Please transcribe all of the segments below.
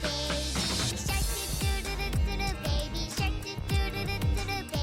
Baby shark, do do do do do, baby shark, do do do do do,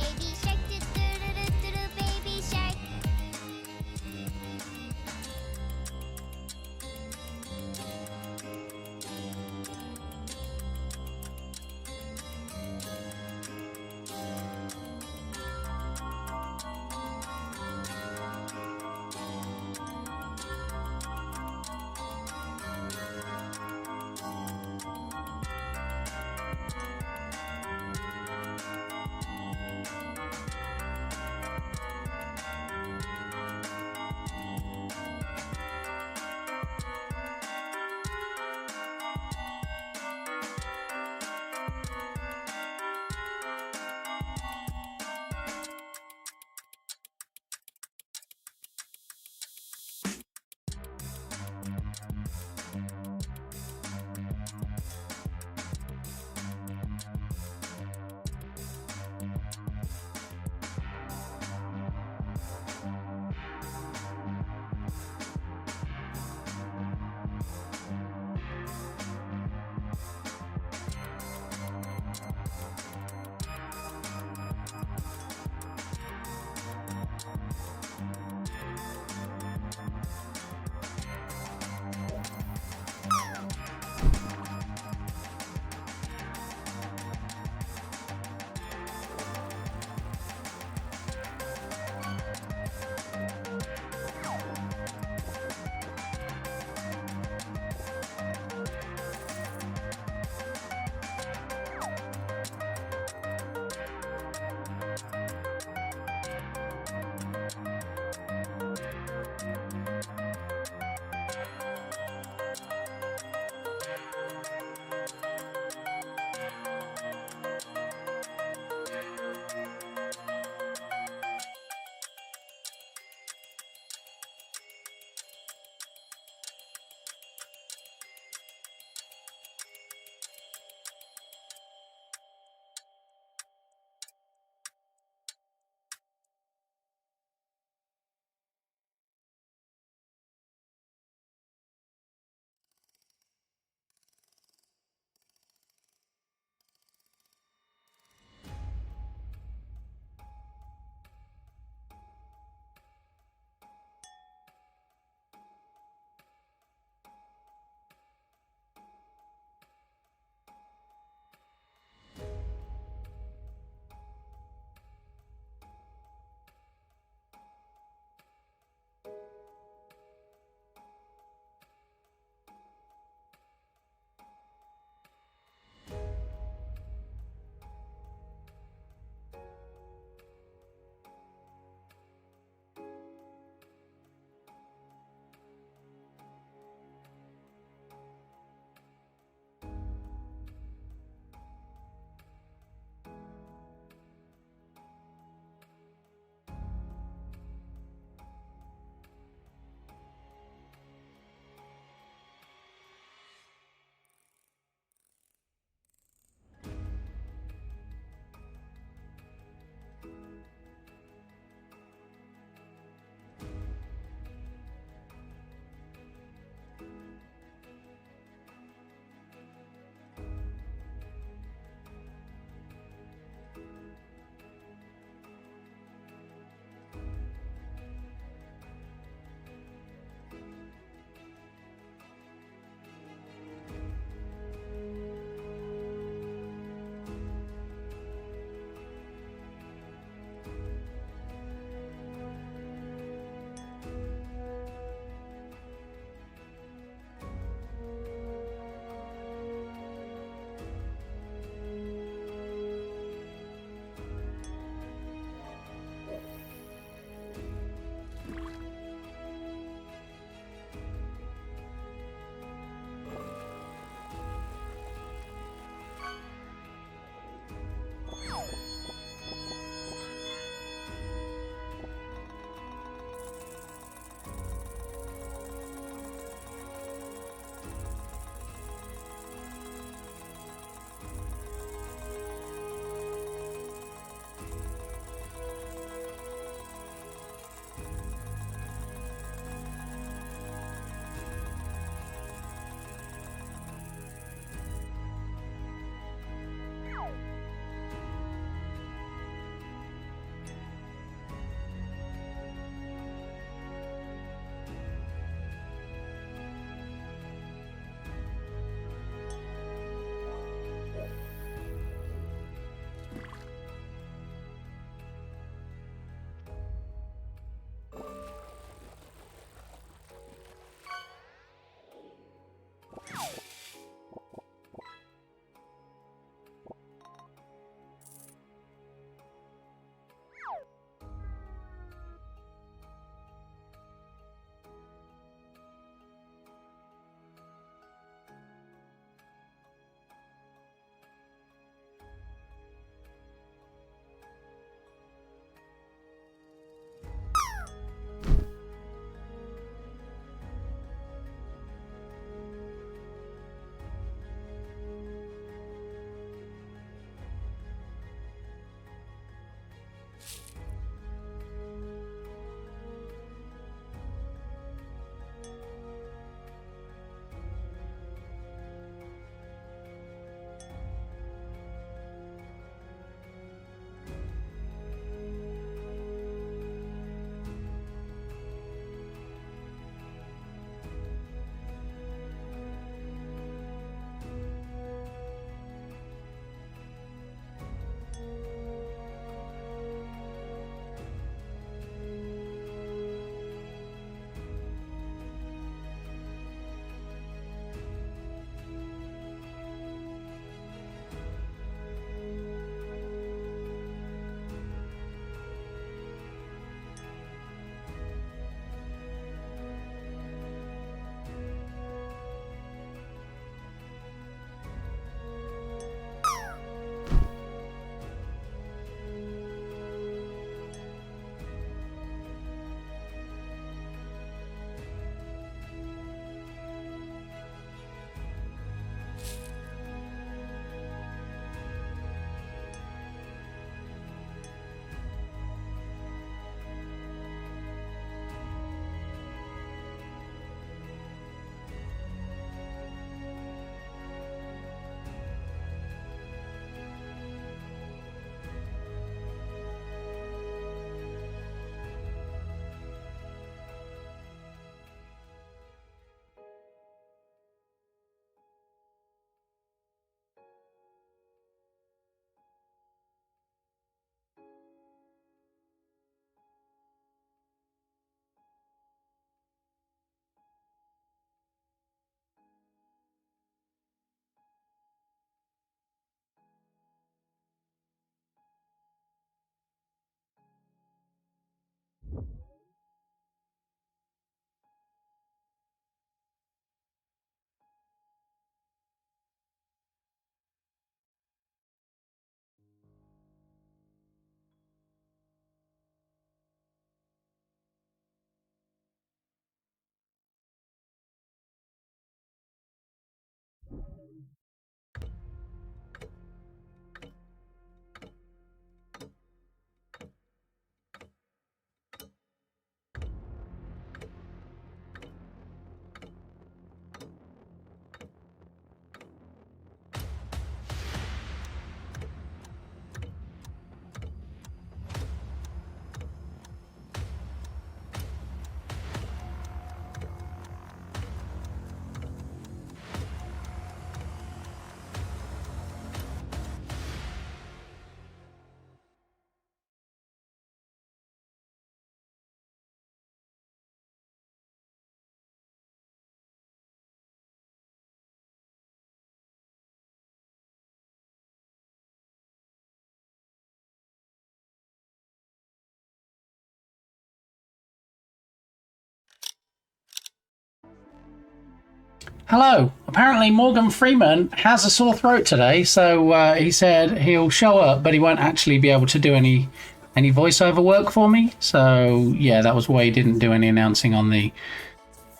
Hello. Apparently Morgan Freeman has a sore throat today, so he said he'll show up, but he won't actually be able to do any voiceover work for me. So yeah, that was why he didn't do any announcing on the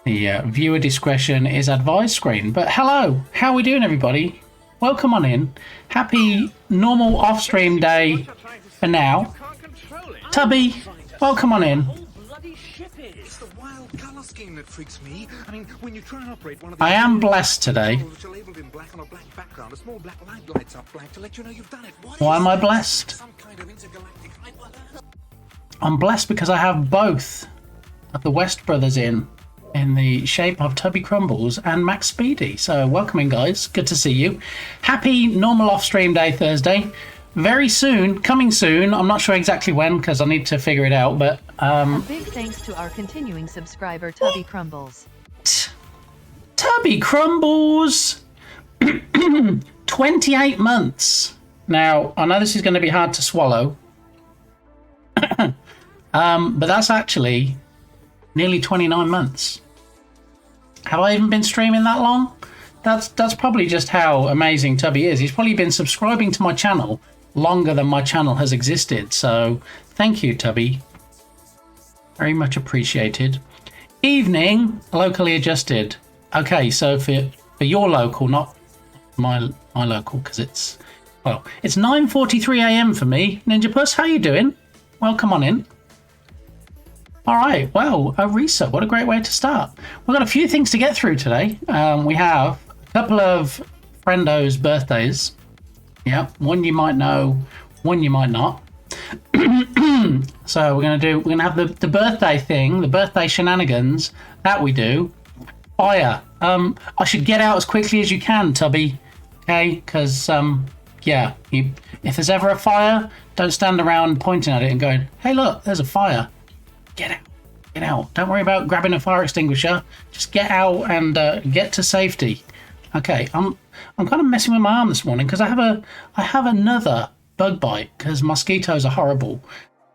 viewer discretion is advised screen. But hello, how are we doing, everybody? Welcome on in. Happy normal off-stream day for now. Tubby, welcome on in. That freaks me. I mean, when you try and operate one of I am blessed today. Why am I blessed? I'm blessed because I have both of the West brothers in the shape of Tubby Crumbles and Max Speedy. So welcome in, guys. Good to see you. Happy normal off-stream day Thursday. Very soon, coming soon. I'm not sure exactly when because I need to figure it out, but a big thanks to our continuing subscriber Tubby Crumbles. Tubby Crumbles. 28 months. Now, I know this is going to be hard to swallow. But that's actually nearly 29 months. Have I even been streaming that long? That's probably just how amazing Tubby is. He's probably been subscribing to my channel longer than my channel has existed. So thank you, Tubby. Very much appreciated. Evening, locally adjusted. Okay, so for your local, not my local, because it's 9:43 a.m. for me. Ninja Puss, how you doing? Welcome on in. All right, well, Arisa, what a great way to start. We've got a few things to get through today. We have a couple of friendos' birthdays. Yeah, one you might know, one you might not. So we're gonna have the birthday thing, the birthday shenanigans that we do. Fire. I should get out as quickly as you can, Tubby. Okay, because if there's ever a fire, don't stand around pointing at it and going, "Hey, look, there's a fire." Get out. Don't worry about grabbing a fire extinguisher. Just get out and get to safety. Okay, I'm kind of messing with my arm this morning because I have another bug bite because mosquitoes are horrible,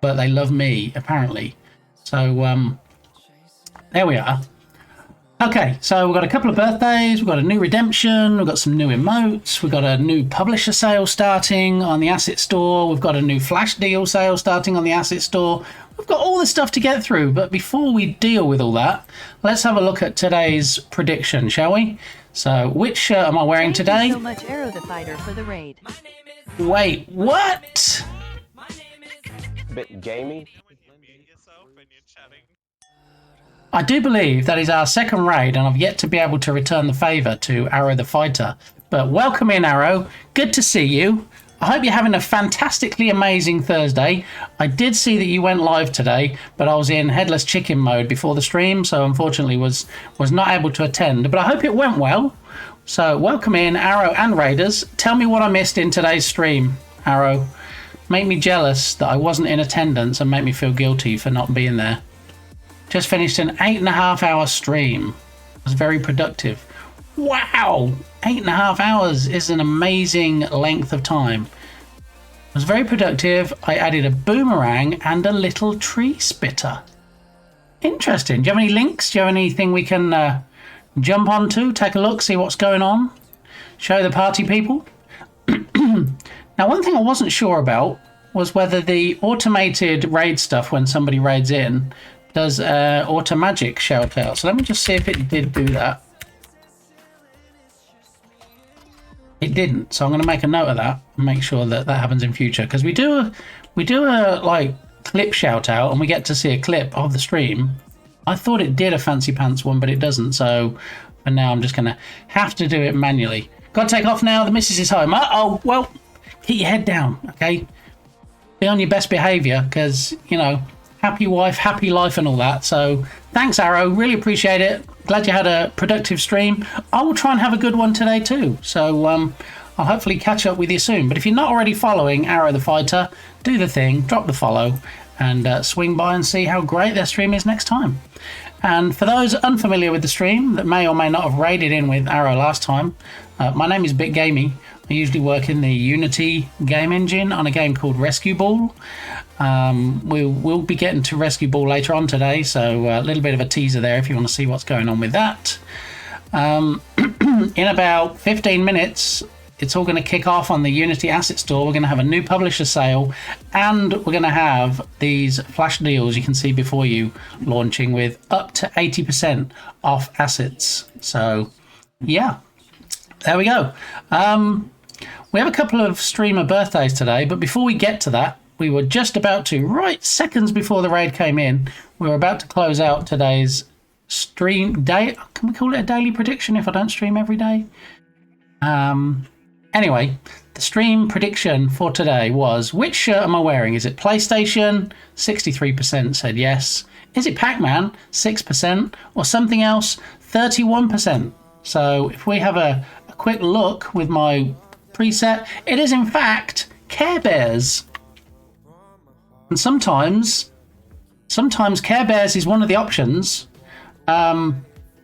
but they love me apparently. So there we are. Okay, so we've got a couple of birthdays, we've got a new redemption, we've got some new emotes, we've got a new publisher sale starting on the asset store, we've got a new flash deal sale starting on the asset store. We've got all this stuff to get through, but before we deal with all that, let's have a look at today's prediction, shall we? So, which shirt am I wearing today? Thank you so much, Arrow the Fighter, for the raid. Wait, what? Bit gamey. I do believe that is our second raid, and I've yet to be able to return the favour to Arrow the Fighter. But welcome in, Arrow. Good to see you. I hope you're having a fantastically amazing Thursday. I did see that you went live today, but I was in headless chicken mode before the stream, so unfortunately was not able to attend. But I hope it went well. So welcome in, Arrow and Raiders. Tell me what I missed in today's stream, Arrow. Make me jealous that I wasn't in attendance and make me feel guilty for not being there. Just finished an 8.5 hour stream. It was very productive. Wow! 8.5 hours is an amazing length of time. It was very productive. I added a boomerang and a little tree spitter. Interesting. Do you have any links? Do you have anything we can jump onto? Take a look, see what's going on? Show the party people? Now, one thing I wasn't sure about was whether the automated raid stuff when somebody raids in does auto magic shout out. So let me just see if it did do that. It didn't, so I'm going to make a note of that and make sure that that happens in future, because we do a like clip shout out and we get to see a clip of the stream. I thought it did a fancy pants one, but it doesn't, so for now I'm just going to have to do it manually. Got to take off now, the missus is home. Oh well, keep your head down, okay? Be on your best behaviour, because you know, happy wife, happy life and all that. So thanks, Arrow, really appreciate it. Glad you had a productive stream. I will try and have a good one today too. So I'll hopefully catch up with you soon. But if you're not already following Arrow the Fighter, do the thing, drop the follow, and swing by and see how great their stream is next time. And for those unfamiliar with the stream that may or may not have raided in with Arrow last time, my name is Bit Gamey. I usually work in the Unity game engine on a game called Rescue Ball. We'll be getting to Rescue Ball later on today, so a little bit of a teaser there if you want to see what's going on with that. In about 15 minutes, it's all going to kick off on the Unity Asset Store. We're going to have a new publisher sale, and we're going to have these flash deals you can see before you launching with up to 80% off assets. So, yeah, there we go. We have a couple of streamer birthdays today, but before we get to that, we were just about to, right seconds before the raid came in, we were about to close out today's stream day. Can we call it a daily prediction if I don't stream every day? Anyway, the stream prediction for today was, which shirt am I wearing? Is it PlayStation? 63% said yes. Is it Pac-Man? 6%. Or something else? 31%. So if we have a quick look with my preset, it is in fact Care Bears. And sometimes Care Bears is one of the options.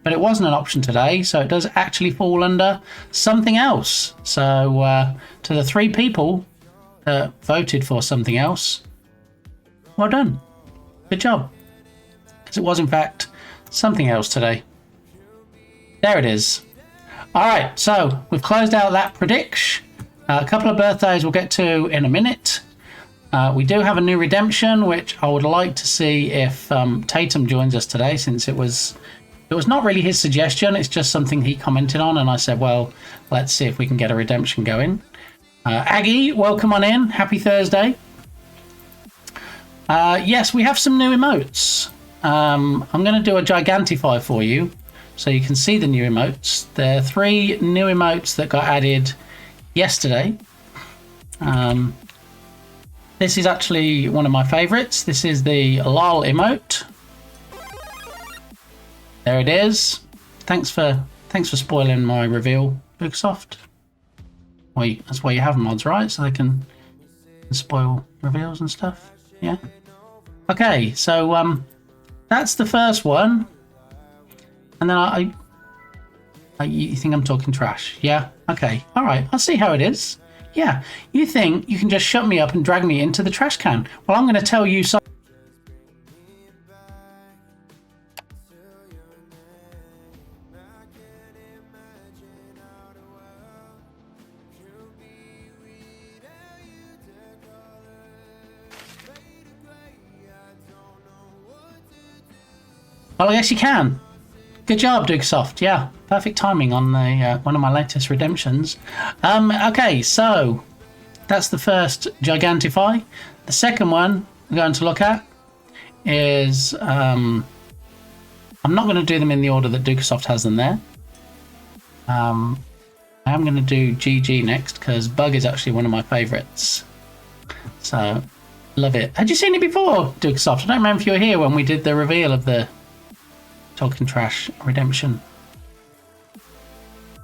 But it wasn't an option today, so it does actually fall under something else. So to the 3 people that voted for something else, well done. Good job. Because it was, in fact, something else today. There it is. All right, so we've closed out that prediction. A couple of birthdays we'll get to in a minute. We do have a new redemption, which I would like to see if Tatum joins us today, since it was not really his suggestion. It's just something he commented on, and I said, well, let's see if we can get a redemption going. Aggie, welcome on in. Happy Thursday. Yes, we have some new emotes. I'm going to do a Gigantify for you so you can see the new emotes. There are 3 new emotes that got added yesterday. This is actually one of my favorites. This is the lol emote. There it is. Thanks for spoiling my reveal, Ubisoft. Well, that's why you have mods, right? So they can spoil reveals and stuff. Yeah. Okay, so that's the first one. And then you think I'm talking trash? Yeah. Okay. All right. I'll see how it is. Yeah. You think you can just shut me up and drag me into the trash can? Well, I'm going to tell you something. Well, I guess you can. Good job, Dukesoft. Yeah, perfect timing on the one of my latest redemptions. Okay, so that's the first Gigantify. The second one we're going to look at is I'm not going to do them in the order that Dukesoft has them there. I am going to do GG next because Bug is actually one of my favourites. So, love it. Had you seen it before, Dukesoft? I don't remember if you were here when we did the reveal of the Talking Trash redemption.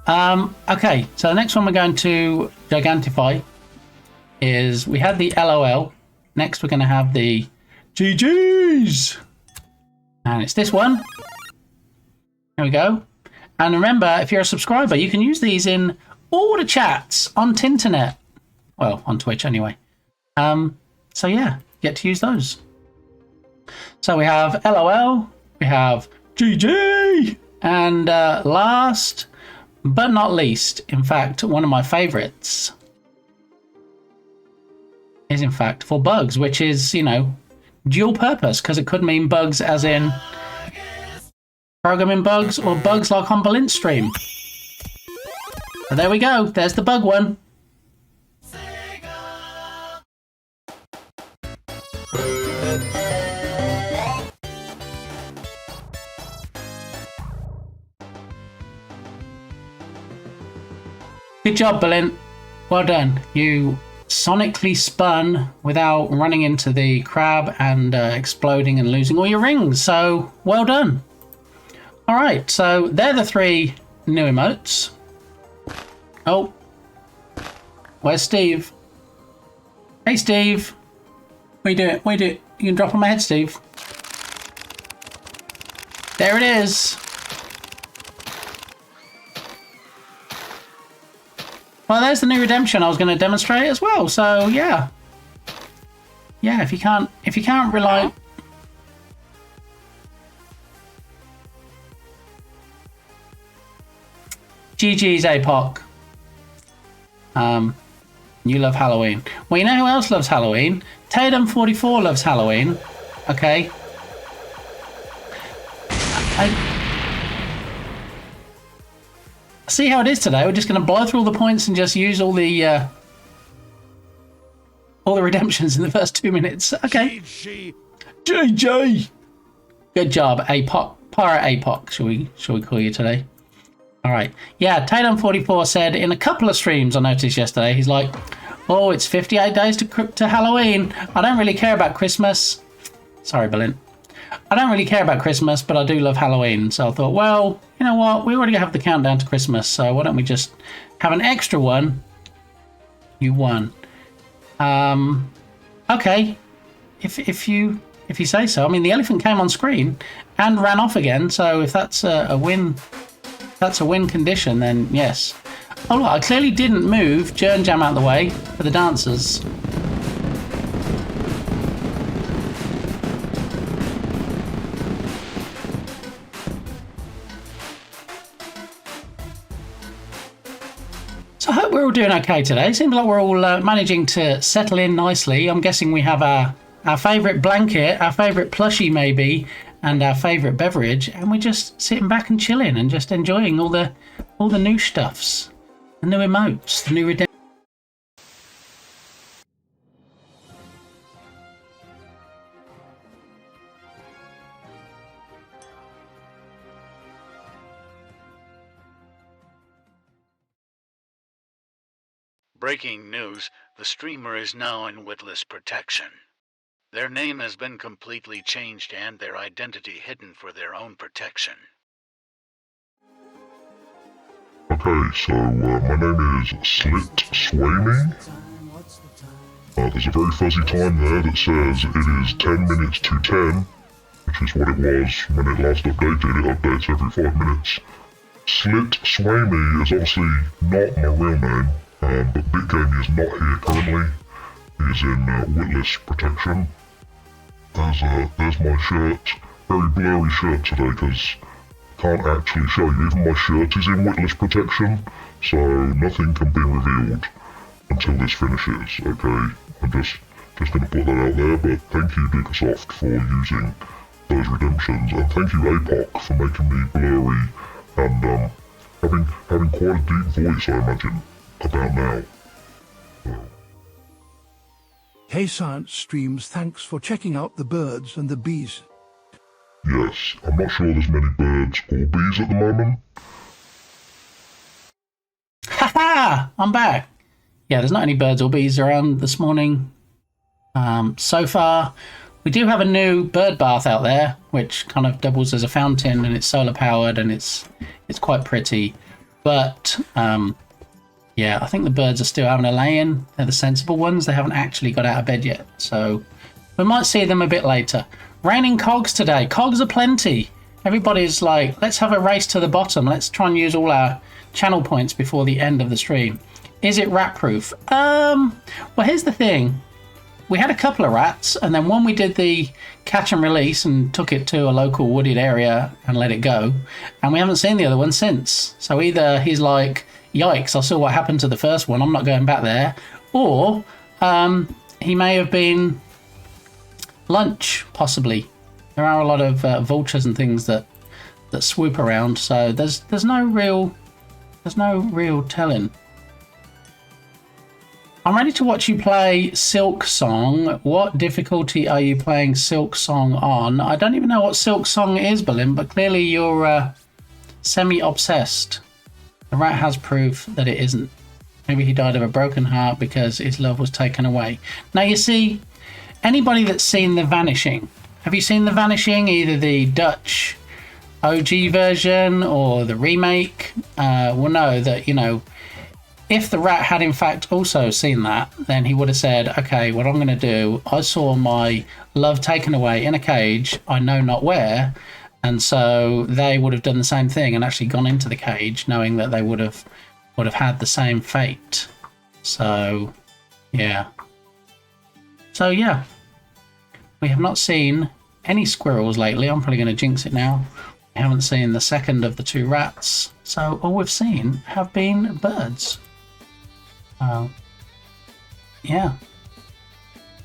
Okay, so the next one we're going to Gigantify is, we had the LOL. Next we're going to have the GGs. And it's this one. There we go. And remember, if you're a subscriber, you can use these in all the chats on Tinternet. Well, on Twitch anyway. So yeah, get to use those. So we have LOL, we have GG, and last but not least, in fact, one of my favorites is in fact for bugs, which is, you know, dual purpose, because it could mean bugs as in programming bugs or bugs like on Balint stream. So there we go. There's the bug one. Good job, Balint. Well done. You sonically spun without running into the crab and exploding and losing all your rings. So, well done. All right, so they're the 3 new emotes. Oh, where's Steve? Hey, Steve. What are you doing? What are you doing? You can drop on my head, Steve. There it is. Well, there's the new redemption I was going to demonstrate as well. So yeah, if you can't rely. GG's APOC. You love Halloween. Well, you know who else loves Halloween? Tatum44 loves Halloween. Okay. See how it is today. We're just going to blow through all the points and just use all the redemptions in the first 2 minutes. Okay. GG. Good job, APOC. Pirate APOC, shall we call you today? All right. Yeah, Tatum44 said in a couple of streams I noticed yesterday, he's like, oh, it's 58 days to Halloween. I don't really care about Christmas. Sorry, Berlin. I don't really care about Christmas, but I do love Halloween. So I thought, well, you know what? We already have the countdown to Christmas, so why don't we just have an extra one? You won. Okay. If you say so. I mean, the elephant came on screen and ran off again. So if that's a win, that's a win condition, then yes. Oh, look, I clearly didn't move Jern Jam out of the way for the dancers. So I hope we're all doing okay today. Seems like we're all managing to settle in nicely. I'm guessing we have our favourite blanket, our favourite plushie maybe, and our favourite beverage, and we're just sitting back and chilling and just enjoying all the new stuffs, the new emotes, the new redemption. Breaking news, the streamer is now in witless protection. Their name has been completely changed and their identity hidden for their own protection. Okay, so my name is Slit Swayme. There's a very fuzzy time there that says it is 10 minutes to 10, which is what it was when it last updated. It updates every 5 minutes. Slit Swayme is obviously not my real name. But BitGamey is not here currently. He's in witless protection. There's my shirt. Very blurry shirt today because I can't actually show you. Even my shirt is in witless protection, so nothing can be revealed until this finishes. Okay, I'm just going to put that out there. But thank you, Dukasoft, for using those redemptions, and thank you, APOC, for making me blurry and having quite a deep voice, I imagine. About now. Hey Science Streams, thanks for checking out the birds and the bees. Yes, I'm not sure there's many birds or bees at the moment. Haha! I'm back! Yeah, there's not any birds or bees around this morning. So far, we do have a new bird bath out there, which kind of doubles as a fountain, and it's solar powered, and it's quite pretty. But yeah, I think the birds are still having a lay-in. They're the sensible ones. They haven't actually got out of bed yet, so we might see them a bit later. Raining cogs today. Cogs are plenty. Everybody's like, let's have a race to the bottom. Let's try and use all our channel points before the end of the stream. Is it rat-proof? Well, here's the thing. We had a couple of rats, and then when we did the catch and release and took it to a local wooded area and let it go, and we haven't seen the other one since. So either he's like, yikes, I saw what happened to the first one, I'm not going back there, or he may have been lunch, possibly. There are a lot of vultures and things that swoop around, so there's no real telling. I'm ready to watch you play Silk Song. What difficulty are you playing Silk Song on? I don't even know what Silk Song is, Berlin, but clearly you're semi-obsessed. The rat has proof that it isn't. Maybe he died of a broken heart because his love was taken away. Now, you see, anybody that's seen The Vanishing, have you seen The Vanishing, either the Dutch OG version or the remake? Will know that, you know, if the rat had in fact also seen that, then he would have said, okay, what I'm going to do, I saw my love taken away in a cage, I know not where, and so they would have done the same thing and actually gone into the cage knowing that they would have had the same fate. So yeah, we have not seen any squirrels lately. I'm probably going to jinx it now. We We haven't seen the second of the two rats, so all we've seen have been birds. Yeah.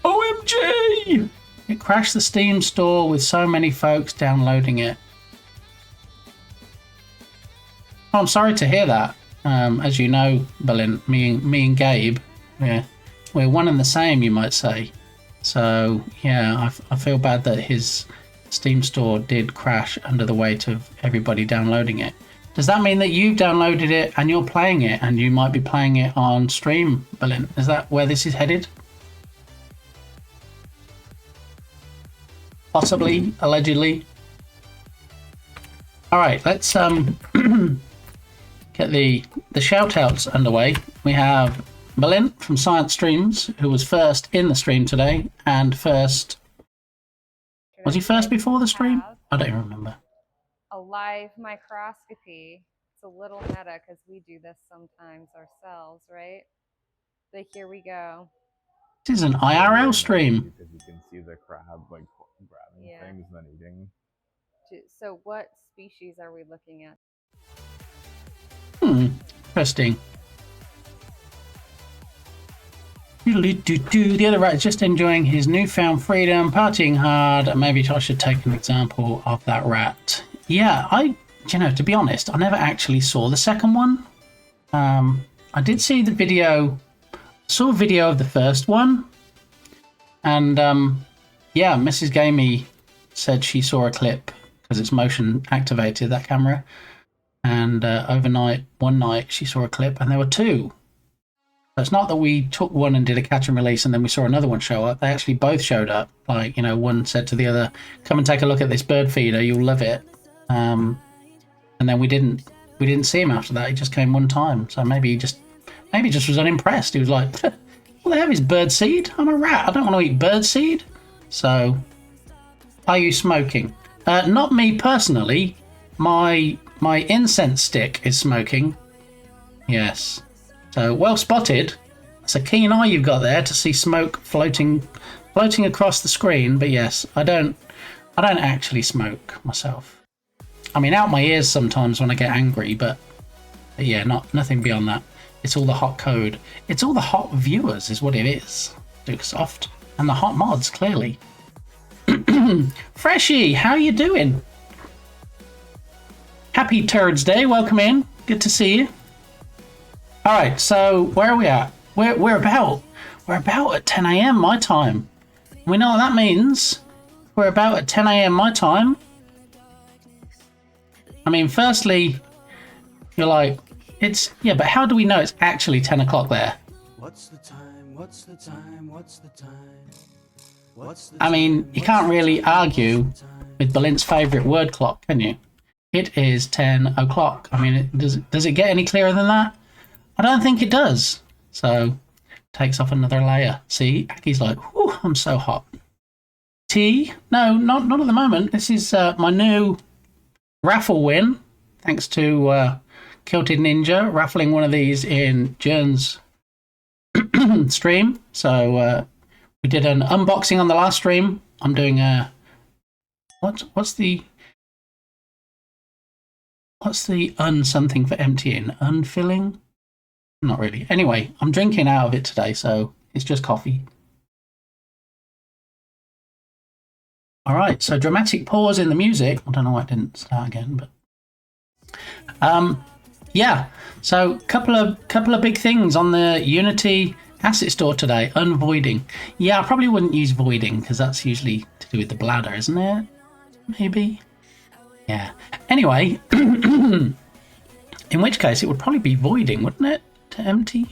OMG! It crashed the Steam store with so many folks downloading it. Oh, I'm sorry to hear that. As you know, Berlin, me and Gabe, we're one and the same, you might say. So yeah, I feel bad that his Steam store did crash under the weight of everybody downloading it. Does that mean that you've downloaded it and you're playing it, and you might be playing it on stream, Berlin? Is that where this is headed? Possibly, allegedly. All right, let's get the shout outs underway. We have Berlin from Science Streams, who was first in the stream today, and first... Was he first before the stream? I don't even remember. A live microscopy. It's a little meta because we do this sometimes ourselves, right? But here we go. This is an IRL stream. Because you can see the crab like grabbing things and then eating. So what species are we looking at? Interesting. The other rat is just enjoying his newfound freedom, partying hard. Maybe I should take an example of that rat. Yeah, to be honest, I never actually saw the second one. I did see the video, saw a video of the first one. And yeah, Mrs. Gamey said she saw a clip because it's motion activated, that camera. And one night, she saw a clip, and there were two. So it's not that we took one and did a catch and release and then we saw another one show up. They actually both showed up. Like, one said to the other, come and take a look at this bird feeder, you'll love it. And then we didn't see him after that. He just came one time. So maybe he just was unimpressed. He was like, all they have is bird seed. I'm a rat. I don't want to eat bird seed. So, are you smoking? Not me personally. My incense stick is smoking. Yes. So well spotted. It's a keen eye you've got there to see smoke floating across the screen. But yes, I don't actually smoke myself. I mean, out my ears sometimes when I get angry, but yeah, nothing beyond that. It's all the hot code. It's all the hot viewers is what it is. Dukesoft and the hot mods, clearly. Freshie, how you doing? Happy Turds Day. Welcome in. Good to see you. All right, so where are we at? We're about at 10 a.m. my time. We know what that means. We're about at 10 a.m. my time. I mean, firstly, you're like, but how do we know it's actually 10 o'clock there? What's the time? What's the time? What's the time? I mean, you can't really argue with Berlin's favourite word clock, can you? It is 10 o'clock. I mean, does it get any clearer than that? I don't think it does. So, takes off another layer. See, Aki's like, whew, I'm so hot. Tea? No, not at the moment. This is my new raffle win. Thanks to Kilted Ninja raffling one of these in Jern's stream. So, we did an unboxing on the last stream. I'm doing a... What's the something for emptying? Unfilling? Not really. Anyway, I'm drinking out of it today, so it's just coffee. All right, so dramatic pause in the music. I don't know why it didn't start again, but yeah. So couple of big things on the Unity asset store today. Unvoiding. Yeah, I probably wouldn't use voiding because that's usually to do with the bladder, isn't it? Maybe. Yeah. Anyway, in which case it would probably be voiding, wouldn't it? To empty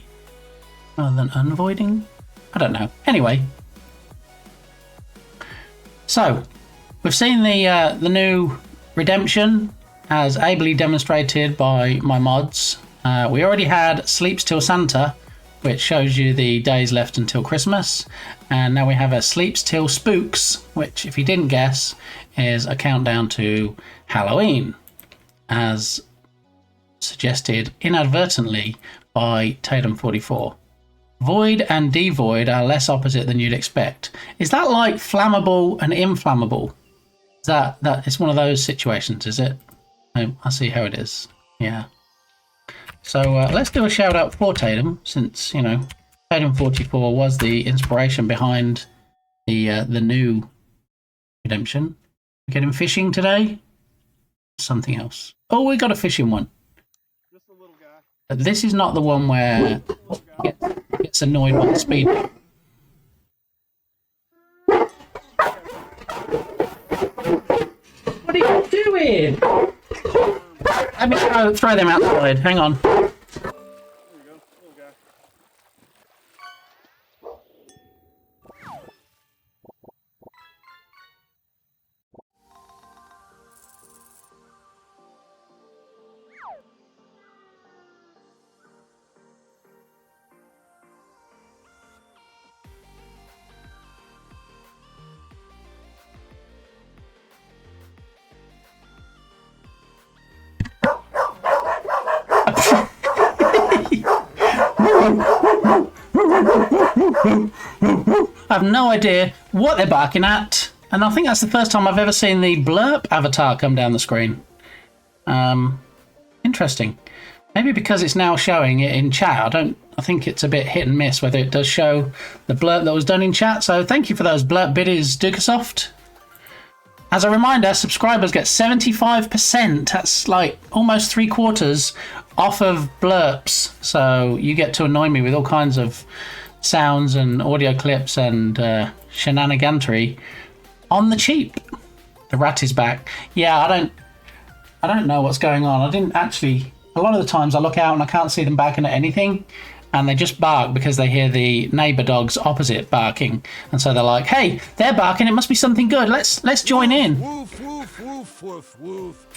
rather than unvoiding. I don't know. Anyway, so we've seen the new redemption as ably demonstrated by my mods. We already had Sleeps Till Santa, which shows you the days left until Christmas, and now we have a Sleeps Till Spooks, which, if you didn't guess, is a countdown to Halloween, as suggested inadvertently by Tatum44. Void and devoid are less opposite than you'd expect. Is that like flammable and inflammable? Is that it's one of those situations, is it? I see how it is. Yeah. So let's do a shout out for Tatum, since, you know, Tatum 44 was the inspiration behind the new Redemption. We get him fishing today? Something else. Oh, we got a fishing one. Just a little guy. But this is not the one where he gets annoyed by the speed. What are you doing? Let me throw them outside. Hang on. There you go, little guy. I have no idea what they're barking at, and I think that's the first time I've ever seen the blurp avatar come down the screen. Interesting. Maybe because it's now showing it in chat. I think it's a bit hit and miss whether it does show the blurp that was done in chat. So thank you for those blurp biddies, Dukasoft. As a reminder, subscribers get 75%. That's like almost 3/4 off of blurps. So you get to annoy me with all kinds of sounds and audio clips and shenanigantery on the cheap. The rat is back. Yeah, I don't know what's going on. I didn't actually. A lot of the times I look out and I can't see them barking at anything, and they just bark because they hear the neighbour dogs opposite barking, and so they're like, "Hey, they're barking. It must be something good. Let's join in." Woof, woof, woof, woof, woof.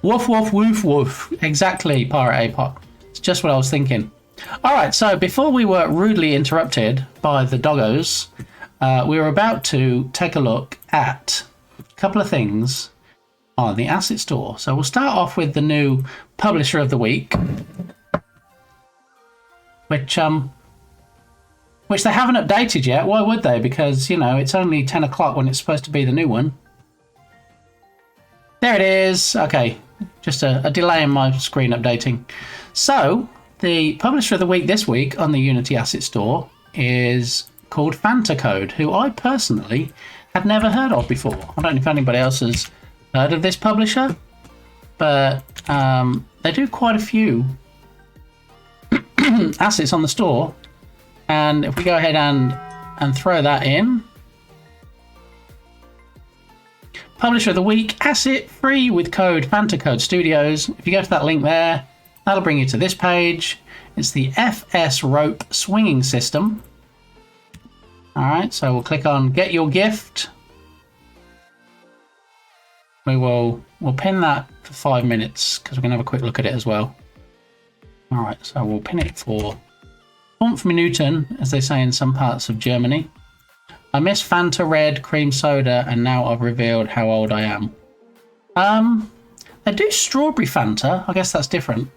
Woof, woof, woof, woof. Exactly, Pirate Apot. It's just what I was thinking. All right, so before we were rudely interrupted by the doggos, we were about to take a look at a couple of things on the Asset Store. So we'll start off with the new Publisher of the Week, which they haven't updated yet. Why would they? Because, you know, it's only 10 o'clock when it's supposed to be the new one. There it is. Okay, just a delay in my screen updating. So the Publisher of the Week this week on the Unity Asset Store is called Fantacode, who I personally had never heard of before. I don't know if anybody else has heard of this publisher, but they do quite a few assets on the store. And if we go ahead and throw that in, Publisher of the Week, asset free with code Fantacode Studios. If you go to that link there, that'll bring you to this page. It's the FS Rope Swinging System. All right, so we'll click on Get Your Gift. We'll pin that for 5 minutes because we're going to have a quick look at it as well. All right, so we'll pin it for 5 Minuten, as they say in some parts of Germany. I miss Fanta Red, cream soda, and now I've revealed how old I am. They do strawberry Fanta. I guess that's different.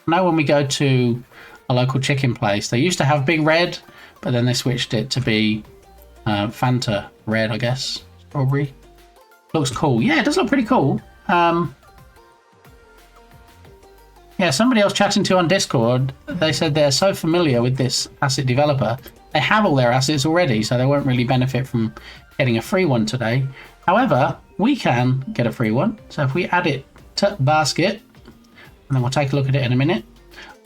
Now when we go to a local chicken place, they used to have Big Red, but then they switched it to be Fanta Red, I guess. Strawberry. Looks cool. Yeah, it does look pretty cool. Yeah, somebody else chatting to on Discord, they said they're so familiar with this asset developer, they have all their assets already, so they won't really benefit from getting a free one today. However, we can get a free one. So if we add it to basket, and then we'll take a look at it in a minute.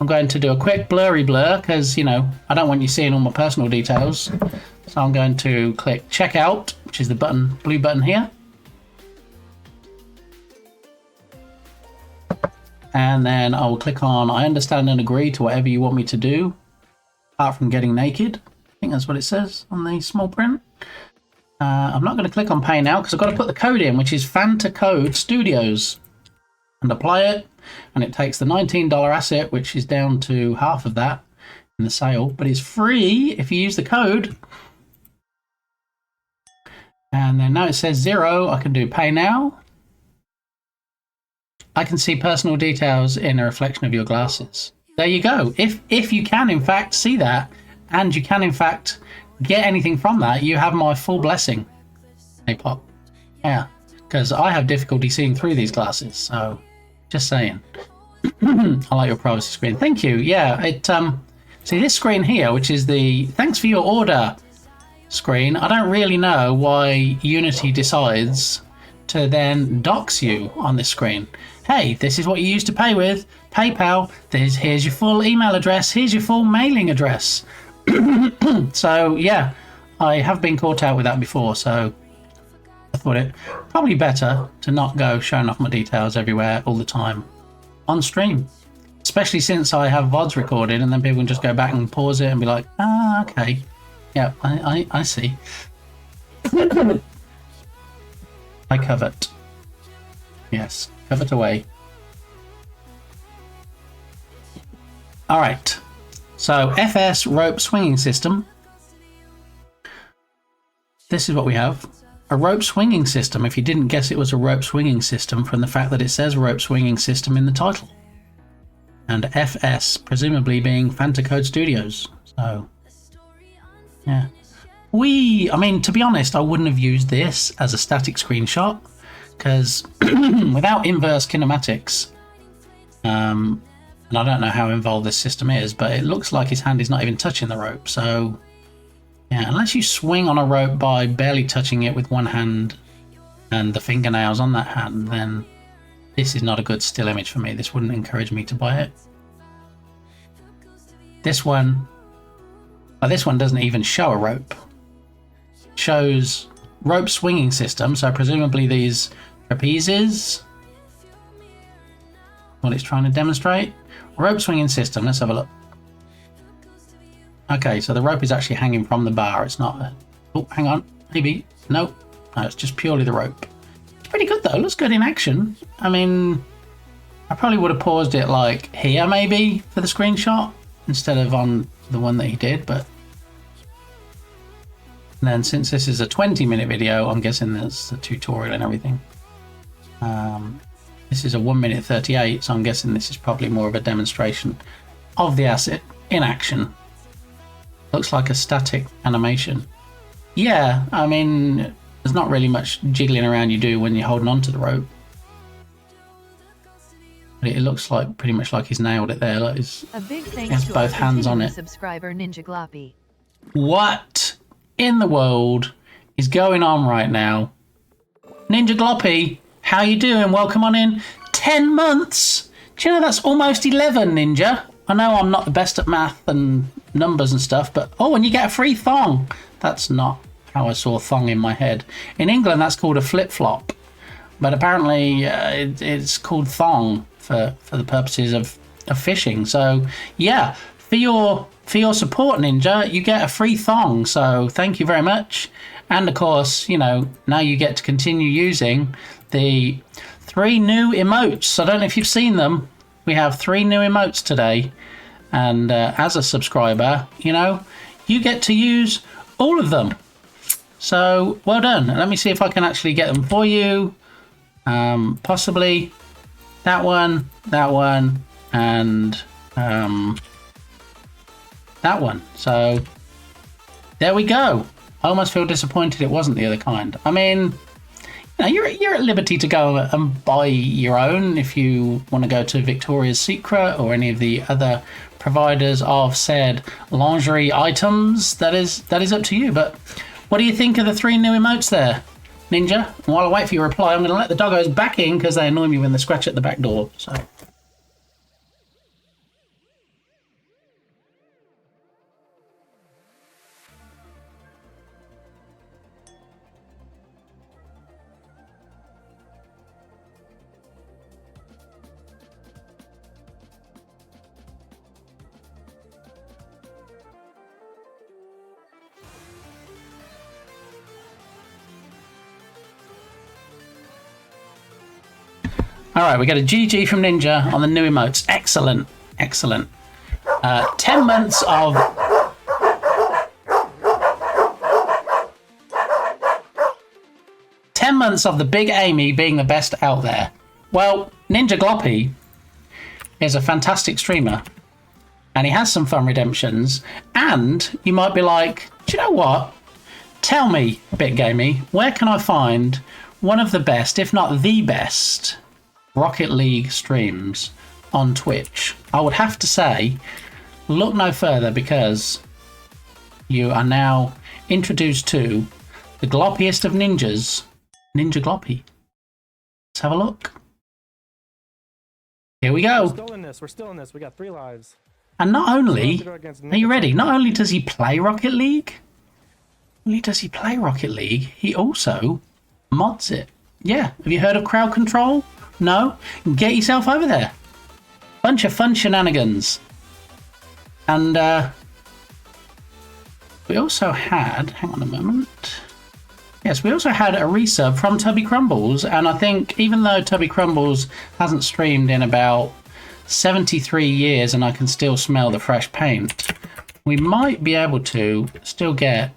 I'm going to do a quick blurry blur because, you know, I don't want you seeing all my personal details. So I'm going to click checkout, which is the button, blue button here. And then I will click on I understand and agree to whatever you want me to do, apart from getting naked. I think that's what it says on the small print. I'm not going to click on pay now because I've got to put the code in, which is Fantacode Studios, and apply it. And it takes the $19 asset, which is down to half of that in the sale, but it's free if you use the code. And then now it says 0. I can do pay now. I can see personal details in a reflection of your glasses. There you go. If you can in fact see that, and you can in fact get anything from that, you have my full blessing. Hey Pop. Yeah, because I have difficulty seeing through these glasses, so Just saying. I like your privacy screen. Thank you. Yeah, it see this screen here, which is the thanks for your order screen. I don't really know why Unity decides to then dox you on this screen. Hey, this is what you used to pay with PayPal. Here's your full email address. Here's your full mailing address. So yeah, I have been caught out with that before. So I thought it probably better to not go showing off my details everywhere all the time on stream, especially since I have VODs recorded, and then people can just go back and pause it and be like, ah, okay, yeah, I see. I covet. Yes, covet away. All right, so FS rope swinging system. This is what we have. A rope swinging system, if you didn't guess it was a rope swinging system from the fact that it says rope swinging system in the title. And FS, presumably being Fantacode Studios. So, yeah. I mean, to be honest, I wouldn't have used this as a static screenshot, because without inverse kinematics, and I don't know how involved this system is, but it looks like his hand is not even touching the rope, so yeah, unless you swing on a rope by barely touching it with one hand and the fingernails on that hand, then this is not a good still image for me. This wouldn't encourage me to buy it. This one doesn't even show a rope. It shows rope swinging system, so presumably these trapezes, what it's trying to demonstrate. Rope swinging system, let's have a look. Okay, so the rope is actually hanging from the bar. It's not oh, hang on, maybe. No, it's just purely the rope. It's pretty good though, looks good in action. I mean, I probably would have paused it like here maybe for the screenshot instead of on the one that he did, but and then since this is a 20-minute video, I'm guessing there's the tutorial and everything. This is a 1 minute 38, so I'm guessing this is probably more of a demonstration of the asset in action. Looks like a static animation. Yeah, I mean, there's not really much jiggling around you do when you're holding on to the rope. But it looks like pretty much like he's nailed it there. Like a big thanks has to both our hands on it. Subscriber Ninja Gloppy. What in the world is going on right now? Ninja Gloppy, how you doing? Welcome on in. 10 months. Do you know that's almost 11, Ninja? I know I'm not the best at math and numbers and stuff, but oh, and you get a free thong. That's not how I saw thong in my head. In England, that's called a flip-flop, but apparently it's called thong for the purposes of fishing. So yeah, for your support, Ninja, you get a free thong. So thank you very much. And of course, you know, now you get to continue using the 3 new emotes. I don't know if you've seen them. We have 3 new emotes today, and as a subscriber, you know, you get to use all of them. So well done. Let me see if I can actually get them for you. Possibly that one, and that one. So there we go. I almost feel disappointed it wasn't the other kind. I mean, you know, you're at liberty to go and buy your own if you want to go to Victoria's Secret or any of the other providers of said lingerie items. That is up to you. But what do you think of the 3 new emotes there, Ninja? And while I wait for your reply, I'm going to let the doggos back in because they annoy me when they scratch at the back door. So. All right, we got a GG from Ninja on the new emotes. Excellent, excellent. 10 months of... 10 months of the Big Amy being the best out there. Well, Ninja Gloppy is a fantastic streamer, and he has some fun redemptions, and you might be like, do you know what? Tell me, Big Gamey, where can I find one of the best, if not the best, Rocket League streams on Twitch, I would have to say, look no further, because you are now introduced to the gloppiest of ninjas, Ninja Gloppy. Let's have a look. Here we go. We're still in this. We're still in this. We got 3 lives. And not only, So are you ready? Not only does he play Rocket League, he also mods it. Yeah, have you heard of crowd control? No? Get yourself over there. Bunch of fun shenanigans. And we also had, hang on a moment. Yes, we also had a resub from Tubby Crumbles, and I think even though Tubby Crumbles hasn't streamed in about 73 years and I can still smell the fresh paint, we might be able to still get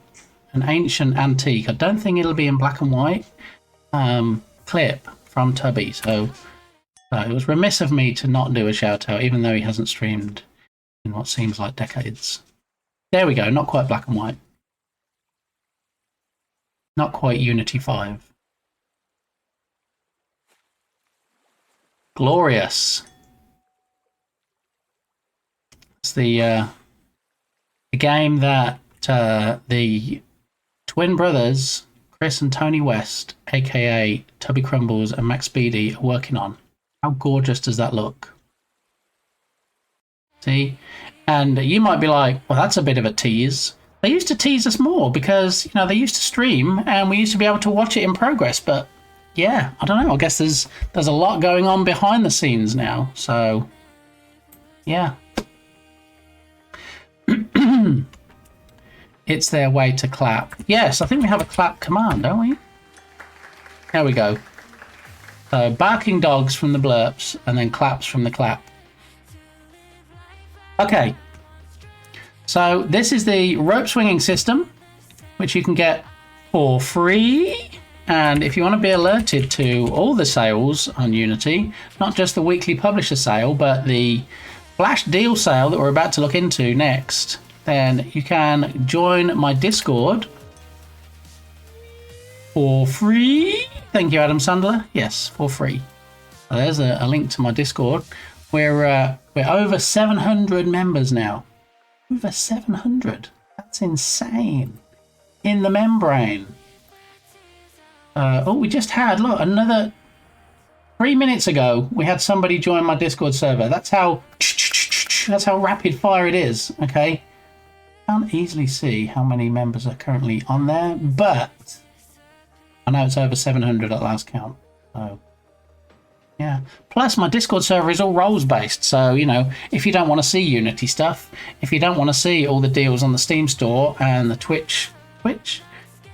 an ancient antique. I don't think it'll be in black and white clip from Tubby, so it was remiss of me to not do a shout out, even though he hasn't streamed in what seems like decades. There we go, not quite black and white. Not quite Unity 5. Glorious. It's the game that the twin brothers, Chris and Tony West, aka Tubby Crumbles and Max Speedy, are working on. How gorgeous does that look? See? And you might be like, well, that's a bit of a tease. They used to tease us more because, you know, they used to stream and we used to be able to watch it in progress. But yeah, I don't know. I guess there's a lot going on behind the scenes now. So yeah. It's their way to clap. Yes, I think we have a clap command, don't we? There we go. So barking dogs from the blurps and then claps from the clap. Okay. So this is the rope swinging system, which you can get for free. And if you want to be alerted to all the sales on Unity, not just the weekly publisher sale, but the flash deal sale that we're about to look into next, then you can join my Discord for free. Thank you, Adam Sandler. Yes, for free. So there's a link to my Discord. We're over 700 members now. Over 700. That's insane. In the membrane. Oh, we just had, look, another 3 minutes ago, we had somebody join my Discord server. That's how rapid fire it is, okay? Can't easily see how many members are currently on there, but I know it's over 700 at last count. So yeah. Plus, my Discord server is all roles based. So, you know, if you don't want to see Unity stuff, if you don't want to see all the deals on the Steam store and the Twitch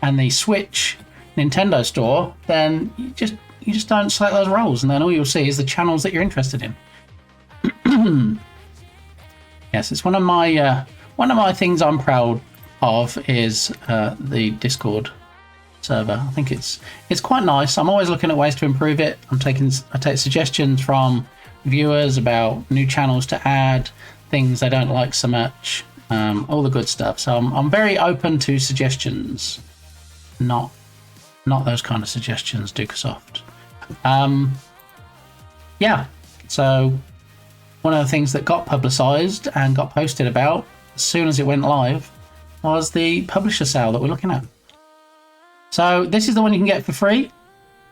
and the Switch Nintendo store, then you just don't select those roles, and then all you'll see is the channels that you're interested in. Yes, it's one of my things I'm proud of is the Discord server. I think it's quite nice. I'm always looking at ways to improve it. I take suggestions from viewers about new channels to add, things they don't like so much, all the good stuff. So I'm very open to suggestions, not those kind of suggestions, Dukesoft. Yeah, so one of the things that got publicized and got posted about as soon as it went live was the publisher sale that we're looking at. So this is the one you can get for free.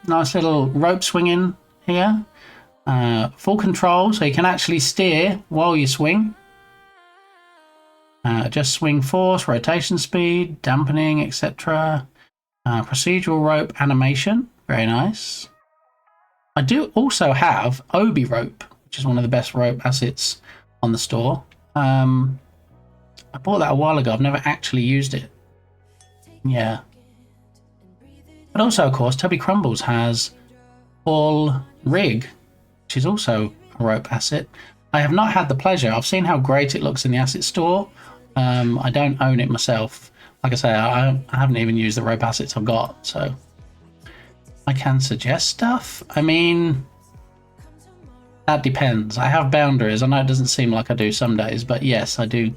Nice little rope swinging here. Full control, so you can actually steer while you swing. Adjust swing force, rotation speed, dampening, etc. Procedural rope animation, very nice. I do also have Obi rope, which is one of the best rope assets on the store. I bought that a while ago. I've never actually used it. Yeah. But also, of course, Tubby Crumbles has Full Rig, which is also a rope asset. I have not had the pleasure. I've seen how great it looks in the asset store. I don't own it myself. Like I say, I haven't even used the rope assets I've got, so I can suggest stuff. I mean, that depends. I have boundaries. I know it doesn't seem like I do some days, but yes, I do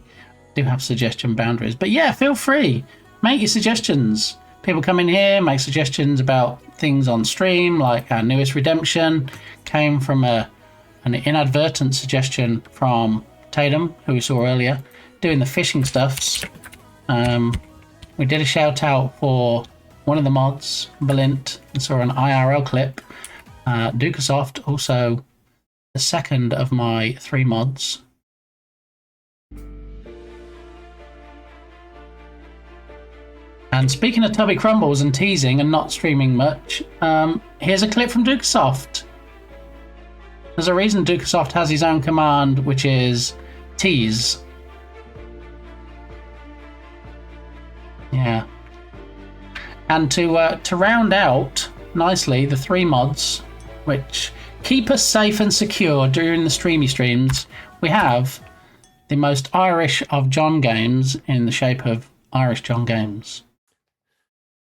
have suggestion boundaries. But yeah, feel free. Make your suggestions. People come in here, make suggestions about things on stream, like our newest redemption came from an inadvertent suggestion from Tatum, who we saw earlier, doing the fishing stuffs. We did a shout out for one of the mods, Balint, and saw an IRL clip. Dukasoft, also the second of my 3 mods. And speaking of Tubby Crumbles and teasing and not streaming much, here's a clip from Dukasoft. There's a reason Dukasoft has his own command, which is tease. Yeah. And to round out nicely the 3 mods, which keep us safe and secure during the streamy streams, we have the most Irish of John games in the shape of Irish John Games.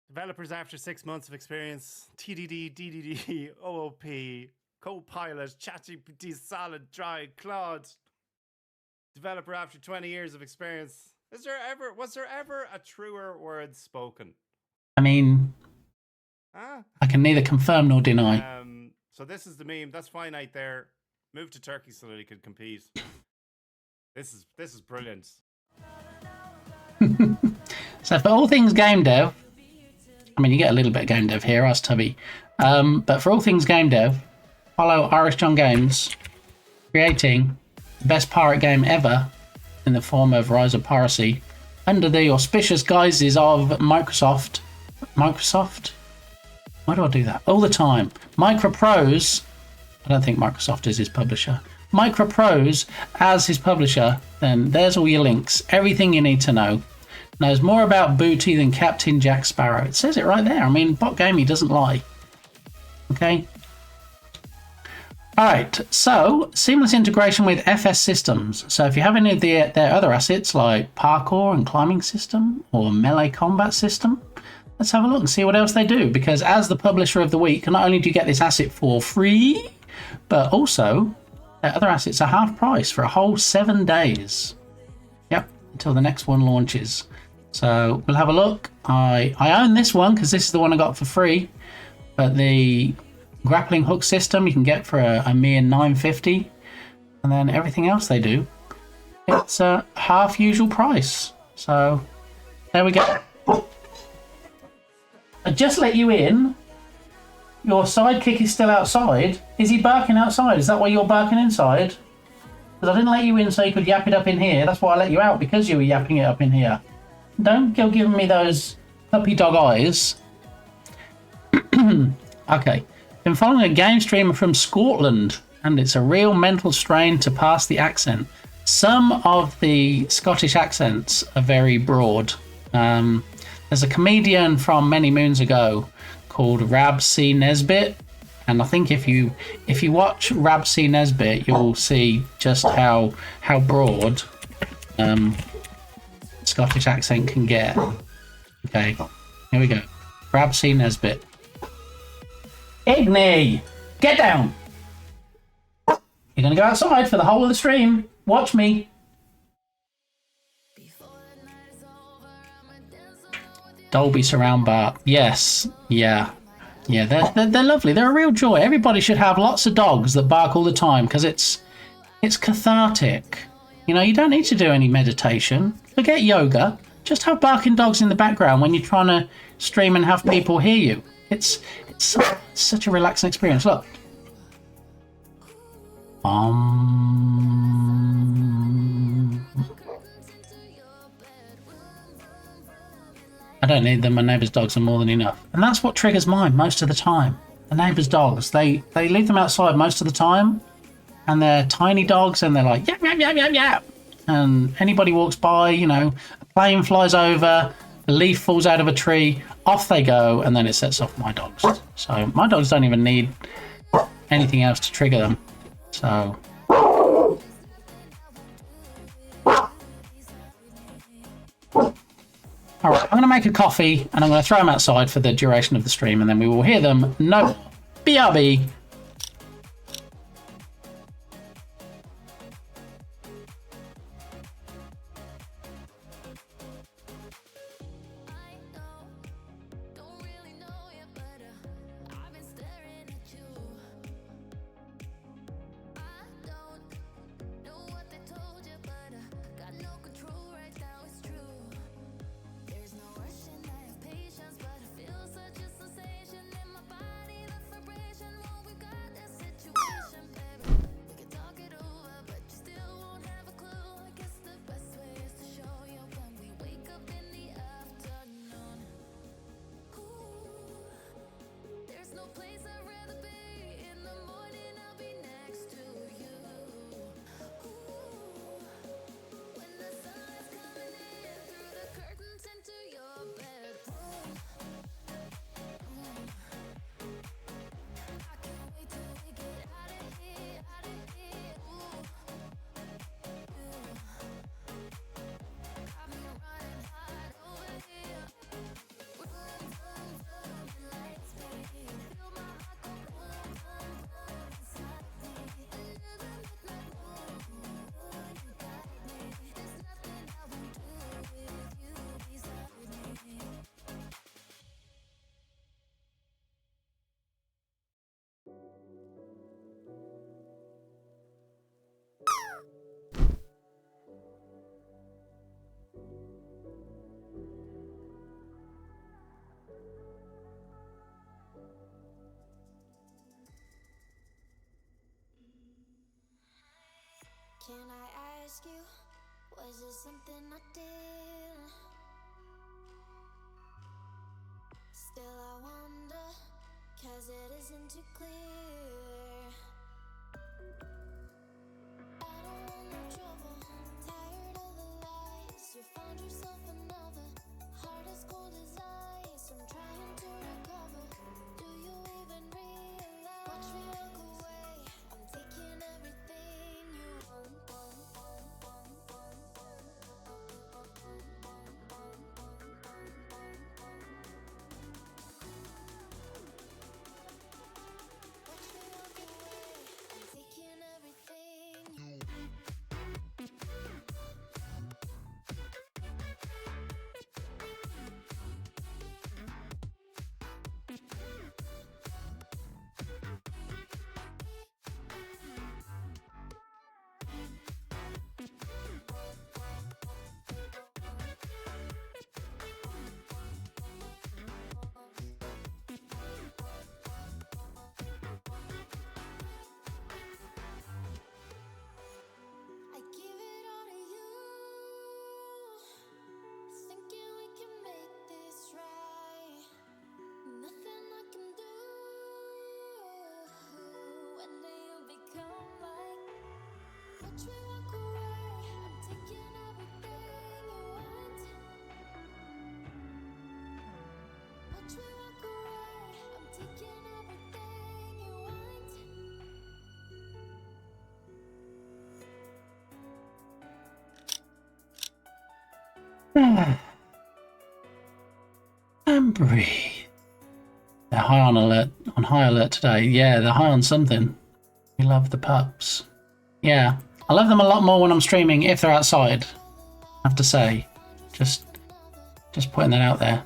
Developers after 6 months of experience, TDD, DDD, OOP, Copilot, ChatGPT, Solid, Dry, Claude. Developer after 20 years of experience. Was there ever a truer word spoken? I mean, I can neither confirm nor deny. So this is the meme. That's finite there. Move to Turkey so that he could compete. This is brilliant. So for all things game dev, I mean, you get a little bit of game dev here, ask Tubby. But for all things game dev, follow Irish John Games, creating the best pirate game ever in the form of Rise of Piracy, under the auspicious guises of Microsoft. Microsoft? Why do I do that? All the time. Microprose. I don't think Microsoft is his publisher. Microprose as his publisher. Then there's all your links. Everything you need to know. Knows more about Booty than Captain Jack Sparrow. It says it right there. I mean, Bot Gamey doesn't lie. Okay. Alright, so seamless integration with FS systems. So if you have any of their other assets like parkour and climbing system or melee combat system, let's have a look and see what else they do. Because as the publisher of the week, not only do you get this asset for free, but also their other assets are half price for a whole 7 days. Yep, until the next one launches. So we'll have a look. I own this one because this is the one I got for free, but the grappling hook system you can get for a mere $9.50, and then everything else they do, it's a half usual price. So there we go. I just let you in. Your sidekick is still outside. Is he barking outside? Is that why you're barking inside? Because I didn't let you in so you could yap it up in here. That's why I let you out, because you were yapping it up in here. Don't go giving me those puppy dog eyes. Okay. Been following a game streamer from Scotland, and it's a real mental strain to pass the accent. Some of the Scottish accents are very broad. There's a comedian from many moons ago called Rab C. Nesbitt, and I think if you watch Rab C. Nesbitt, you'll see just how broad Scottish accent can get. Okay, here we go. Rab C. Nesbitt. Igny, get down. You're going to go outside for the whole of the stream. Watch me. Dolby surround bar. Yes. Yeah. They're lovely. They're a real joy. Everybody should have lots of dogs that bark all the time because it's cathartic. You know, you don't need to do any meditation. Forget yoga. Just have barking dogs in the background when you're trying to stream and have people hear you. It's such a relaxing experience. Look. I don't need them. My neighbour's dogs are more than enough. And that's what triggers mine most of the time. The neighbour's dogs. They leave them outside most of the time. And they're tiny dogs and they're like, yap, yap, yap, yap, yap. And anybody walks by, you know, a plane flies over, a leaf falls out of a tree, off they go, and then it sets off my dogs. So my dogs don't even need anything else to trigger them. So... Alright, I'm going to make a coffee and I'm going to throw them outside for the duration of the stream and then we will hear them. No. BRB. Can I ask you, was it something I did? Still I wonder, 'cause it isn't too clear. I don't want no trouble, tired of the lies. You found yourself another, heart as cold as ice. I'm trying to recover, do you even realize? Watch me walk away, I'm taking everything you own. And breathe. They're high on alert, on high alert today. Yeah, they're high on something. We love the pups. Yeah, I love them a lot more when I'm streaming if they're outside, I have to say. Just putting that out there.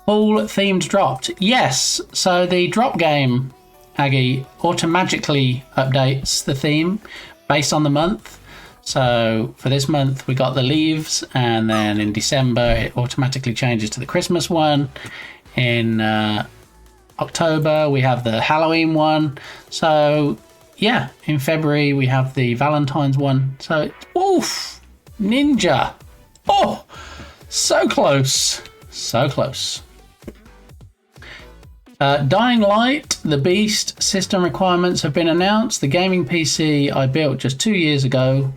All themed dropped. Yes, so the drop game, Aggie, automatically updates the theme based on the month. So for this month we got the leaves, and then in December it automatically changes to the Christmas one. In October we have the Halloween one. So yeah, in February we have the Valentine's one. So oof, Ninja. Oh, so close, so close. Dying Light, the Beast system requirements have been announced. The gaming PC I built just 2 years ago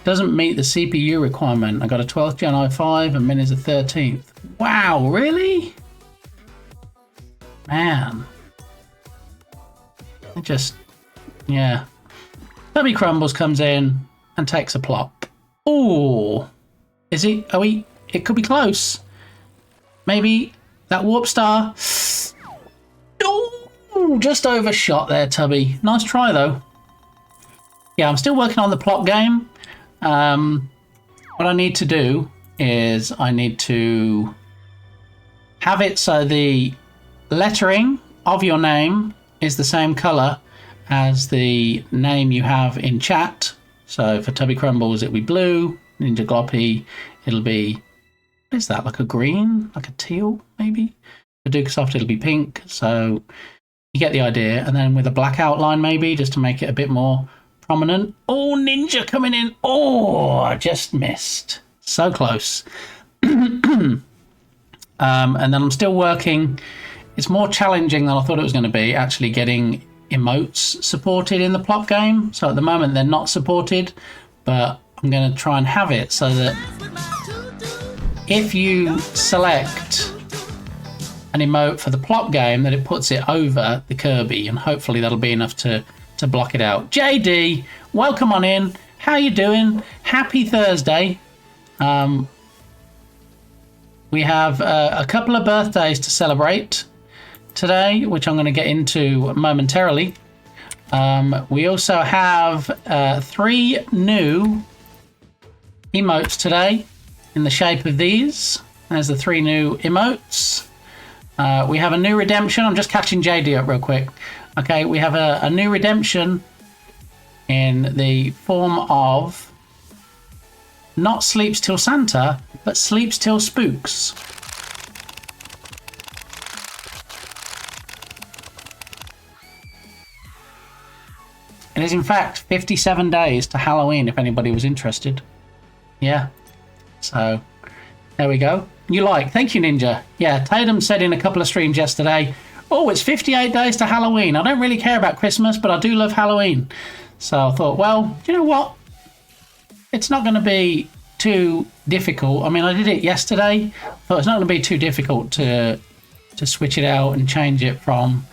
doesn't meet the CPU requirement. I got a 12th Gen i5 and Min is a 13th. Wow, really? Man. It just, yeah. Tubby Crumbles comes in and takes a plop. Ooh. Is he? Are we? It could be close. Maybe that Warp Star. Ooh, just overshot there, Tubby. Nice try, though. Yeah, I'm still working on the plot game. What I need to do is I need to have it so the lettering of your name is the same colour as the name you have in chat. So for Tubby Crumbles, it'll be blue. Ninja Gloppy, it'll be, what is that, like a green? Like a teal, maybe? For Dukesoft, it'll be pink. So you get the idea. And then with a black outline, maybe, just to make it a bit more prominent. Oh, Ninja coming in. Oh, I just missed. So close. And then I'm still working it's more challenging than I thought it was going to be, actually getting emotes supported in the plop game. So at the moment they're not supported, but I'm going to try and have it so that if you select an emote for the plop game, that it puts it over the Kirby, and hopefully that'll be enough to block it out. JD, welcome on in. How you doing? Happy Thursday. We have a couple of birthdays to celebrate today, which I'm going to get into momentarily. We also have 3 new emotes today in the shape of these. There's the 3 new emotes. We have a new redemption. I'm just catching JD up real quick. Okay, we have a new redemption in the form of not Sleeps Till Santa, but Sleeps Till Spooks. It is in fact 57 days to Halloween, if anybody was interested. Yeah, so there we go. Thank you, Ninja. Yeah, Tatum said in a couple of streams yesterday, oh, it's 58 days to Halloween. I don't really care about Christmas, but I do love Halloween. So I thought, well, you know what? It's not going to be too difficult. I mean, I did it yesterday, but it's not going to be too difficult to switch it out and change it from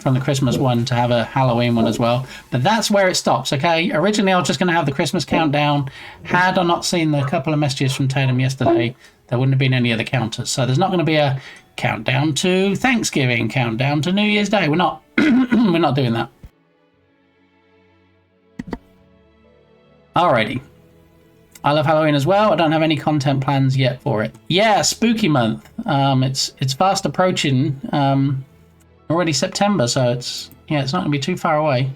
from the Christmas one to have a Halloween one as well. But that's where it stops, okay? Originally, I was just going to have the Christmas countdown. Had I not seen the couple of messages from Tatum yesterday, there wouldn't have been any other counters. So there's not going to be a countdown to Thanksgiving, countdown to New Year's Day. We're not we're not doing that. Alrighty. I love Halloween as well. I don't have any content plans yet for it. Yeah, spooky month. It's fast approaching. Already September, so it's not going to be too far away.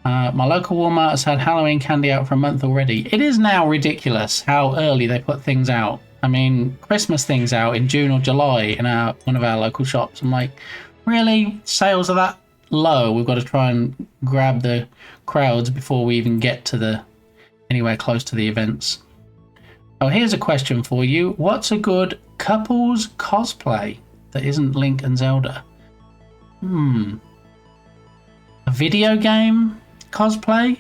My local Walmart has had Halloween candy out for a month already. It is now ridiculous how early they put things out. I mean, Christmas things out in June or July in one of our local shops. I'm like, really? Sales are that low? We've got to try and grab the crowds before we even get to anywhere close to the events. Oh, here's a question for you. What's a good couples cosplay that isn't Link and Zelda? A video game cosplay?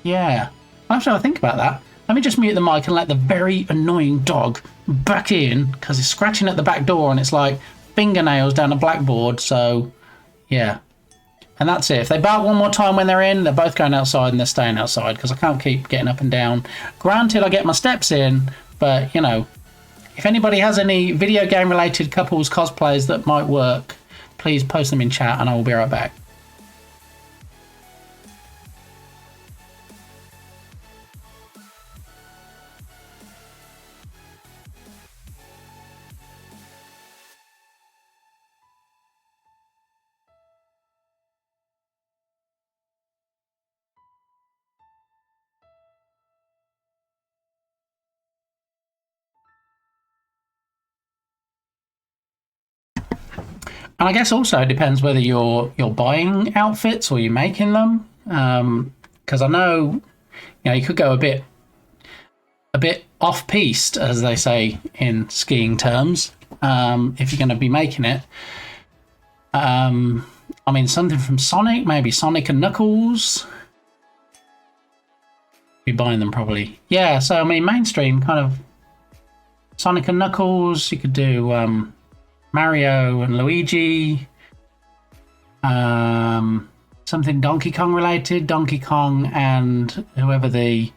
Yeah. I'll have to have a think about that. Let me just mute the mic and let the very annoying dog back in, because he's scratching at the back door and it's like fingernails down a blackboard, so yeah. And that's it. If they bark one more time when they're in, they're both going outside and they're staying outside, because I can't keep getting up and down. Granted, I get my steps in, but, you know, if anybody has any video game related couples cosplays that might work, please post them in chat and I will be right back. And I guess also it depends whether you're buying outfits or you're making them. Because I know, you could go a bit off-piste, as they say in skiing terms, if you're going to be making it. I mean, something from Sonic, maybe Sonic and Knuckles. Be buying them probably. Yeah, so I mean, mainstream kind of Sonic and Knuckles. You could do Mario and Luigi, something Donkey Kong related, Donkey Kong and whoever the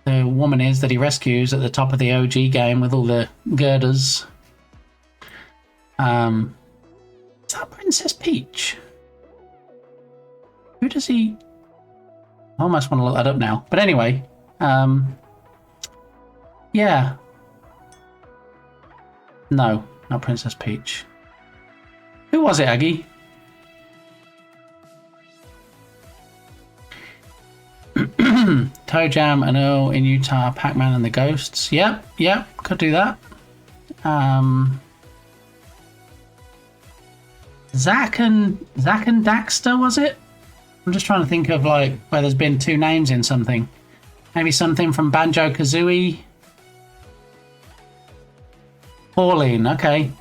woman is that he rescues at the top of the OG game with all the girders. Is that Princess Peach? Who does he... I almost want to look that up now. But anyway, yeah. No. Not Princess Peach. Who was it, Aggie? Toe Jam and Earl in Utah, Pac-Man and the Ghosts. Yep, could do that. Zack and Daxter, was it? I'm just trying to think of like where there's been 2 names in something. Maybe something from Banjo-Kazooie. Pauline, okay.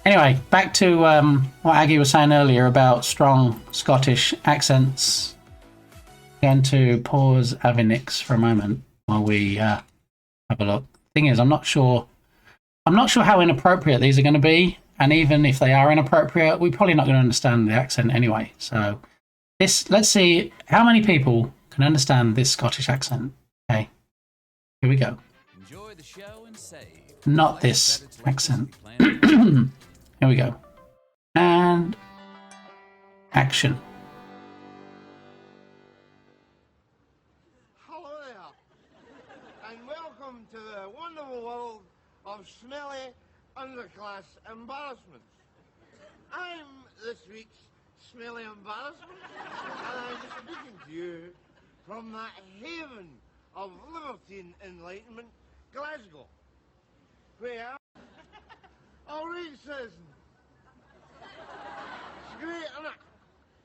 Anyway, back to what Aggie was saying earlier about strong Scottish accents. Going to pause Avinix for a moment while we have a look. Thing is, I'm not sure how inappropriate these are going to be, and even if they are inappropriate, we're probably not going to understand the accent anyway. So let's see how many people can understand this Scottish accent. Okay, here we go. Enjoy the show and save. Not this accent. Here we go. And action. Hello there, and welcome to the wonderful world of smelly underclass embarrassments. I'm this week's smelly embarrassment, and I'm speaking to you from that haven of libertine enlightenment, Glasgow, where I'll read citizen. It's great, isn't it?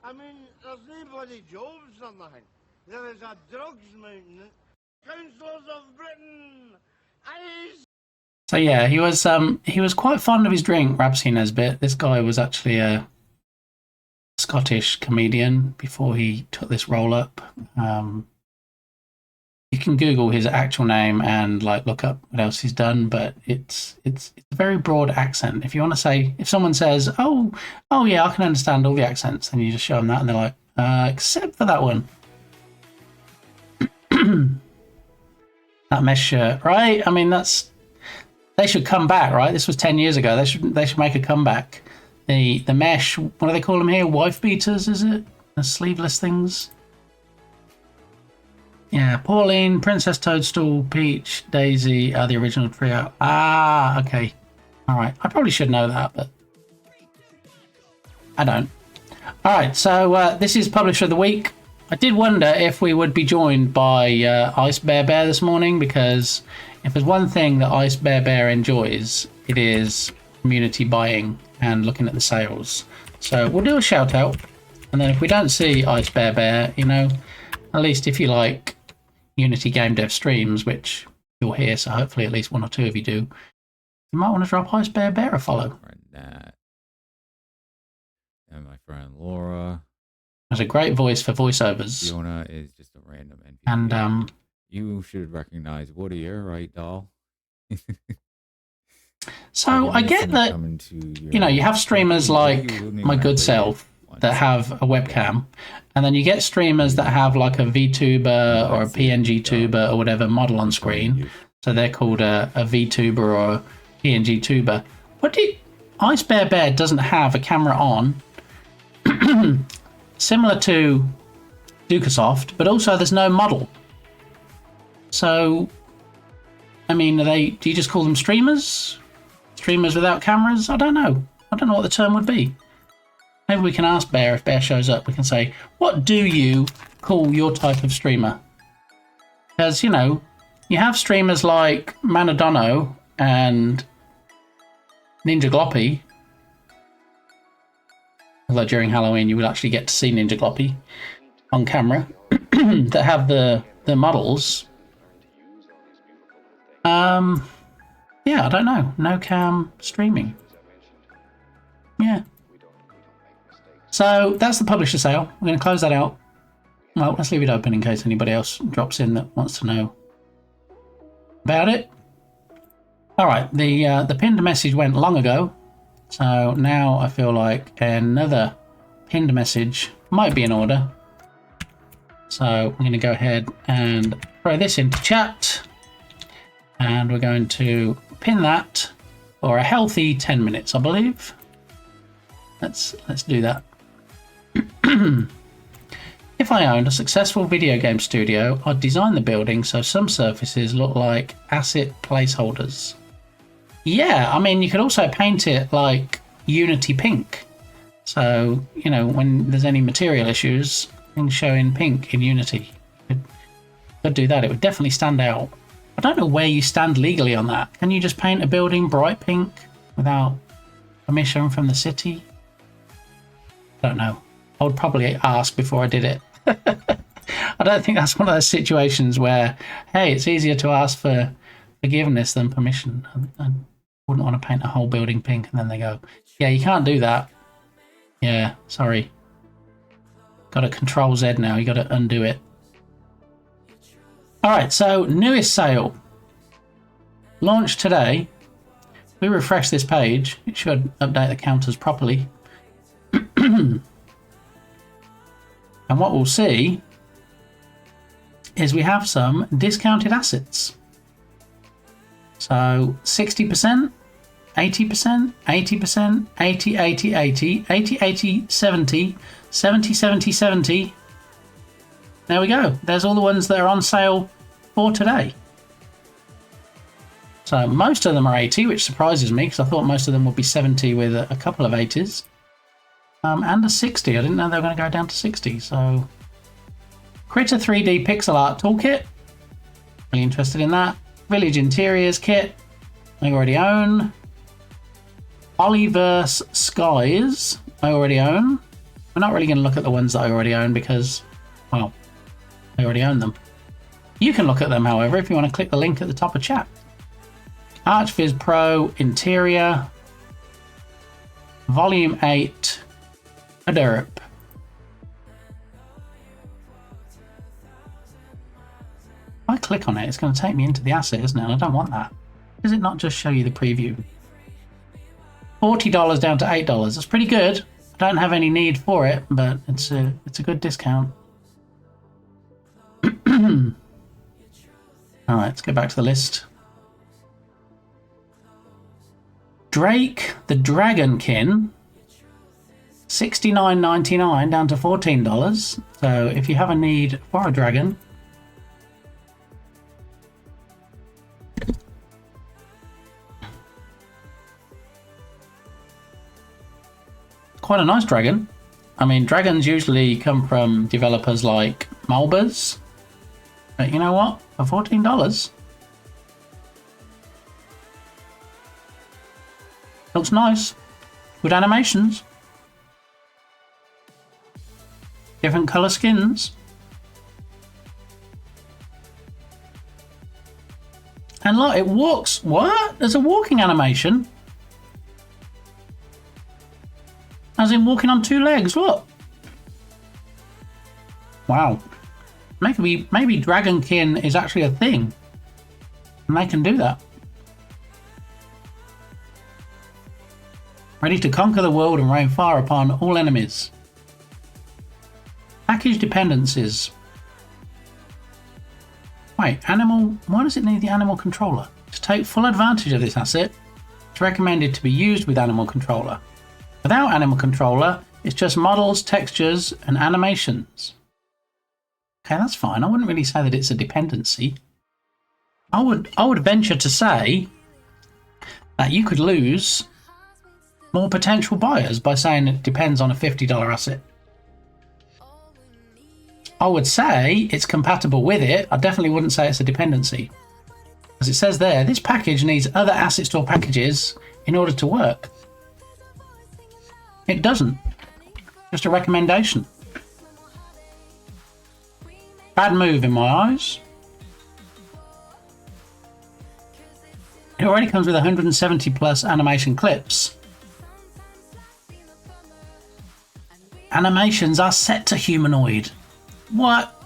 I mean, there's no bloody jobs or nothing. There is a drugs mountain. Councillors of Britain, So yeah, he was quite fond of his drink, Rabsy Nesbitt. This guy was actually a Scottish comedian before he took this role up. You can Google his actual name and like look up what else he's done, but it's a very broad accent. If you want to say, if someone says, oh yeah, I can understand all the accents, then you just show them that, and they're like, except for that one. That mesh shirt, right? I mean, they should come back, right? This was 10 years ago. They should make a comeback. The mesh, what do they call them here? Wife beaters, is it? The sleeveless things. Yeah, Pauline, Princess Toadstool, Peach, Daisy are the original trio. Ah, okay. All right. I probably should know that, but I don't. All right, so this is Publisher of the Week. I did wonder if we would be joined by Ice Bear Bear this morning, because if there's one thing that Ice Bear Bear enjoys, it is community buying and looking at the sales. So we'll do a shout out, and then if we don't see Ice Bear Bear, you know, at least if you like Unity Game Dev streams, which you're here, so hopefully at least one or two of you do, you might want to drop Ice Bear Bear a follow. And my friend Laura. Has a great voice for voiceovers. Fiona is just a random NPC. And you should recognize Woody here, right, doll? So I get that, you know, you have streamers like my good self that have a webcam, and then you get streamers that have like a VTuber or a PNG tuber or whatever model on screen. So they're called a VTuber or a PNG tuber. Ice Bear Bear doesn't have a camera on, similar to Dukasoft, but also there's no model. So, I mean, do you just call them streamers? Streamers without cameras? I don't know. I don't know what the term would be. Maybe we can ask Bear, if Bear shows up, we can say, what do you call your type of streamer? Because, you know, you have streamers like Manadono and Ninja Gloppy. Although during Halloween you will actually get to see Ninja Gloppy on camera, that have the models. Yeah, I don't know. No cam streaming. Yeah. So that's the publisher sale. We're going to close that out. Well, let's leave it open in case anybody else drops in that wants to know about it. All right, the pinned message went long ago, so now I feel like another pinned message might be in order. So I'm going to go ahead and throw this into chat, and we're going to pin that for a healthy 10 minutes, I believe. Let's do that. If I owned a successful video game studio, I'd design the building so some surfaces look like asset placeholders. Yeah, I mean, you could also paint it like Unity pink. So, you know, when there's any material issues, things show in pink in Unity. You could do that. It would definitely stand out. I don't know where you stand legally on that. Can you just paint a building bright pink without permission from the city? I don't know. I would probably ask before I did it. I don't think that's one of those situations where, hey, it's easier to ask for forgiveness than permission. I wouldn't want to paint a whole building pink and then they go, yeah, you can't do that. Yeah, sorry. Got to Control Z now. You got to undo it. All right, so newest sale. Launched today. We refresh this page. It should update the counters properly. And what we'll see is we have some discounted assets. So 60%, 80%, 80%, 80, 80, 80, 80, 80, 70, 70, 70, 70. There we go. There's all the ones that are on sale for today. So most of them are 80, which surprises me because I thought most of them would be 70 with a couple of 80s. And a 60. I didn't know they were going to go down to 60. So Critter 3D Pixel Art Toolkit. Really interested in that. Village Interiors Kit. I already own. Polyverse Skies. I already own. We're not really going to look at the ones that I already own because, well, I already own them. You can look at them, however, if you want to click the link at the top of chat. ArchViz Pro Interior. Volume 8. Aderp. If I click on it, it's going to take me into the asset, isn't it? And I don't want that. Does it not just show you the preview? $40 down to $8. That's pretty good. I don't have any need for it, but it's a good discount. All right, let's go back to the list. Drake the Dragonkin, $69.99 down to $14. So if you have a need for a dragon, quite a nice dragon. I mean, dragons usually come from developers like Mulbers, but you know what? For $14, looks nice. Good animations. Different colour skins. And look, it walks. What? There's a walking animation. As in walking on two legs. Look. Wow. Maybe Dragonkin is actually a thing. And they can do that. Ready to conquer the world and rain fire upon all enemies. Package dependencies. Wait, animal... Why does it need the animal controller? To take full advantage of this asset, it's recommended to be used with animal controller. Without animal controller, it's just models, textures, and animations. Okay, that's fine. I wouldn't really say that it's a dependency. I would venture to say that you could lose more potential buyers by saying it depends on a $50 asset. I would say it's compatible with it. I definitely wouldn't say it's a dependency. As it says there, this package needs other asset store packages in order to work. It doesn't. Just a recommendation. Bad move in my eyes. It already comes with 170 plus animation clips. Animations are set to humanoid. What?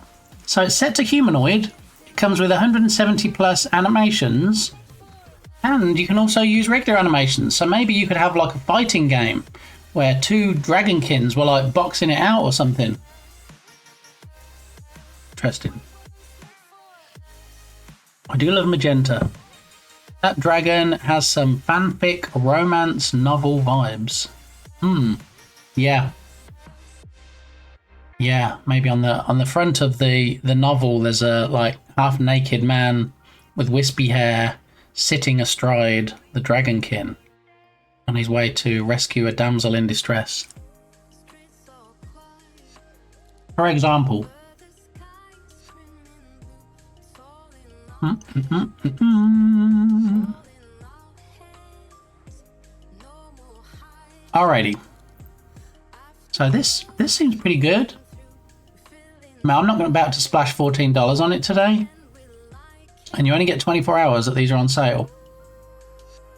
So it's set to humanoid. It comes with 170 plus animations. And you can also use regular animations. So maybe you could have like a fighting game where two Dragonkins were like boxing it out or something. Interesting. I do love magenta. That dragon has some fanfic romance novel vibes. Yeah. Yeah, maybe on the front of the novel there's a like half naked man with wispy hair sitting astride the Dragonkin on his way to rescue a damsel in distress. For example. Alrighty. So this seems pretty good. Now, I'm not about to splash $14 on it today. And you only get 24 hours that these are on sale.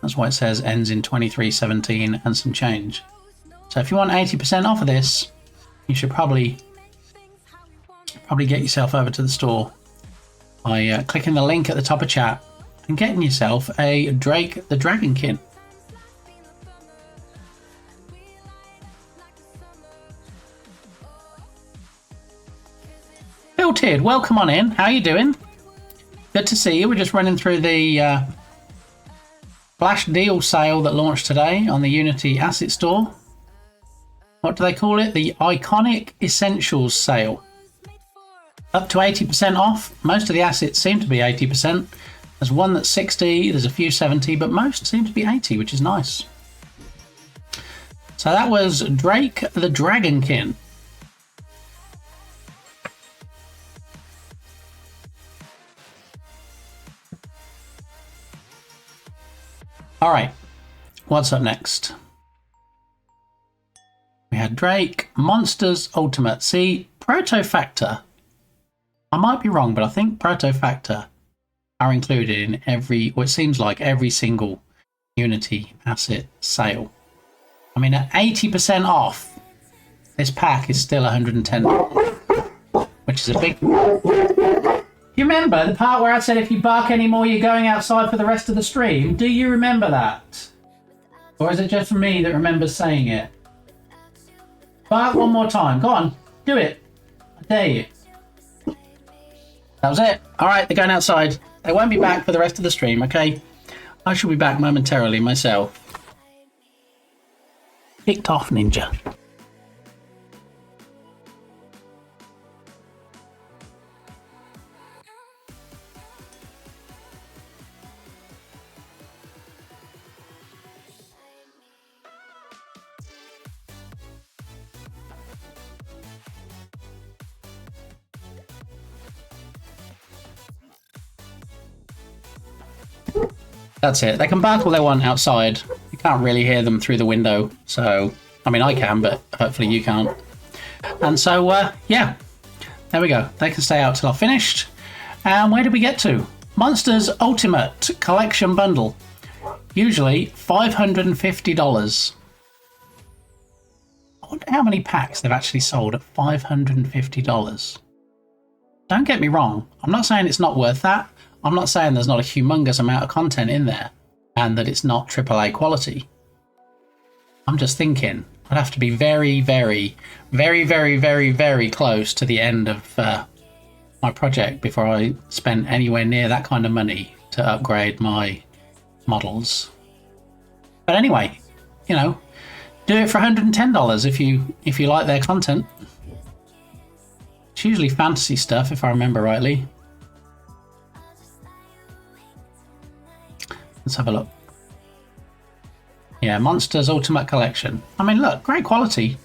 That's why it says ends in 23.17 and some change. So if you want 80% off of this, you should probably get yourself over to the store by clicking the link at the top of chat and getting yourself a Drake the Dragonkin. Filtered, welcome on in. How you doing? Good to see you. We're just running through the flash deal sale that launched today on the Unity Asset Store. What do they call it? The Iconic Essentials sale. Up to 80% off. Most of the assets seem to be 80%. There's one that's 60, there's a few 70, but most seem to be 80, which is nice. So that was Drake the Dragonkin. All right, what's up next? We had Drake, Monsters Ultimate. See, Protofactor. I might be wrong, but I think Protofactor are included in every, what seems like every single Unity asset sale. I mean, at 80% off, this pack is still $110, which is a big... You remember the part where I said if you bark anymore, you're going outside for the rest of the stream? Do you remember that? Or is it just for me that remembers saying it? Bark one more time. Go on. Do it. I dare you. That was it. All right, they're going outside. They won't be back for the rest of the stream, okay? I shall be back momentarily myself. Kicked off, Ninja. That's it. They can bark all they want outside. You can't really hear them through the window. So, I mean, I can, but hopefully you can't. And so, yeah, there we go. They can stay out till I've finished. And where did we get to? Monsters Ultimate Collection Bundle. Usually $550. I wonder how many packs they've actually sold at $550. Don't get me wrong. I'm not saying it's not worth that. I'm not saying there's not a humongous amount of content in there and that it's not AAA quality. I'm just thinking I'd have to be very, very, very, very, very, very close to the end of my project before I spend anywhere near that kind of money to upgrade my models. But anyway, you know, do it for $110 if you like their content. It's usually fantasy stuff, if I remember rightly. Let's have a look. Yeah, Monsters Ultimate Collection. I mean, look, great quality.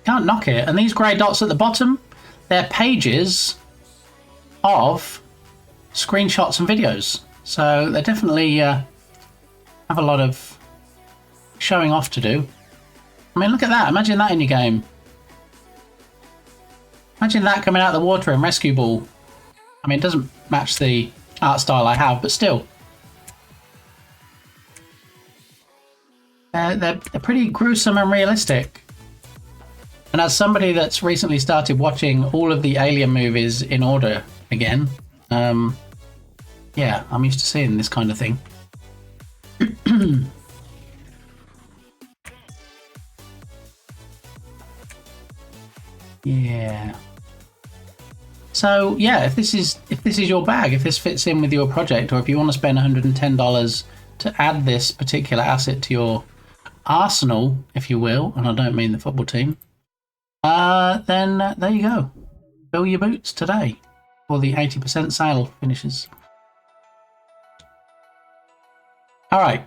Can't knock it. And these grey dots at the bottom, they're pages of screenshots and videos. So they definitely have a lot of showing off to do. I mean, look at that. Imagine that in your game. Imagine that coming out of the water in Rescue Ball. I mean, it doesn't match the art style I have, but still. They're pretty gruesome and realistic. And as somebody that's recently started watching all of the Alien movies in order again, yeah, I'm used to seeing this kind of thing. Yeah. So yeah, if this is your bag, if this fits in with your project, or if you want to spend $110 to add this particular asset to your arsenal, if you will, and I don't mean the football team, then there you go. Fill your boots today before the 80% sale finishes. All right.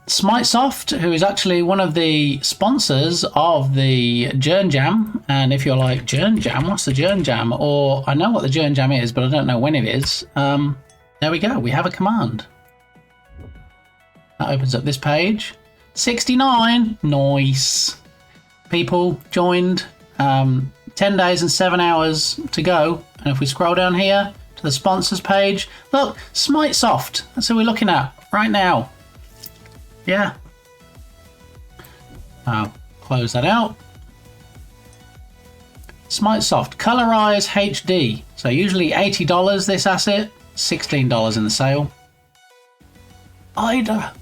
Smitesoft, who is actually one of the sponsors of the Jern Jam, and if you're like, Jern Jam, what's the Jern Jam? Or I know what the Jern Jam is, but I don't know when it is. There we go. We have a command. That opens up this page. 69. Nice. People joined. 10 days and 7 hours to go. And if we scroll down here to the sponsors page, look, Smite Soft. That's who we're looking at right now. Yeah. I'll close that out. Smite Soft, Colorize HD. So usually $80 this asset, $16 in the sale. Ida.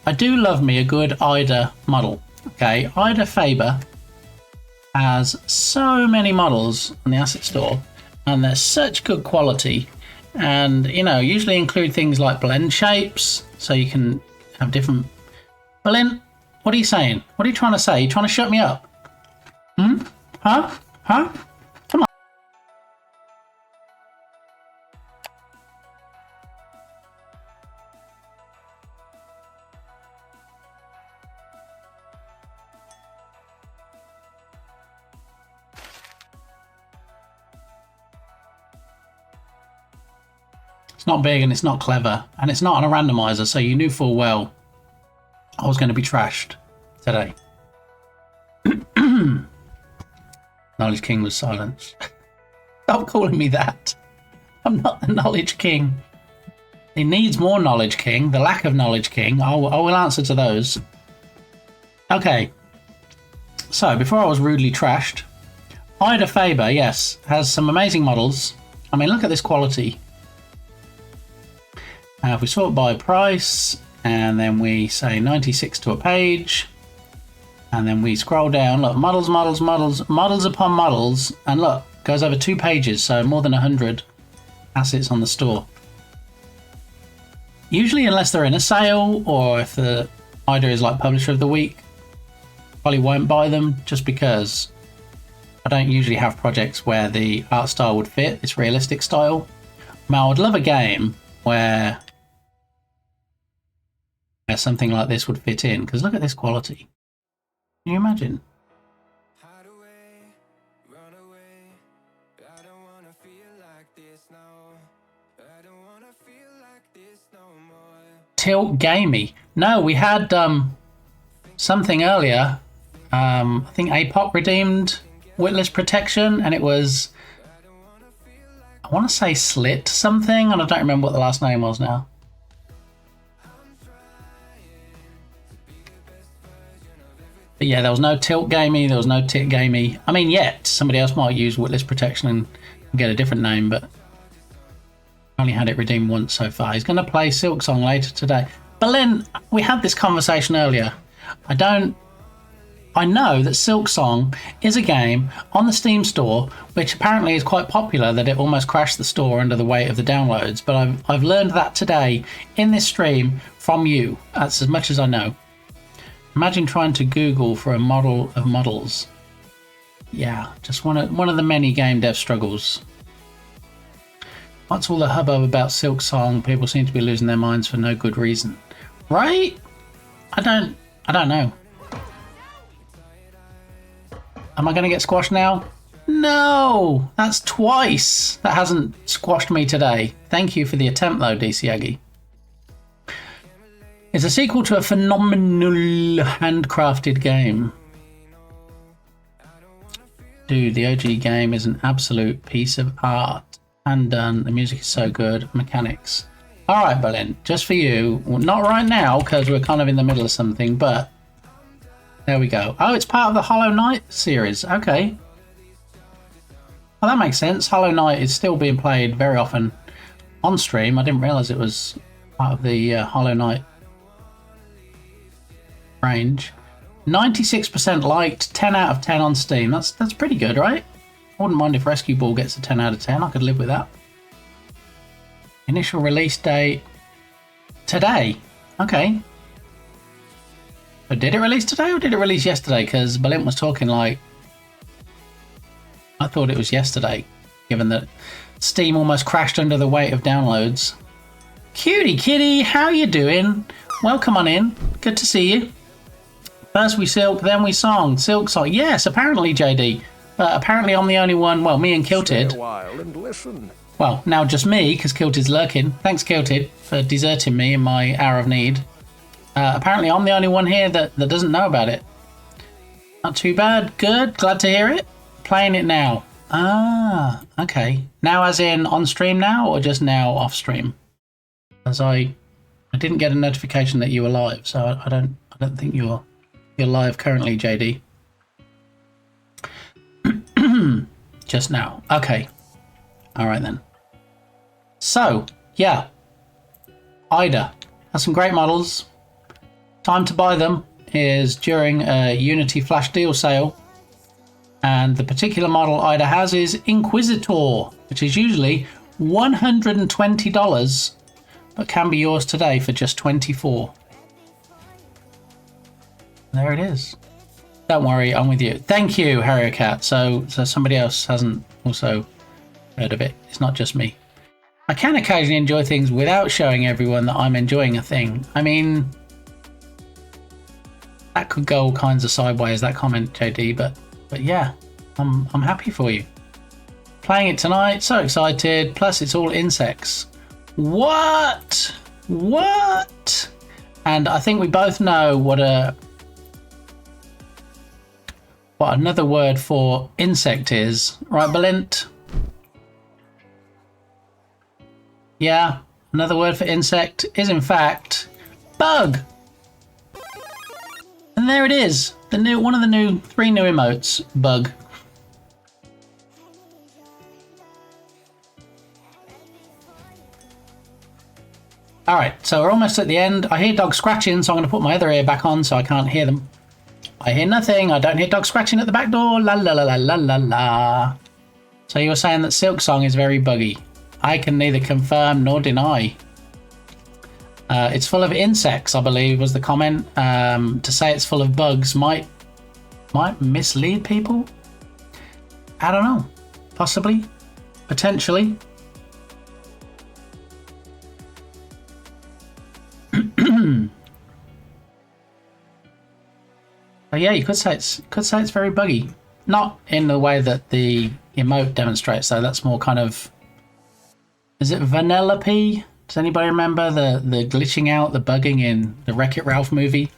I do love me a good Ida model. Okay, Ida Faber has so many models on the asset store, and they're such good quality. And you know, usually include things like blend shapes, so you can have different. Berlin, what are you saying? What are you trying to say? You trying to shut me up? Huh? Come on. It's not big and it's not clever and it's not on a randomizer, so you knew full well I was going to be trashed today. Knowledge King was silenced. Stop calling me that. I'm not the Knowledge King. He needs more Knowledge King. The lack of Knowledge King. I will answer to those. Okay. So, before I was rudely trashed, Ida Faber, yes, has some amazing models. I mean, look at this quality. If we sort by price, and then we say 96 to a page, and then we scroll down, look, models upon models, and look, goes over 2 pages, so more than 100 assets on the store. Usually, unless they're in a sale, or if the Ida is like Publisher of the Week, probably won't buy them, just because I don't usually have projects where the art style would fit, this realistic style. I mean, I would love a game where something like this would fit in, because look at this quality. Can you imagine? Tilt Gamey. No, we had something earlier. I think APOC redeemed Witless Protection, and it was, I want to say Slit something, and I don't remember what the last name was now. But yeah, there was no Tilt Gamey, there was no Tit Gamey. I mean, yet somebody else might use Witless Protection and get a different name, but I only had it redeemed once so far. He's going to play Silksong later today. Berlin, we had this conversation earlier. I know that Silksong is a game on the Steam store, which apparently is quite popular, that it almost crashed the store under the weight of the downloads. But I've learned that today in this stream from you. That's as much as I know. Imagine trying to Google for a model of models. Yeah, just one of the many game dev struggles. What's all the hubbub about Silksong? People seem to be losing their minds for no good reason. Right? I don't know. Am I going to get squashed now? No! That's twice. That hasn't squashed me today. Thank you for the attempt though, DC Aggie. It's a sequel to a phenomenal handcrafted game. Dude, the OG game is an absolute piece of art. Undone, the music is so good. Mechanics. Alright, Berlin, just for you. Well, not right now, because we're kind of in the middle of something, but there we go. Oh, it's part of the Hollow Knight series. Okay. Well, that makes sense. Hollow Knight is still being played very often on stream. I didn't realise it was part of the Hollow Knight range. 96% liked, 10 out of 10 on Steam. That's pretty good, right? I wouldn't mind if Rescue Ball gets a 10 out of 10. I could live with that. Initial release date today. Okay. But did it release today or did it release yesterday? Because Berlin was talking like, I thought it was yesterday, given that Steam almost crashed under the weight of downloads. Cutie kitty, how you doing? Welcome on in. Good to see you. First we silk, then we song. Silk song. Yes, apparently, JD. Apparently I'm the only one, well, me and Kilted. Stay a while and listen. Well, now just me, because Kilted's lurking. Thanks, Kilted, for deserting me in my hour of need. Apparently I'm the only one here that doesn't know about it. Not too bad. Good. Glad to hear it. Playing it now. Ah, okay. Now as in on stream now or just now off stream? As I didn't get a notification that you were live, so I don't think you're live currently, JD. Just now. Okay. All right then. So, yeah. Ida has some great models. Time to buy them is during a Unity Flash deal sale. And the particular model Ida has is Inquisitor, which is usually $120, but can be yours today for just $24. There it is. Don't worry, I'm with you. Thank you, Harrier Cat. So somebody else hasn't also heard of it. It's not just me. I can occasionally enjoy things without showing everyone that I'm enjoying a thing. I mean, that could go all kinds of sideways, that comment, JD, but yeah, I'm happy for you. Playing it tonight, so excited. Plus, it's all insects. What? And I think we both know what another word for insect is, right, Belint? Yeah, another word for insect is in fact bug. And there it is, one of the 3 new emotes, bug. All right, so we're almost at the end. I hear dogs scratching, so I'm going to put my other ear back on so I can't hear them. I hear nothing. I don't hear dogs scratching at the back door. La la la la la la la. So you were saying that Silk Song is very buggy. I can neither confirm nor deny. It's full of insects, I believe, was the comment. To say it's full of bugs might mislead people. I don't know. Possibly. Potentially. But yeah, you could say it's very buggy. Not in the way that the emote demonstrates, though. That's more kind of... Is it Vanellope? Does anybody remember the glitching out, the bugging in the Wreck-It Ralph movie?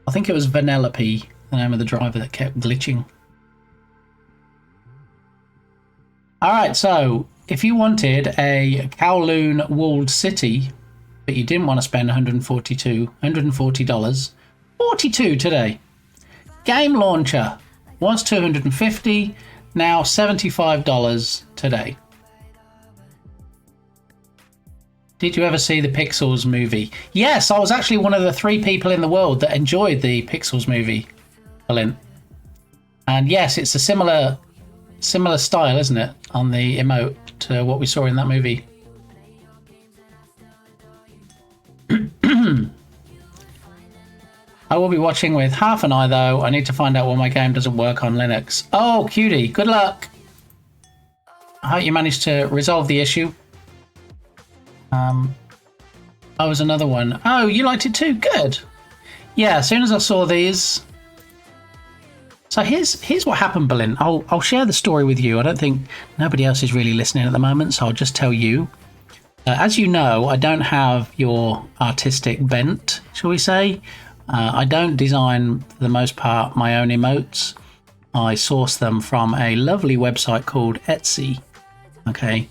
I think it was Vanellope, the name of the driver that kept glitching. Alright, so if you wanted a Kowloon walled city, but you didn't want to spend $140 42 today. Game launcher was $250, now $75 today. Did you ever see the Pixels movie? Yes, I was actually one of the 3 people in the world that enjoyed the Pixels movie, Berlin. And yes, it's a similar style, isn't it, on the emote to what we saw in that movie. I will be watching with half an eye, though. I need to find out why my game doesn't work on Linux. Oh, cutie, good luck. I hope you managed to resolve the issue. Oh, was another one. Oh, you liked it too? Good. Yeah, as soon as I saw these... So here's what happened, Berlin. I'll share the story with you. I don't think nobody else is really listening at the moment, so I'll just tell you. As you know, I don't have your artistic bent, shall we say. I don't design, for the most part, my own emotes. I source them from a lovely website called Etsy. Okay.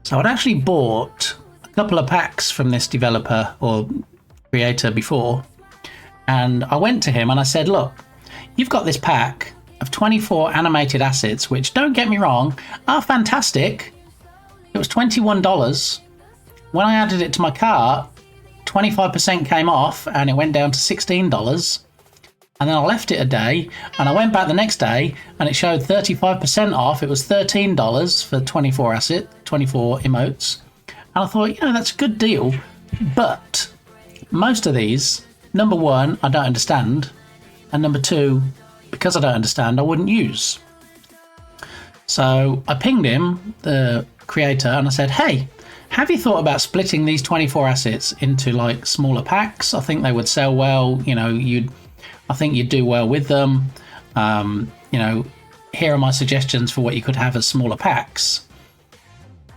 So I'd actually bought a couple of packs from this developer or creator before. And I went to him and I said, look, you've got this pack of 24 animated assets, which, don't get me wrong, are fantastic. It was $21. When I added it to my cart, 25% came off and it went down to $16. And then I left it a day and I went back the next day and it showed 35% off. It was $13 for 24 emotes. And I thought, that's a good deal. But most of these, number one, I don't understand. And number two, because I don't understand, I wouldn't use. So I pinged him, the creator, and I said, hey, have you thought about splitting these 24 assets into like smaller packs? I think they would sell well. I think you'd do well with them. Here are my suggestions for what you could have as smaller packs.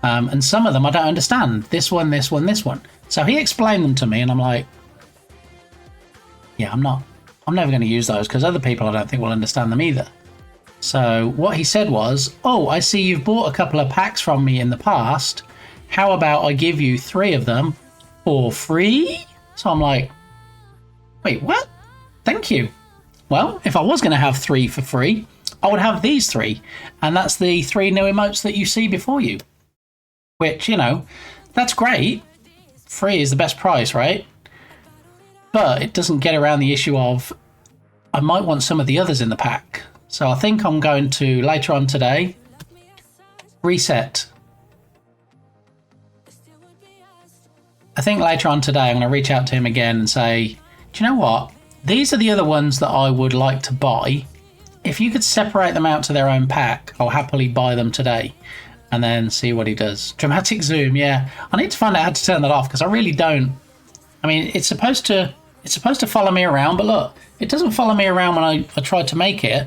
And some of them I don't understand. This one, this one, this one. So he explained them to me and I'm like, yeah, I'm never going to use those because other people I don't think will understand them either. So what he said was, oh, I see you've bought a couple of packs from me in the past. How about I give you 3 of them for free? So I'm like, wait, what? Thank you. Well, if I was going to have 3 for free, I would have these 3. And that's the 3 new emotes that you see before you. Which, you know, that's great. Free is the best price, right? But it doesn't get around the issue of I might want some of the others in the pack. So I think I'm going to, later on today, reset. I think later on today I'm going to reach out to him again and say, do you know what? These are the other ones that I would like to buy. If you could separate them out to their own pack, I'll happily buy them today. And then see what he does. Dramatic zoom, yeah. I need to find out how to turn that off because I really don't. I mean, it's supposed to follow me around, but look, it doesn't follow me around when I try to make it.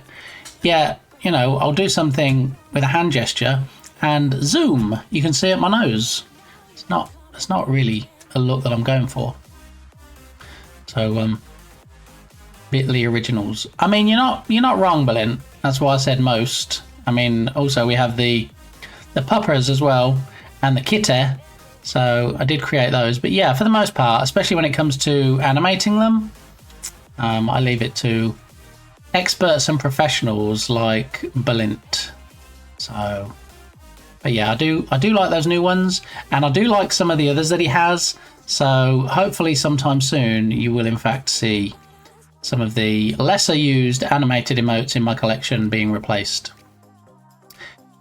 Yeah, you know, I'll do something with a hand gesture and zoom. You can see it my nose. It's not really a look that I'm going for. So Bitly Originals. I mean, you're not wrong, Berlin. That's why I said most. I mean, also we have the puppers as well and the kitty. So I did create those, but yeah, for the most part, especially when it comes to animating them, I leave it to experts and professionals like Balint. So, but yeah, I do like those new ones, and I do like some of the others that he has. So hopefully sometime soon you will in fact see some of the lesser used animated emotes in my collection being replaced.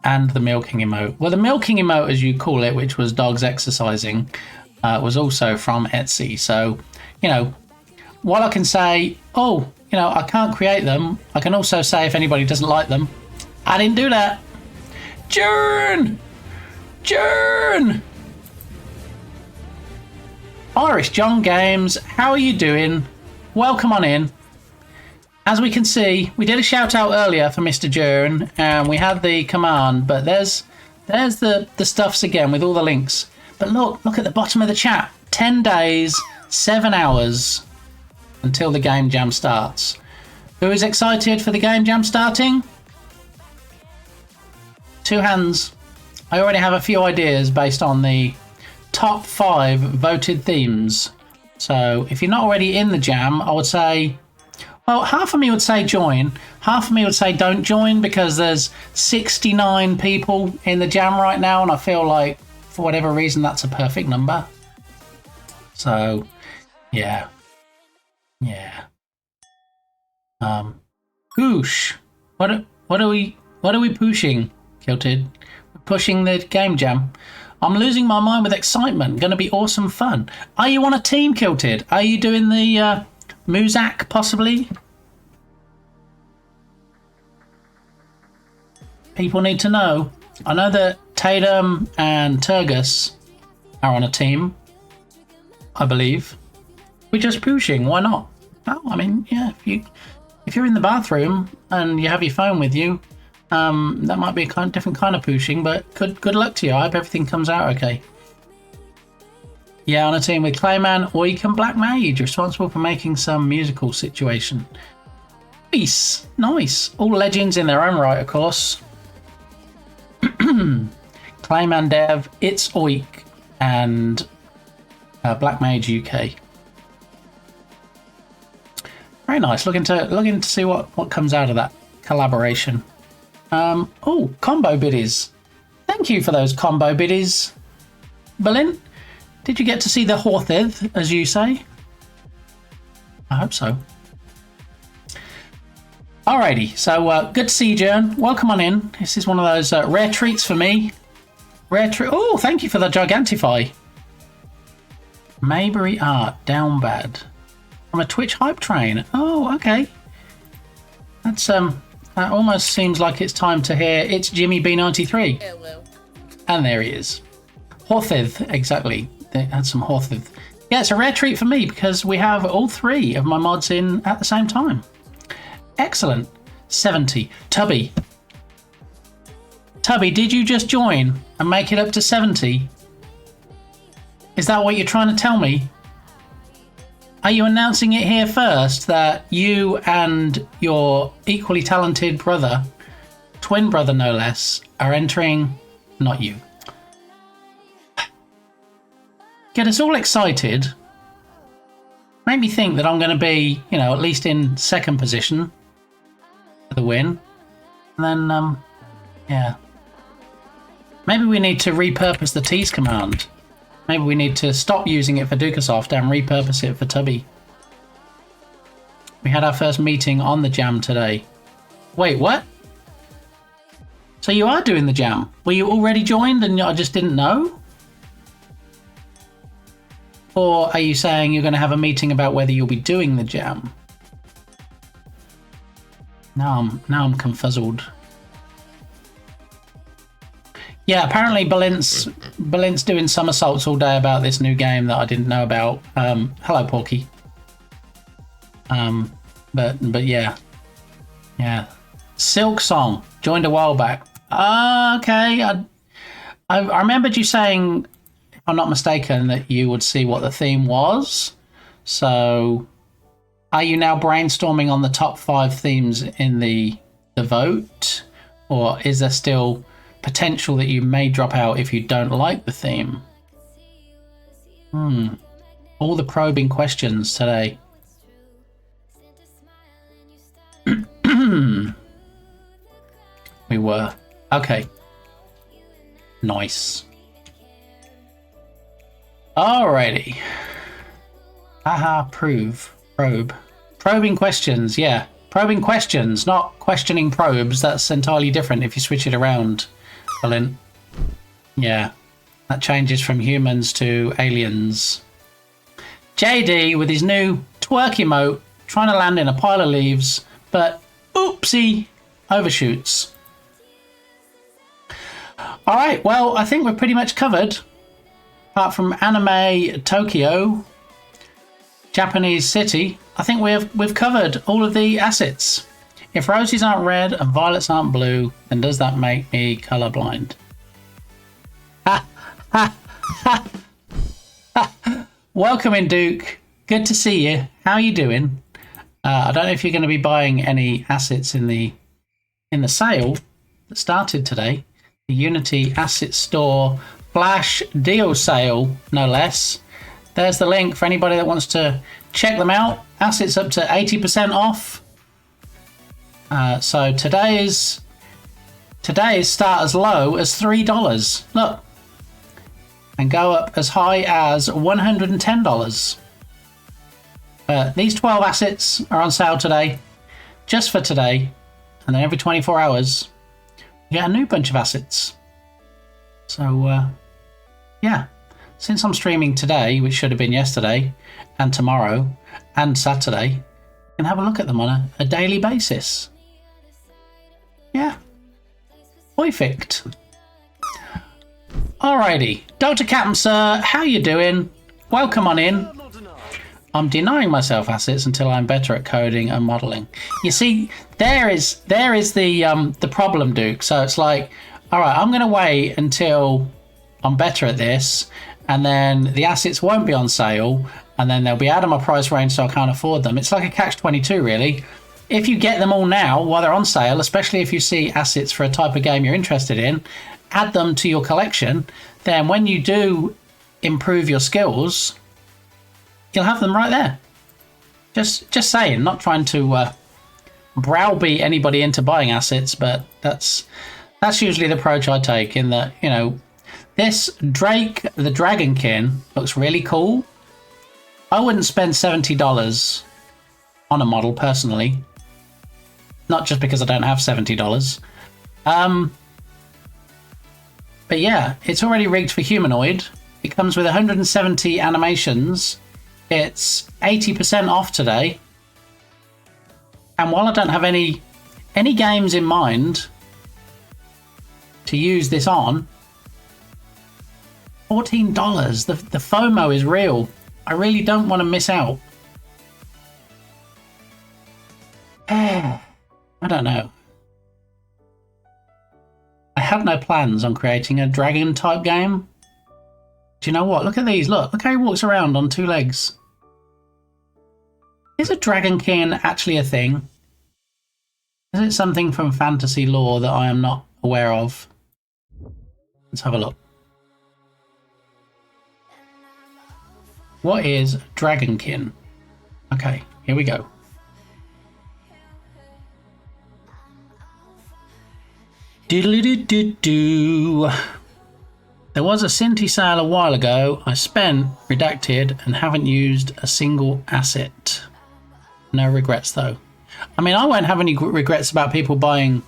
And the milking emote. Well, the milking emote, as you call it, which was dogs exercising, was also from Etsy. So, you know, while I can say, oh, you know, I can't create them, I can also say if anybody doesn't like them, I didn't do that. Jern! Irish John Games, how are you doing? Welcome on in. As we can see, we did a shout out earlier for Mr. Jern, and we had the command, but there's the stuffs again with all the links. But look at the bottom of the chat. 10 days, 7 hours until the game jam starts. Who is excited for the game jam starting? 2 hands. I already have a few ideas based on the top 5 voted themes. So if you're not already in the jam, I would say, well, half of me would say join, half of me would say don't join, because there's 69 people in the jam right now, and I feel like for whatever reason that's a perfect number. So yeah. Goosh. What are we pushing, Kilted? We're pushing the game jam. I'm losing my mind with excitement. Going to be awesome fun. Are you on a team, Kilted? Are you doing the Muzak, possibly? People need to know. I know that Tatum and Turgus are on a team, I believe. We're just pushing. Why not? Oh, I mean, yeah. If you're in the bathroom and you have your phone with you, that might be a different kind of pushing. But good luck to you. I hope everything comes out okay. Yeah, on a team with Clayman, Oik, and Black Mage, responsible for making some musical situation. Nice. All legends in their own right, of course. Clayman Dev, It's Oik, and Black Mage UK. Very nice. Looking to see what comes out of that collaboration. Oh, combo biddies. Thank you for those combo biddies, Berlin. Did you get to see the Horthith, as you say? I hope so. Alrighty, so good to see you, Jern. Welcome on in. This is one of those rare treats for me. Oh, thank you for the Gigantify. Mayberry Art, down bad. From a Twitch hype train. Oh, okay. That's that almost seems like it's time to hear It's Jimmy B93. Hello. And there he is. Horthith, exactly. They had some Horthith. Yeah, it's a rare treat for me because we have all 3 of my mods in at the same time. Excellent. 70. Tubby, did you just join and make it up to 70? Is that what you're trying to tell me? Are you announcing it here first that you and your equally talented brother twin brother no less, are entering, not you. Get us all excited. Make me think that I'm going to be, you know, at least in second position for the win. And then, yeah. Maybe we need to repurpose the tease command. Maybe we need to stop using it for Dukasoft and repurpose it for Tubby. We had our first meeting on the jam today. Wait, what? So you are doing the jam? Were you already joined and I just didn't know? Or are you saying you're going to have a meeting about whether you'll be doing the jam? Now I'm confuzzled. Yeah, apparently Balint's doing somersaults all day about this new game that I didn't know about. Hello, Porky. But yeah. Silk Song joined a while back. Okay. I remembered you saying, if I'm not mistaken, that you would see what the theme was. So, are you now brainstorming on the top 5 themes in the vote, or is there still potential that you may drop out if you don't like the theme? All the probing questions today. We were. Okay. Nice. Alrighty. Haha, probe. Probing questions, yeah. Probing questions, not questioning probes. That's entirely different if you switch it around, Colin. Yeah. That changes from humans to aliens. JD with his new twerk emote, trying to land in a pile of leaves, but oopsie, overshoots. Alright, well, I think we're pretty much covered. Apart from Anime Tokyo, Japanese City, I think we've covered all of the assets. If roses aren't red and violets aren't blue, then does that make me colorblind? Ha ha ha ha! Welcome in, Duke. Good to see you. How are you doing? I don't know if you're going to be buying any assets in the sale that started today. The Unity Asset Store Flash Deal Sale, no less. There's the link for anybody that wants to check them out. Assets up to 80% off. So today's start as low as $3. Look. And go up as high as $110. These 12 assets are on sale today. Just for today. And then every 24 hours, you get a new bunch of assets. So, yeah. Since I'm streaming today, which should have been yesterday, and tomorrow, and Saturday, you can have a look at them on a daily basis. Yeah. Perfect. Alrighty. Dr. Captain Sir, how you doing? Welcome on in. I'm denying myself assets until I'm better at coding and modeling. You see, there is the problem, Duke. So it's like, all right, I'm going to wait until I'm better at this, and then the assets won't be on sale, and then they'll be out of my price range, so I can't afford them. It's like a catch-22, really. If you get them all now while they're on sale, especially if you see assets for a type of game you're interested in, add them to your collection, then when you do improve your skills, you'll have them right there. Just saying, not trying to browbeat anybody into buying assets, but that's usually the approach I take, in that, you know, this Drake the Dragonkin looks really cool. I wouldn't spend $70 on a model personally. Not just because I don't have $70. But yeah, it's already rigged for humanoid. It comes with 170 animations. It's 80% off today. And while I don't have any games in mind to use this on, $14. The FOMO is real. I really don't want to miss out. I don't know. I have no plans on creating a dragon type game. Do you know what? Look at these. Look how he walks around on 2 legs. Is a dragonkin actually a thing? Is it something from fantasy lore that I am not aware of? Let's have a look. What is Dragonkin? Okay, here we go. Doodle-doo-doo-doo. There was a Cinti sale a while ago. I spent, redacted, and haven't used a single asset. No regrets though. I mean, I won't have any regrets about people buying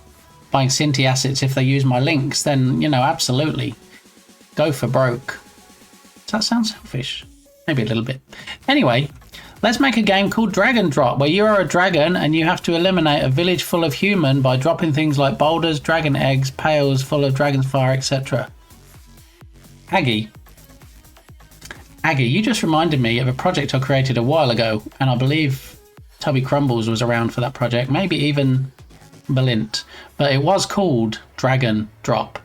Cinti assets if they use my links. Then, you know, absolutely. Go for broke. Does that sound selfish? Maybe a little bit. Anyway, let's make a game called Dragon Drop, where you are a dragon and you have to eliminate a village full of human by dropping things like boulders, dragon eggs, pails full of dragon's fire, etc. Aggie, you just reminded me of a project I created a while ago, and I believe Tubby Crumbles was around for that project, maybe even Belint, but it was called Dragon Drop,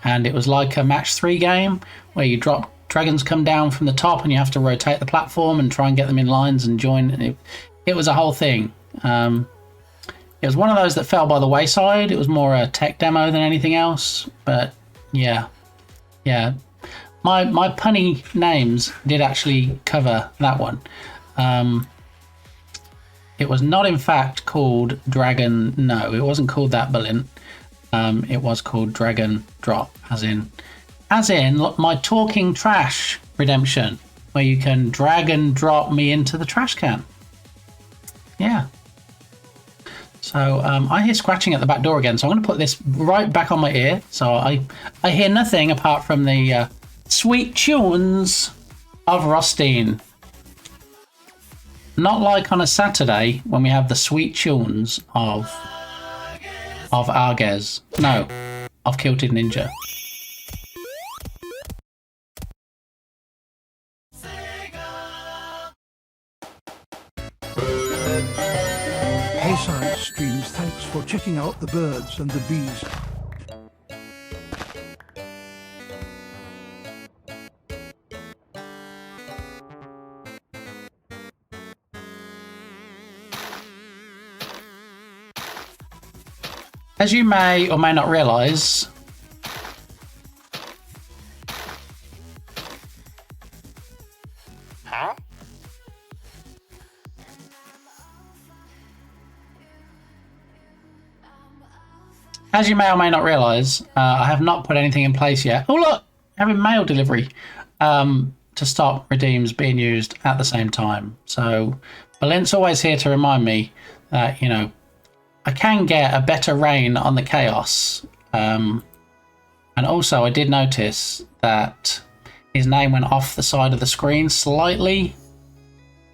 and it was like a match 3 game where you drop dragons come down from the top and you have to rotate the platform and try and get them in lines and join. And it was a whole thing. It was one of those that fell by the wayside. It was more a tech demo than anything else, but yeah. My punny names did actually cover that one. It was not in fact called Dragon. No, it wasn't called that, Belint. It was called Dragon Drop, as in my talking trash redemption, where you can drag and drop me into the trash can. Yeah. So I hear scratching at the back door again, so I'm going to put this right back on my ear, so I hear nothing apart from the sweet tunes of Rostine. Not like on a Saturday when we have the sweet tunes of Arges. No, of Kilted Ninja. Hey Science Streams, thanks for checking out the birds and the bees. As you may or may not realise, as you may or may not realise, I have not put anything in place yet. Oh look, having mail delivery to stop redeems being used at the same time. So Belint's always here to remind me that, you know, I can get a better reign on the chaos. And also I did notice that his name went off the side of the screen slightly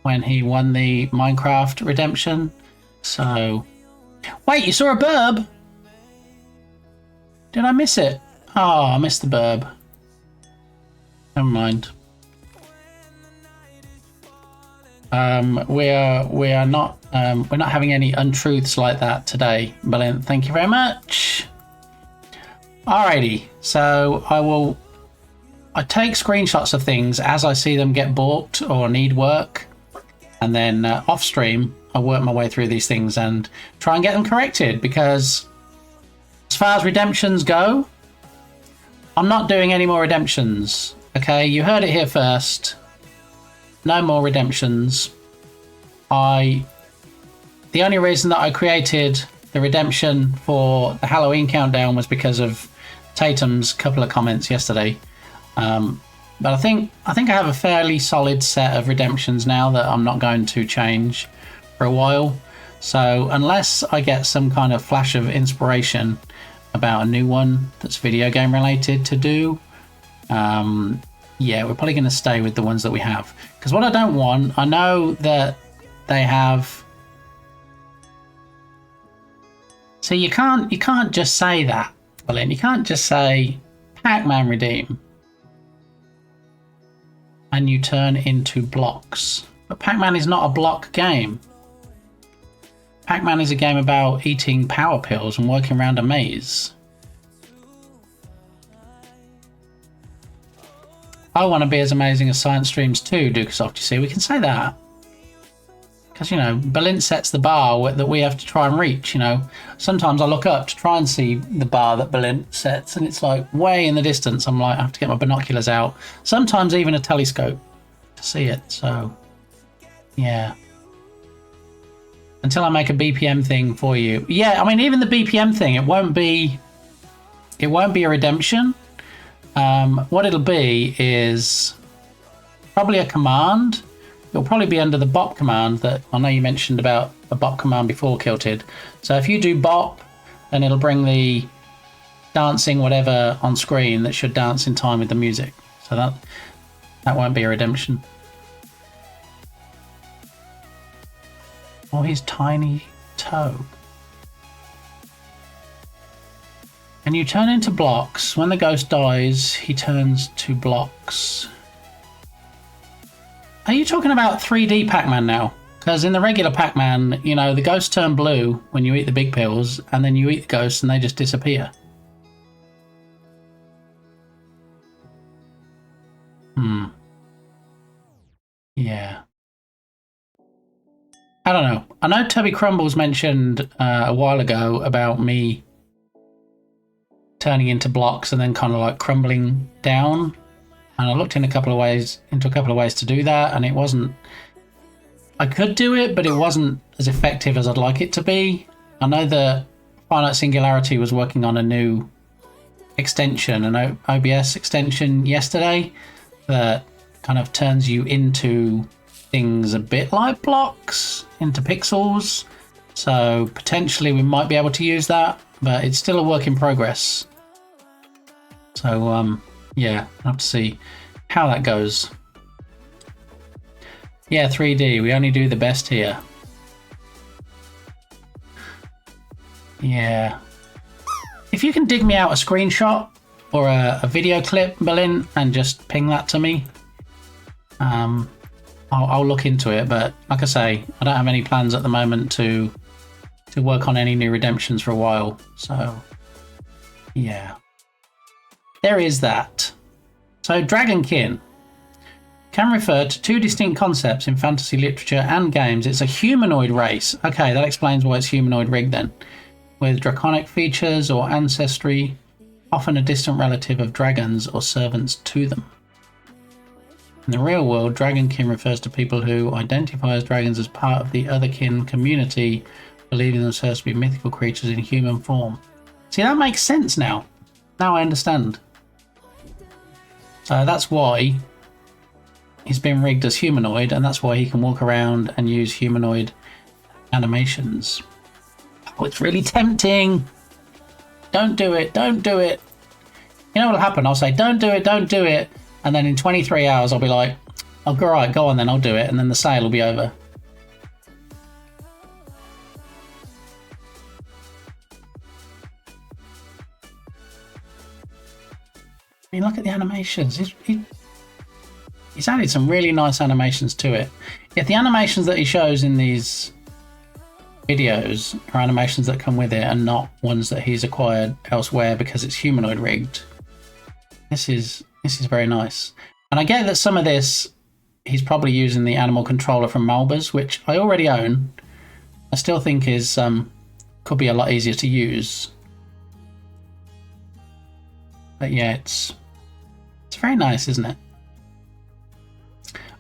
when he won the Minecraft redemption. So, wait, you saw a burb? Did I miss it? Oh, I missed the burb. Never mind. We're not having any untruths like that today, Belint. Thank you very much. Alrighty, so I take screenshots of things as I see them get balked or need work, and then off stream I work my way through these things and try and get them corrected, because as far as redemptions go, I'm not doing any more redemptions. Okay, you heard it here first. No more redemptions. The only reason that I created the redemption for the Halloween countdown was because of Tatum's couple of comments yesterday. But I think I have a fairly solid set of redemptions now that I'm not going to change for a while. So unless I get some kind of flash of inspiration about a new one that's video game related to do, yeah, we're probably going to stay with the ones that we have. Because what I don't want, I know that they have... See, you can't just say that, Belint. You can't just say Pac-Man redeem and you turn into blocks. But Pac-Man is not a block game. Pac-Man is a game about eating power pills and working around a maze. I want to be as amazing as Science Streams too, Dukesoft. You see, we can say that. because, you know, Berlin sets the bar that we have to try and reach, you know. Sometimes I look up to try and see the bar that Berlin sets, and it's like way in the distance. I'm like, I have to get my binoculars out. Sometimes even a telescope to see it. So, yeah. Until I make a BPM thing for you. Yeah, I mean, even the BPM thing, it won't be a redemption. What it'll be is probably a command. It'll probably be under the bop command that I know you mentioned about a bop command before, Kilted. So if you do bop, then it'll bring the dancing whatever on screen that should dance in time with the music. So that won't be a redemption. Oh, his tiny toe. And you turn into blocks. When the ghost dies, he turns to blocks. Are you talking about 3D Pac-Man now? Because in the regular Pac-Man, you know, the ghosts turn blue when you eat the big pills, and then you eat the ghosts and they just disappear. Yeah. I don't know. I know Tubby Crumbles mentioned a while ago about me turning into blocks and then kind of like crumbling down. And I looked into a couple of ways to do that, and it wasn't. I could do it, but it wasn't as effective as I'd like it to be. I know that Finite Singularity was working on a new extension, an OBS extension yesterday that kind of turns you into things a bit like blocks, into pixels. So potentially we might be able to use that, but it's still a work in progress. So yeah, I'll have to see how that goes. Yeah, 3D, we only do the best here. Yeah. If you can dig me out a screenshot or a video clip, Berlin, and just ping that to me, I'll look into it. But like I say, I don't have any plans at the moment to work on any new redemptions for a while. So, yeah. There is that. So, Dragonkin can refer to two distinct concepts in fantasy literature and games. It's a humanoid race. Okay, that explains why it's humanoid rigged then. With draconic features or ancestry, often a distant relative of dragons or servants to them. In the real world, Dragonkin refers to people who identify as dragons as part of the otherkin community, believing themselves to be mythical creatures in human form. See, that makes sense now. Now I understand. So that's why he's been rigged as humanoid, and that's why he can walk around and use humanoid animations. Oh, it's really tempting. Don't do it. Don't do it. You know what'll happen? I'll say, don't do it. Don't do it. And then in 23 hours, I'll be like, oh, all right, go on then. I'll do it. And then the sale will be over. I mean, look at the animations. He's added some really nice animations to it. Yet the animations that he shows in these videos are animations that come with it and not ones that he's acquired elsewhere because it's humanoid rigged. This is very nice. And I get that some of this he's probably using the animal controller from Malbers, which I already own. I still think is could be a lot easier to use. But yeah, it's very nice, isn't it?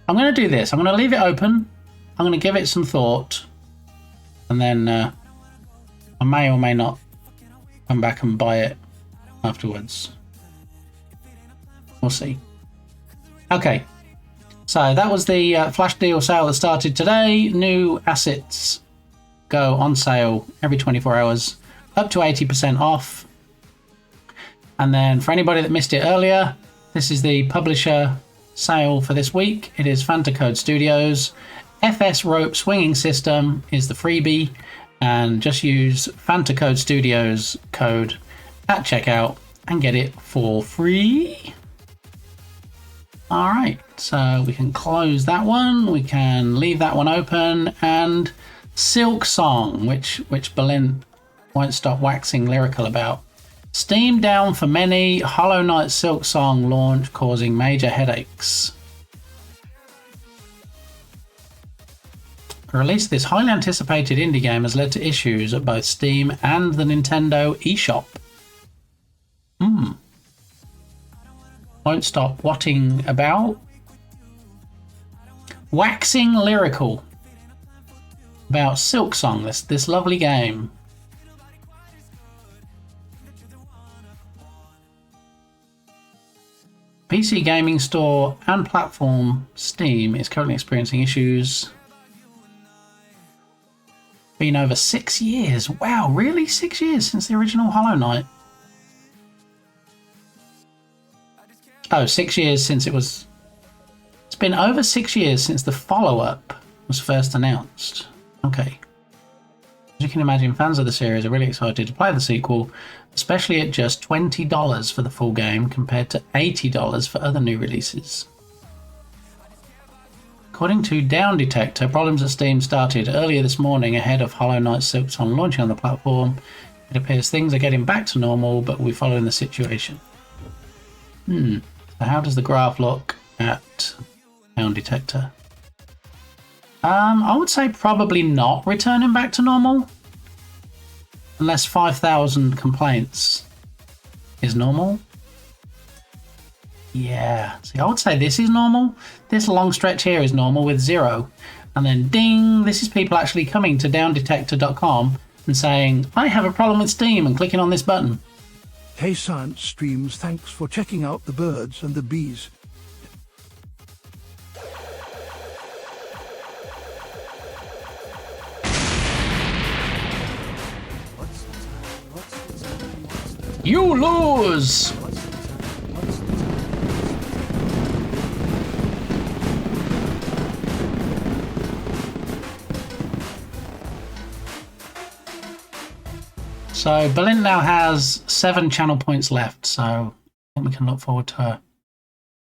I'm going to do this. I'm going to leave it open. I'm going to give it some thought. And then I may or may not come back and buy it afterwards. We'll see. Okay. So that was the flash deal sale that started today. New assets go on sale every 24 hours, up to 80% off. And then for anybody that missed it earlier, this is the publisher sale for this week. It is Fantacode Studios. FS Rope Swinging System is the freebie, and just use Fantacode Studios code at checkout and get it for free. Alright, so we can close that one, we can leave that one open, and Silk Song, which Berlin won't stop waxing lyrical about. Steam down for many, Hollow Knight Silk Song launch causing major headaches. The release of this highly anticipated indie game has led to issues at both Steam and the Nintendo eShop. Won't stop whatting about. Waxing lyrical about Silk Song, this lovely game. PC gaming store and platform Steam is currently experiencing issues. Been over 6 years. Wow, really? 6 years since the original Hollow Knight? Oh, 6 years since it was... It's been over 6 years since the follow-up was first announced. Okay. As you can imagine, fans of the series are really excited to play the sequel, especially at just $20 for the full game compared to $80 for other new releases. According to Down Detector, problems at Steam started earlier this morning ahead of Hollow Knight Silk Song launching on the platform. It appears things are getting back to normal, but we're following the situation. So how does the graph look at Down Detector? I would say probably not returning back to normal. Unless 5,000 complaints is normal. Yeah, see, I would say this is normal. This long stretch here is normal with 0. And then ding, this is people actually coming to downdetector.com and saying, I have a problem with Steam, and clicking on this button. Hey Science Streams, thanks for checking out the birds and the bees. You lose! So Berlin now has 7 channel points left, so I think we can look forward to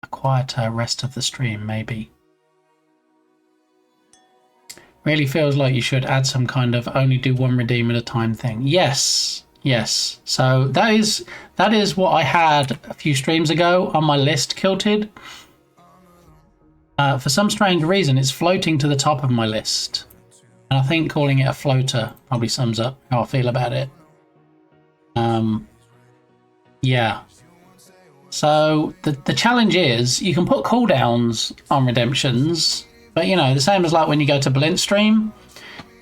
a quieter rest of the stream, maybe. Really feels like you should add some kind of only do one redeem at a time thing. Yes. Yes, so that is what I had a few streams ago on my list, Kilted. For some strange reason, it's floating to the top of my list. And I think calling it a floater probably sums up how I feel about it. Yeah. So the challenge is you can put cooldowns on redemptions, but you know, the same as like when you go to Blint stream,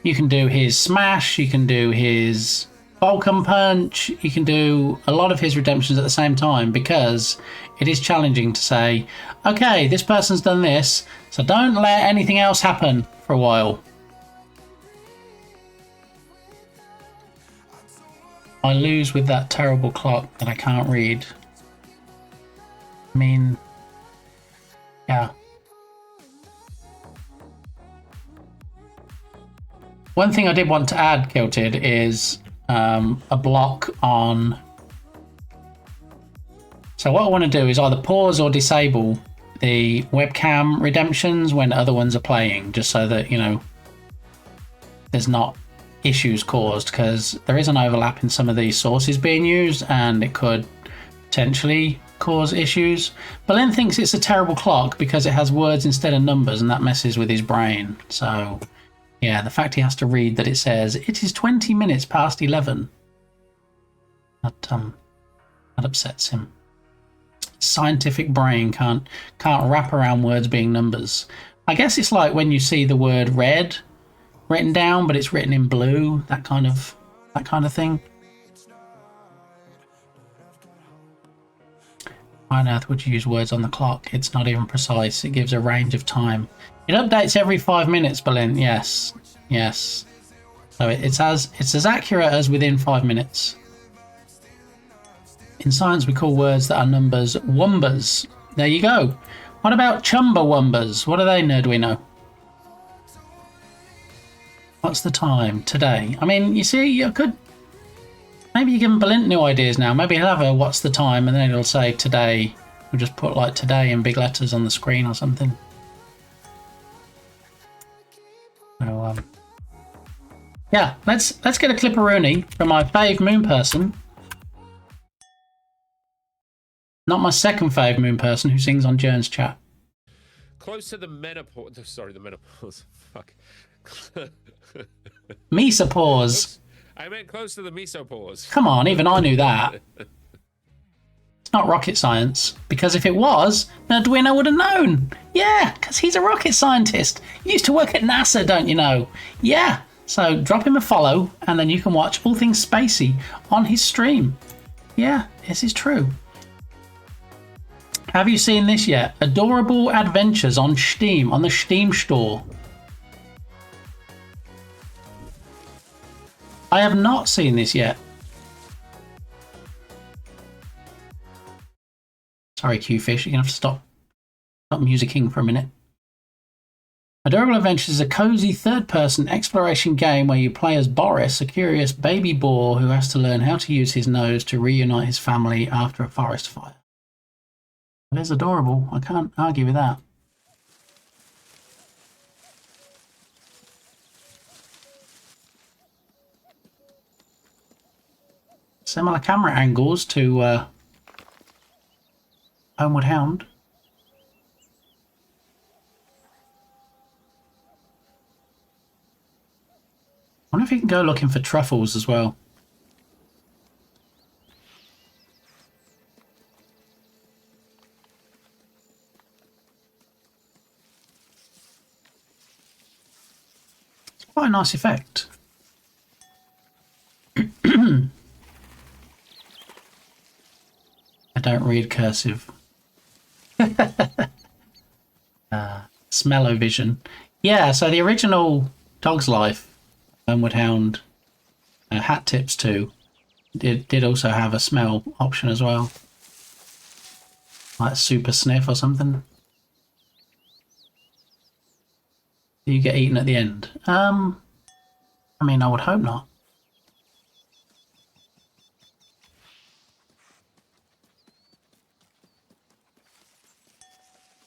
you can do his smash, you can do his Vulcan Punch, you can do a lot of his redemptions at the same time because it is challenging to say, okay, this person's done this, so don't let anything else happen for a while. I lose with that terrible clock that I can't read. I mean, yeah. One thing I did want to add, Kilted, is a block on. So what I want to do is either pause or disable the webcam redemptions when other ones are playing, just so that, you know, there's not issues caused, because there is an overlap in some of these sources being used and it could potentially cause issues. Berlin thinks it's a terrible clock because it has words instead of numbers, and that messes with his brain. So yeah, the fact he has to read that it says it is 20 minutes past 11, that upsets him. Scientific brain can't wrap around words being numbers. I guess it's like when you see the word red written down, but it's written in blue. That kind of thing. Why on earth would you use words on the clock? It's not even precise. It gives a range of time. It updates every 5 minutes, Berlin. Yes, yes. So it's as accurate as within 5 minutes. In science, we call words that are numbers wumbas. There you go. What about chumbawumbas? What are they, Nerdwino? What's the time today? I mean, you see, you could. Maybe you're giving Berlin new ideas now. Maybe he'll have a what's the time, and then it'll say today. We'll just put like today in big letters on the screen or something. So, yeah, let's get a clip-a-rooney from my fave moon person. Not my second fave moon person who sings on Jern's chat. Close to the menopause. Sorry, the menopause. Fuck. Mesopause. I meant close to the mesopause. Come on, even I knew that. It's not rocket science, because if it was, Nerdwinner would have known. Yeah, because he's a rocket scientist. He used to work at NASA, don't you know? Yeah, so drop him a follow, and then you can watch all things spacey on his stream. Yeah, this is true. Have you seen this yet? Adorable Adventures on Steam, on the Steam store. I have not seen this yet. Sorry, Qfish, you're going to have to stop musicking for a minute. Adorable Adventures is a cozy third-person exploration game where you play as Boris, a curious baby boar who has to learn how to use his nose to reunite his family after a forest fire. It is adorable. I can't argue with that. Similar camera angles to Homeward Hound. I wonder if you can go looking for truffles as well. It's quite a nice effect. I don't read cursive. Smell-o-vision. Yeah, so the original Dog's Life, Homeward Hound, Hat Tips 2, did also have a smell option as well. Like Super Sniff or something. Do you get eaten at the end? I mean, I would hope not.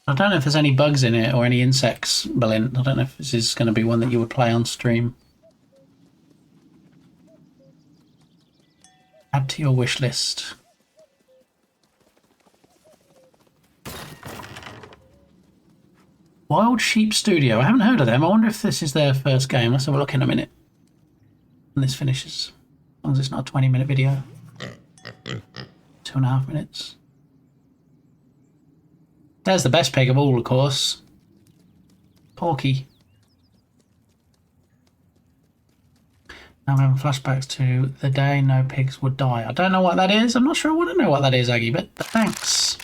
I don't know if there's any bugs in it or any insects, Belin. I don't know if this is going to be one that you would play on stream. Add to your wish list. Wild Sheep Studio. I haven't heard of them. I wonder if this is their first game. Let's have a look in a minute. When this finishes. As long as it's not a 20-minute video. 2.5 minutes. There's the best pig of all, of course. Porky. Now I'm having flashbacks to the day no pigs would die. I don't know what that is. I'm not sure I want to know what that is, Aggie, but thanks.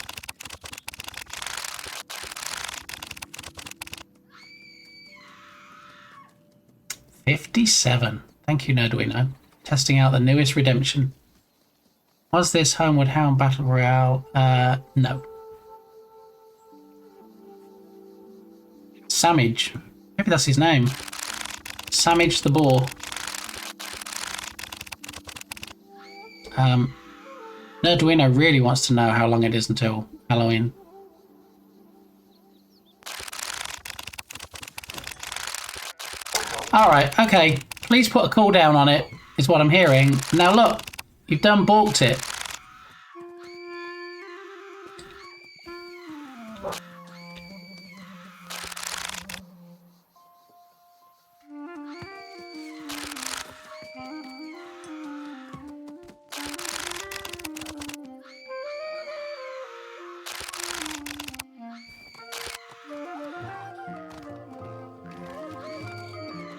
$57. Thank you, Nerdwino. Testing out the newest redemption. Was this Homeward Hound Battle Royale? No. Samage. Maybe that's his name. Samage the Boar. Nerdwino really wants to know how long it is until Halloween. Alright, okay. Please put a cooldown on it, is what I'm hearing. Now look, you've done balked it.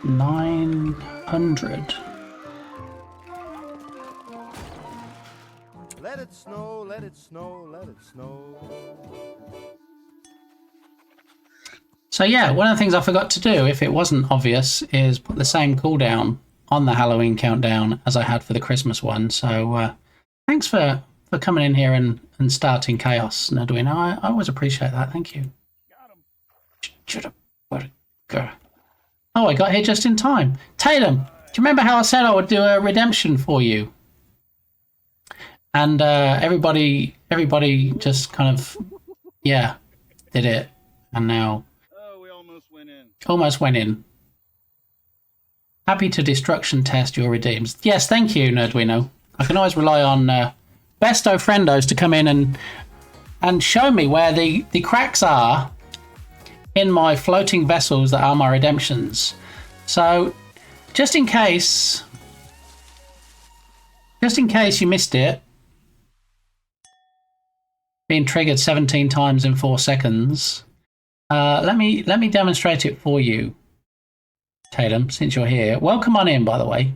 $900. Let it snow, let it snow, let it snow. So yeah, one of the things I forgot to do, if it wasn't obvious, is put the same cooldown on the Halloween countdown as I had for the Christmas one. So thanks for coming in here and starting chaos, Nerdwin. I always appreciate that. Thank you. Oh, I got here just in time. Tatum, do you remember how I said I would do a redemption for you? And everybody just kind of, yeah, did it. And now... Oh, we almost went in. Almost went in. Happy to destruction test your redeems. Yes, thank you, Nerdwino. I can always rely on Besto Friendos to come in and show me where the cracks are in my floating vessels that are my redemptions. So, just in case you missed it, being triggered 17 times in 4 seconds, let me demonstrate it for you, Tatum, since you're here. Welcome on in, by the way.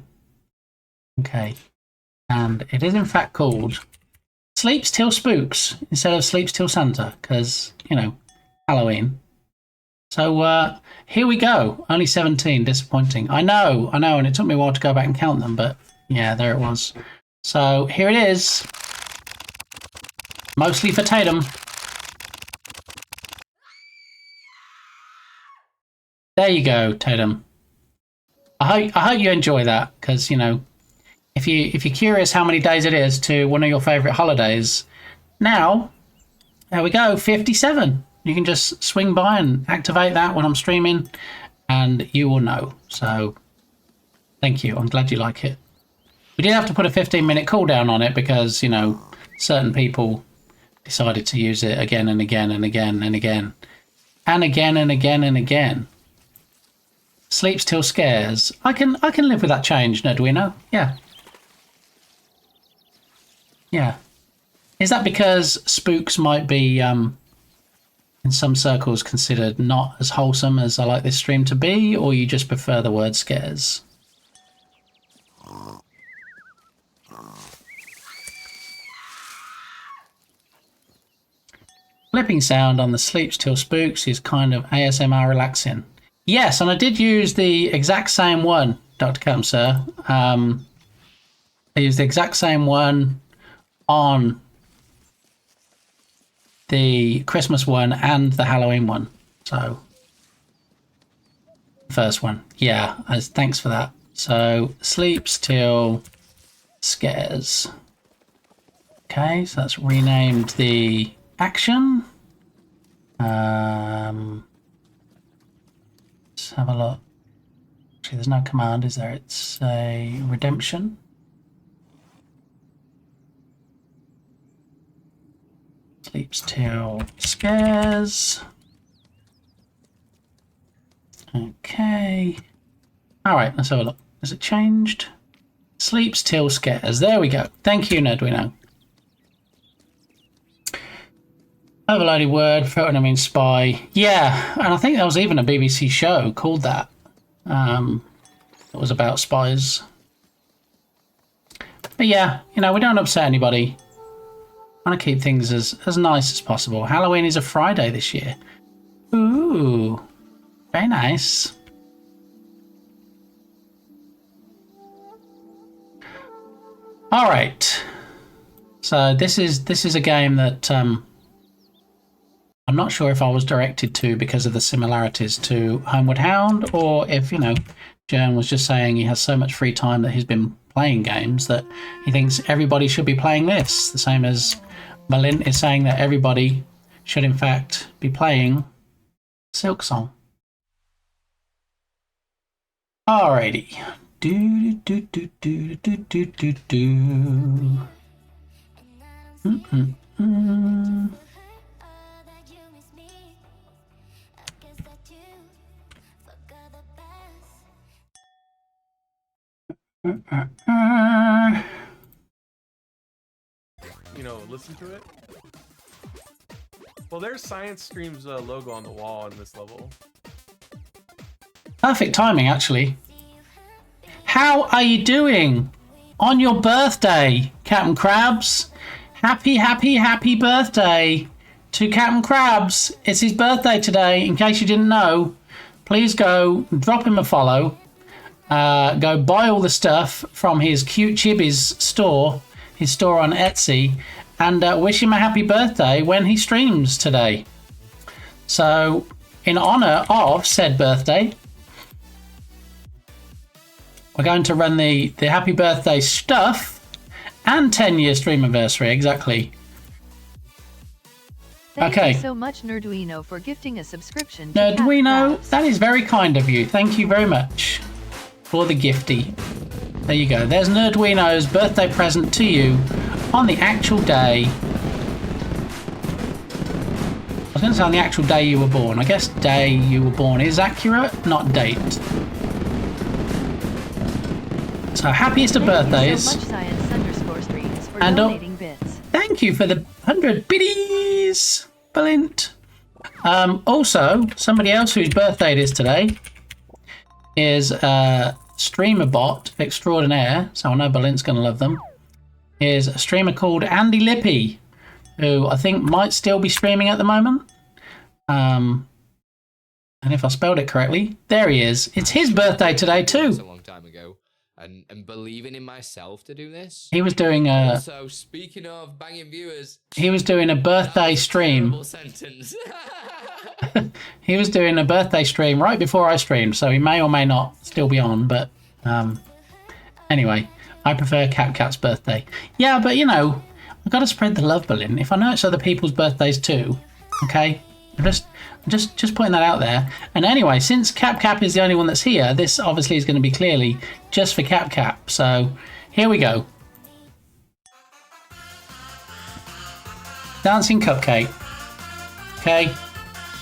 Okay. And it is in fact called Sleeps Till Spooks instead of Sleeps Till Santa, because, you know, Halloween. So here we go. Only 17, disappointing. I know, and it took me a while to go back and count them, but yeah, there it was. So here it is. Mostly for Tatum. There you go, Tatum. I hope you enjoy that, because, you know, if you're curious how many days it is to one of your favourite holidays, now, there we go, 57. You can just swing by and activate that when I'm streaming, and you will know. So, thank you. I'm glad you like it. We did have to put a 15-minute cooldown on it because, you know, certain people decided to use it again and again and again and again. And again and again and again. Sleeps till scares. I can live with that change, Nerdwino. Yeah. Yeah. Is that because spooks might be, in some circles, considered not as wholesome as I like this stream to be, or you just prefer the word scares? Flipping sound on the Sleeps Till Spooks is kind of ASMR relaxing. Yes, and I did use the exact same one, Dr. Cam, sir. I used the exact same one on the Christmas one and the Halloween one. So, first one. Yeah, thanks for that. So, Sleeps Till Scares. Okay, so that's renamed the action. Let's have a look. Actually, there's no command, is there? It's a redemption. Sleeps Till Scares. Okay. All right, let's have a look. Has it changed? Sleeps Till Scares. There we go. Thank you, Nerdwino. Overloaded word, photo means spy. Yeah, and I think there was even a BBC show called that. It was about spies. But yeah, you know, we don't upset anybody. I want to keep things as nice as possible. Halloween is a Friday this year. Ooh, very nice. All right. So this is a game that I'm not sure if I was directed to because of the similarities to Homeward Hound, or if, you know, Jern was just saying he has so much free time that he's been playing games that he thinks everybody should be playing this, the same as Malin is saying that everybody should in fact be playing Silk Song. Alrighty. Do do do do do do do do. You know, listen to it. Well, there's Science Stream's logo on the wall in this level. Perfect timing, actually. How are you doing on your birthday, Captain Krabs? Happy, happy, happy birthday to Captain Krabs. It's his birthday today. In case you didn't know, please go drop him a follow. Go buy all the stuff from his Cute Chibis store, his store on Etsy, and wish him a happy birthday when he streams today. So, in honor of said birthday, we're going to run the happy birthday stuff and 10-year stream anniversary, exactly. Thank okay. you so much, Nerdwino, for gifting a subscription to Nerdwino, that is very kind of you. Thank you very much for the gifty. There you go. There's Nerdwino's birthday present to you on the actual day. I was going to say on the actual day you were born. I guess day you were born is accurate, not date. So happiest of birthdays. Thank you so much, Science_Streams, for And donating bits. thank you for the 100 biddies, Brilliant. Also, somebody else whose birthday it is today is streamer bot extraordinaire. So I know Berlin's going to love them. Is a streamer called Andy Lippy, who I think might still be streaming at the moment. And if I spelled it correctly, there he is. It's his birthday today too. A long time ago, and believing in myself to do this. He was doing a. Also, speaking of banging viewers, He was doing a birthday stream. terrible sentence. He was doing a birthday stream right before I streamed, so he may or may not still be on. But anyway, I prefer Cat's birthday. Yeah, but you know, I've got to spread the love, Berlin. If I know it's other people's birthdays too, okay. Just putting that out there. And anyway, since Cap is the only one that's here, this obviously is going to be clearly just for Cap. So here we go. Dancing cupcake. Okay.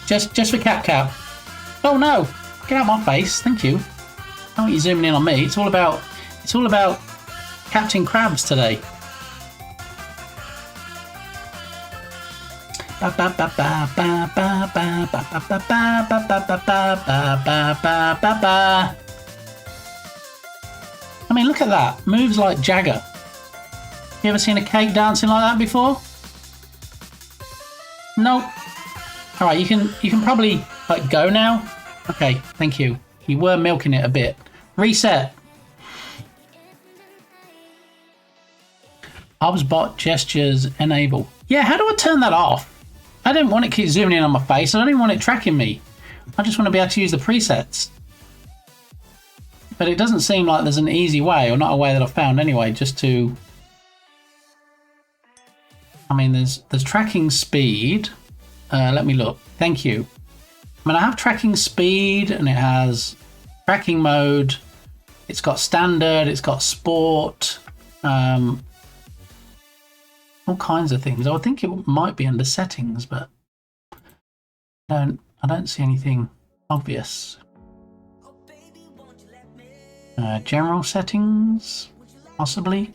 Just for Cap. Oh no! Get out of my face. Thank you. I don't want you zooming in on me. It's all about Captain Krabs today. I mean, look at that. Moves like Jagger. You ever seen a cake dancing like that before? Nope. All right, you can probably like go now. Okay, thank you. You were milking it a bit. Reset. Bot gestures enable. Yeah, how do I turn that off? I don't want it to keep zooming in on my face. I don't even want it tracking me. I just want to be able to use the presets. But it doesn't seem like there's an easy way, or not a way that I've found anyway, just to... I mean, there's tracking speed. Let me look. Thank you. I mean, I have tracking speed, and it has tracking mode. It's got standard. It's got sport. All kinds of things. I would think it might be under settings, but I don't see anything obvious. General settings, possibly.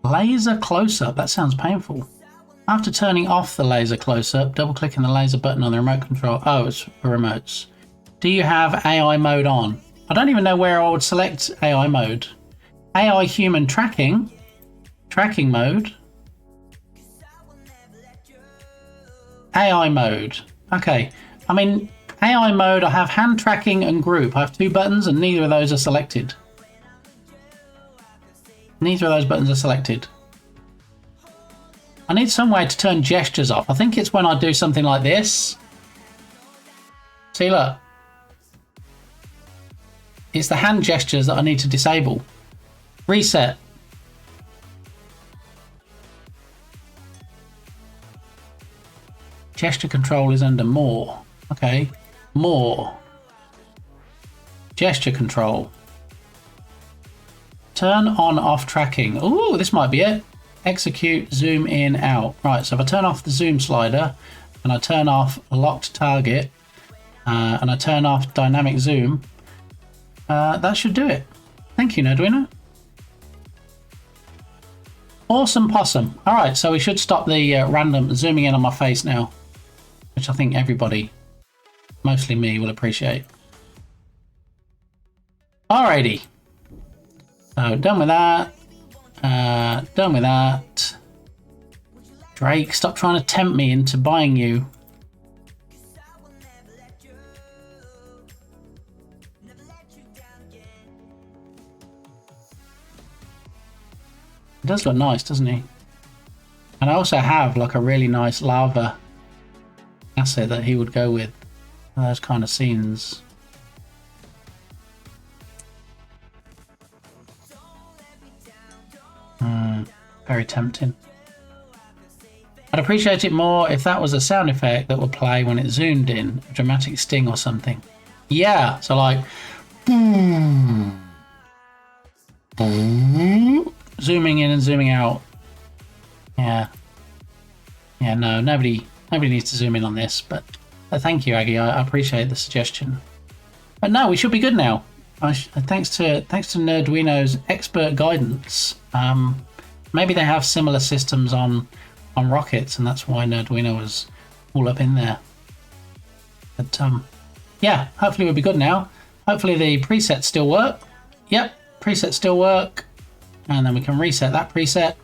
Laser close-up. That sounds painful. After turning off the laser close-up, double-clicking the laser button on the remote control. Oh, it's for remotes. Do you have AI mode on? I don't even know where I would select AI mode. AI human tracking mode. AI mode. Okay. I mean, AI mode, I have hand tracking and group. I have two buttons and neither of those are selected. Neither of those buttons are selected. I need some way to turn gestures off. I think it's when I do something like this. See, look. It's the hand gestures that I need to disable. Reset. Gesture control is under more. Okay. More. Gesture control. Turn on off tracking. Ooh, this might be it. Execute, zoom in, out. Right, so if I turn off the zoom slider and I turn off locked target and I turn off dynamic zoom, that should do it. Thank you, Nerdwinner. Awesome possum. All right, so we should stop the random zooming in on my face now, which I think everybody, mostly me, will appreciate. Alrighty. So done with that. Done with that. Drake, stop trying to tempt me into buying you. He does look nice, doesn't he? And I also have like a really nice lava asset that he would go with those kind of scenes. Very tempting. I'd appreciate it more if that was a sound effect that would play when it zoomed in, a dramatic sting or something. Yeah, so like boom, boom, zooming in and zooming out. Yeah, no, nobody needs to zoom in on this, but thank you, Aggie. I appreciate the suggestion. But no, we should be good now. Thanks to Nerduino's expert guidance, maybe they have similar systems on rockets, and that's why Nerduino was all up in there. But yeah, hopefully we'll be good now. Hopefully the presets still work. Yep, presets still work, and then we can reset that preset,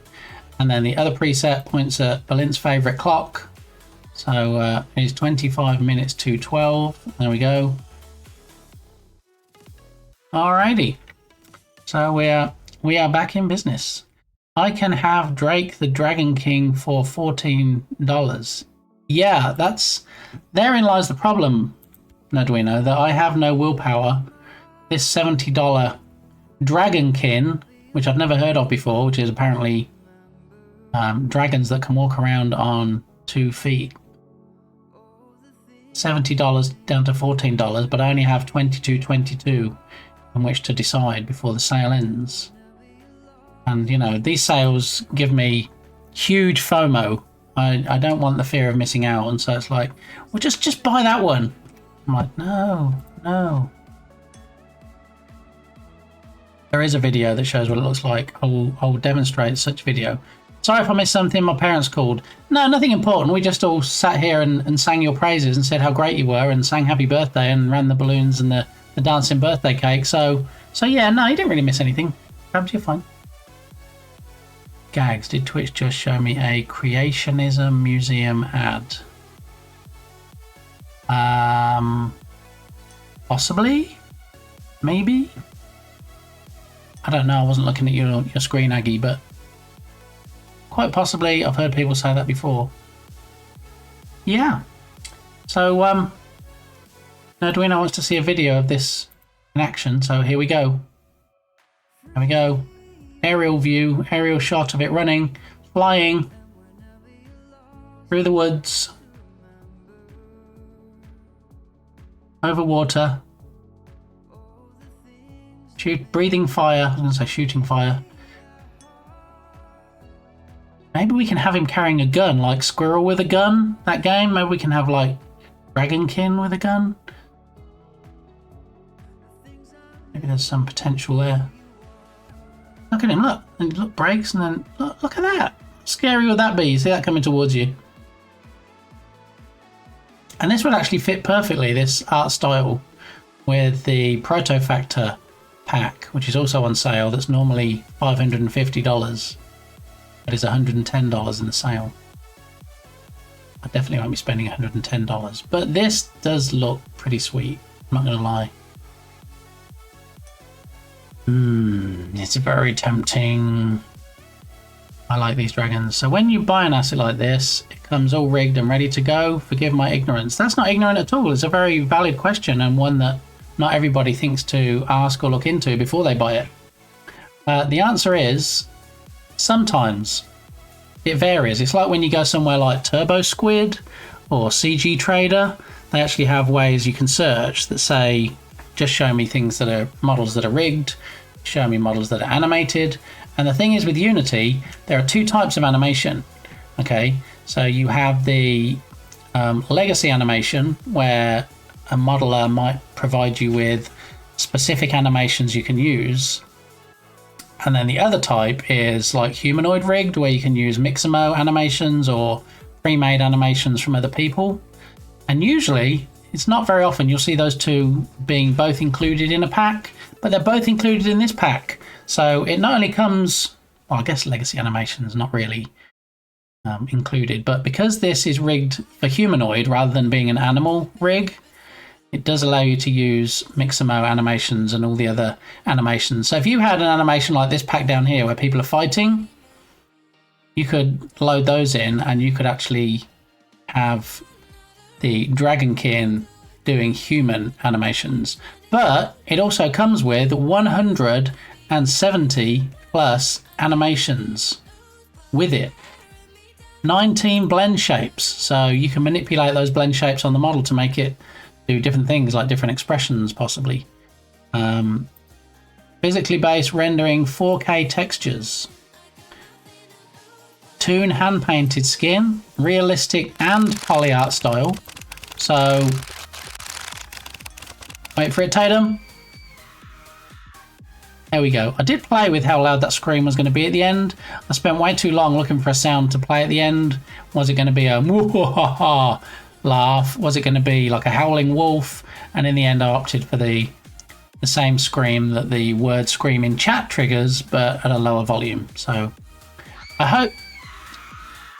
and then the other preset points at Berlin's favorite clock. So it's 25 minutes to 12. There we go. Alrighty, so we are back in business. I can have Drake the Dragon King for $14. Yeah, therein lies the problem, Nerduino, that I have no willpower. This $70 Dragonkin, which I've never heard of before, which is apparently dragons that can walk around on 2 feet. $70 down to $14, but I only have $22.22 in which to decide before the sale ends. And you know, these sales give me huge FOMO. I don't want the fear of missing out, and so it's like, well, just buy that one. I'm like, no. There is a video that shows what it looks like. I'll demonstrate such video. Sorry if I missed something. My parents called. No, nothing important. We just all sat here and sang your praises and said how great you were and sang happy birthday and ran the balloons and the dancing birthday cake. So yeah, no, you didn't really miss anything. Perhaps you're fine. Gags, did Twitch just show me a Creationism Museum ad? Possibly? Maybe? I don't know, I wasn't looking at your screen, Aggie, but quite possibly. I've heard people say that before. Yeah. So, Nerduino wants to see a video of this in action, so here we go. There we go. Aerial view, aerial shot of it running, flying through the woods, over water, breathing fire. I was going to say shooting fire. Maybe we can have him carrying a gun, like Squirrel with a gun, that game. Maybe we can have like Dragonkin with a gun. Maybe there's some potential there. Look at him, look. And look, brakes, and then look at that. How scary would that be? You see that coming towards you? And this would actually fit perfectly, this art style, with the Protofactor pack, which is also on sale. That's normally $550. But is $110 in the sale. I definitely won't be spending $110. But this does look pretty sweet, I'm not going to lie. It's very tempting. I like these dragons. So when you buy an asset like this, it comes all rigged and ready to go. Forgive my ignorance. That's not ignorant at all. It's a very valid question, and one that not everybody thinks to ask or look into before they buy it. The answer is sometimes. It varies. It's like when you go somewhere like Turbo Squid or CG Trader, they actually have ways you can search that say, just show me things that are models that are rigged, show me models that are animated. And the thing is, with Unity, there are two types of animation. Okay, so you have the legacy animation, where a modeler might provide you with specific animations you can use. And then the other type is like humanoid rigged, where you can use Mixamo animations or pre-made animations from other people. And usually, it's not very often you'll see those two being both included in a pack, but they're both included in this pack. So it not only comes, well, I guess legacy animation is not really included, but because this is rigged for humanoid rather than being an animal rig, it does allow you to use Mixamo animations and all the other animations. So if you had an animation like this pack down here where people are fighting, you could load those in and you could actually have the Dragonkin doing human animations. But it also comes with 170 plus animations with it. 19 blend shapes. So you can manipulate those blend shapes on the model to make it do different things, like different expressions possibly. Physically based rendering 4K textures. Toon hand painted skin, realistic and poly art style. So wait for it, Tatum. There we go. I did play with how loud that scream was going to be at the end. I spent way too long looking for a sound to play at the end. Was it going to be a woo-ha-ha laugh? Was it going to be like a howling wolf? And in the end, I opted for the same scream that the word scream in chat triggers, but at a lower volume. So I hope...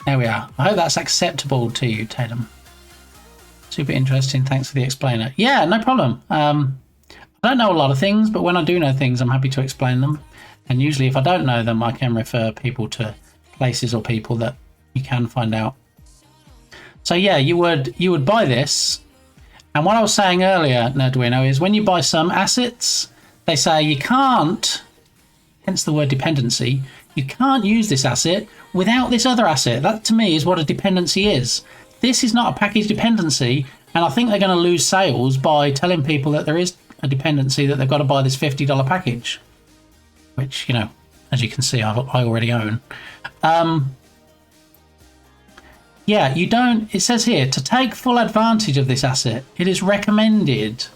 There we are. I hope that's acceptable to you, Tatum. Super interesting. Thanks for the explainer. Yeah, no problem. I don't know a lot of things, but when I do know things, I'm happy to explain them. And usually if I don't know them, I can refer people to places or people that you can find out. So yeah, you would buy this. And what I was saying earlier, Nerduino, is when you buy some assets, they say you can't, hence the word dependency, you can't use this asset without this other asset. That to me is what a dependency is. This is not a package dependency, and I think they're going to lose sales by telling people that there is a dependency that they've got to buy this $50 package, which, you know, as you can see, I already own. Yeah, you don't, it says here, to take full advantage of this asset, it is recommended.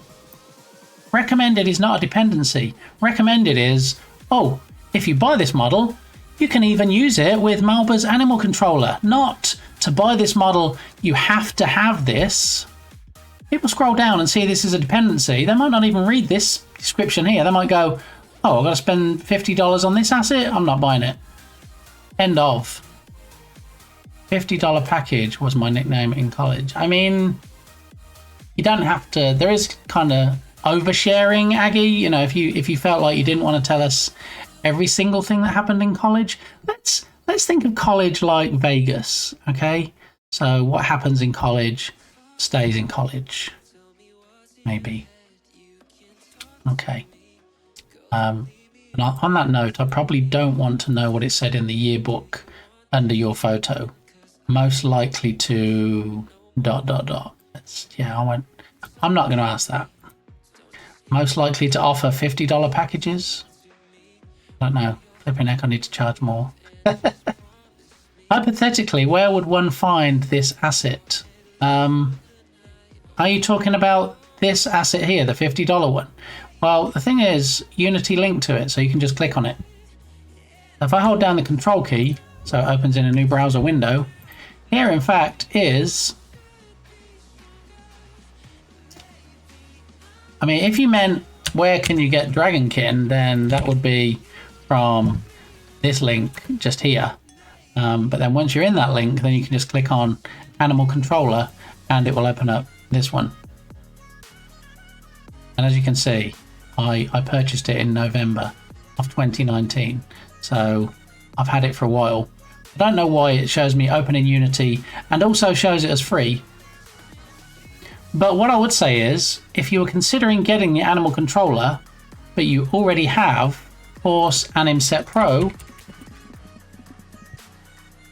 Recommended is not a dependency. Recommended is, oh, if you buy this model, you can even use it with Malba's animal controller. Not to buy this model, you have to have this. People scroll down and see this is a dependency. They might not even read this description here. They might go, oh, I've got to spend $50 on this asset? I'm not buying it. End of. $50 package was my nickname in college. I mean, you don't have to. There is kind of oversharing, Aggie. You know, if you felt like you didn't want to tell us every single thing that happened in college, let's think of college like Vegas, okay? So what happens in college stays in college, maybe. Okay. And on that note, I probably don't want to know what it said in the yearbook under your photo. Most likely to ... Yeah, I'm not going to ask that. Most likely to offer $50 packages. I don't know. Flipping heck, I need to charge more. Hypothetically, where would one find this asset? Are you talking about this asset here, the $50 one? Well, the thing is, Unity linked to it, so you can just click on it. If I hold down the control key, so it opens in a new browser window, here in fact is... I mean, if you meant where can you get Dragonkin, then that would be from this link just here. But then once you're in that link, then you can just click on Animal Controller and it will open up this one. And as you can see, I purchased it in November of 2019. So I've had it for a while. I don't know why it shows me open in Unity and also shows it as free. But what I would say is, if you were considering getting the Animal Controller, but you already have Horse Anim Set Pro,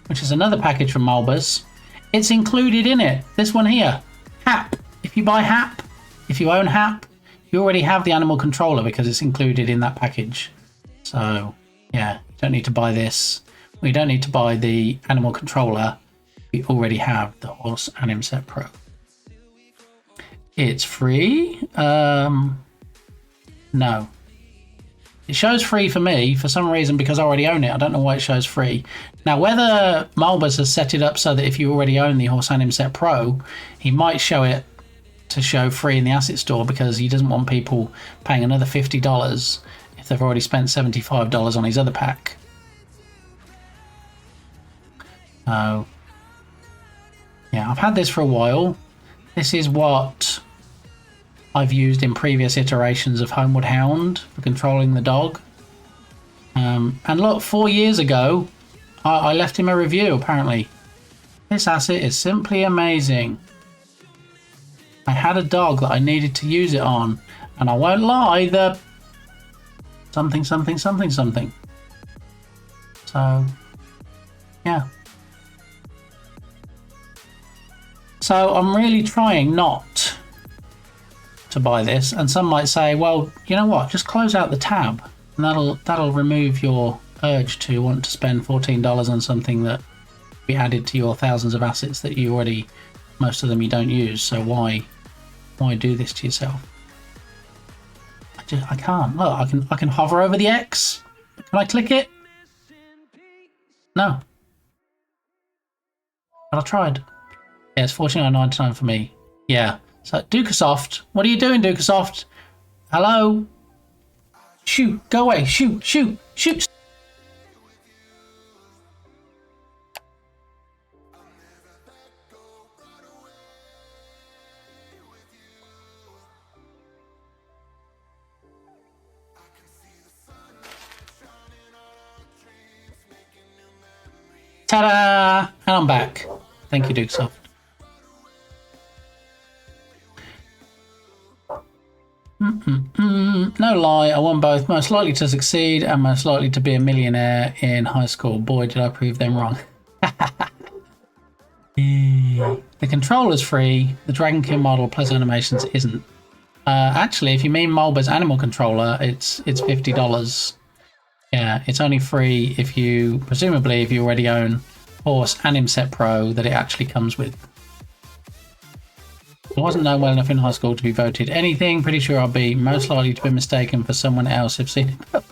which is another package from Malbus, it's included in it. This one here, HAP. If you buy HAP, if you own HAP, you already have the Animal Controller because it's included in that package. So, yeah, you don't need to buy this. We don't need to buy the Animal Controller. We already have the Horse Anim Set Pro. It's free? No. It shows free for me for some reason because I already own it. I don't know why it shows free. Now, whether Malbus has set it up so that if you already own the Horse Anim Set Pro, he might show it to show free in the asset store because he doesn't want people paying another $50 if they've already spent $75 on his other pack. So, yeah, I've had this for a while. This is what I've used in previous iterations of Homeward Hound for controlling the dog. And look, 4 years ago, I left him a review, apparently. This asset is simply amazing. I had a dog that I needed to use it on, and I won't lie, the something, something, something, something. So, yeah. So I'm really trying not to buy this, and some might say, well, you know what, just close out the tab and that'll remove your urge to want to spend $14 on something that be added to your thousands of assets that you already, most of them you don't use. So why do this to yourself? I can't. Look, I can hover over the X. Can I click it? No. But I tried. Yeah, it's $49.99 for me. Yeah. So Dukasoft, what are you doing, Dukasoft? Hello? Shoot, go away, shoot, shoot, shoot. Ta-da! And I'm back. Thank you, Dukesoft. No lie, I won both. Most likely to succeed and most likely to be a millionaire in high school. Boy, did I prove them wrong. The controller's free. The Dragon King model plus animations isn't. Actually, if you mean Mulber's animal controller, it's $50. Yeah, it's only free if you, presumably, if you already own Horse and Imset Pro that it actually comes with. I wasn't known well enough in high school to be voted anything. Pretty sure I'll be most likely to be mistaken for someone else who've seen it.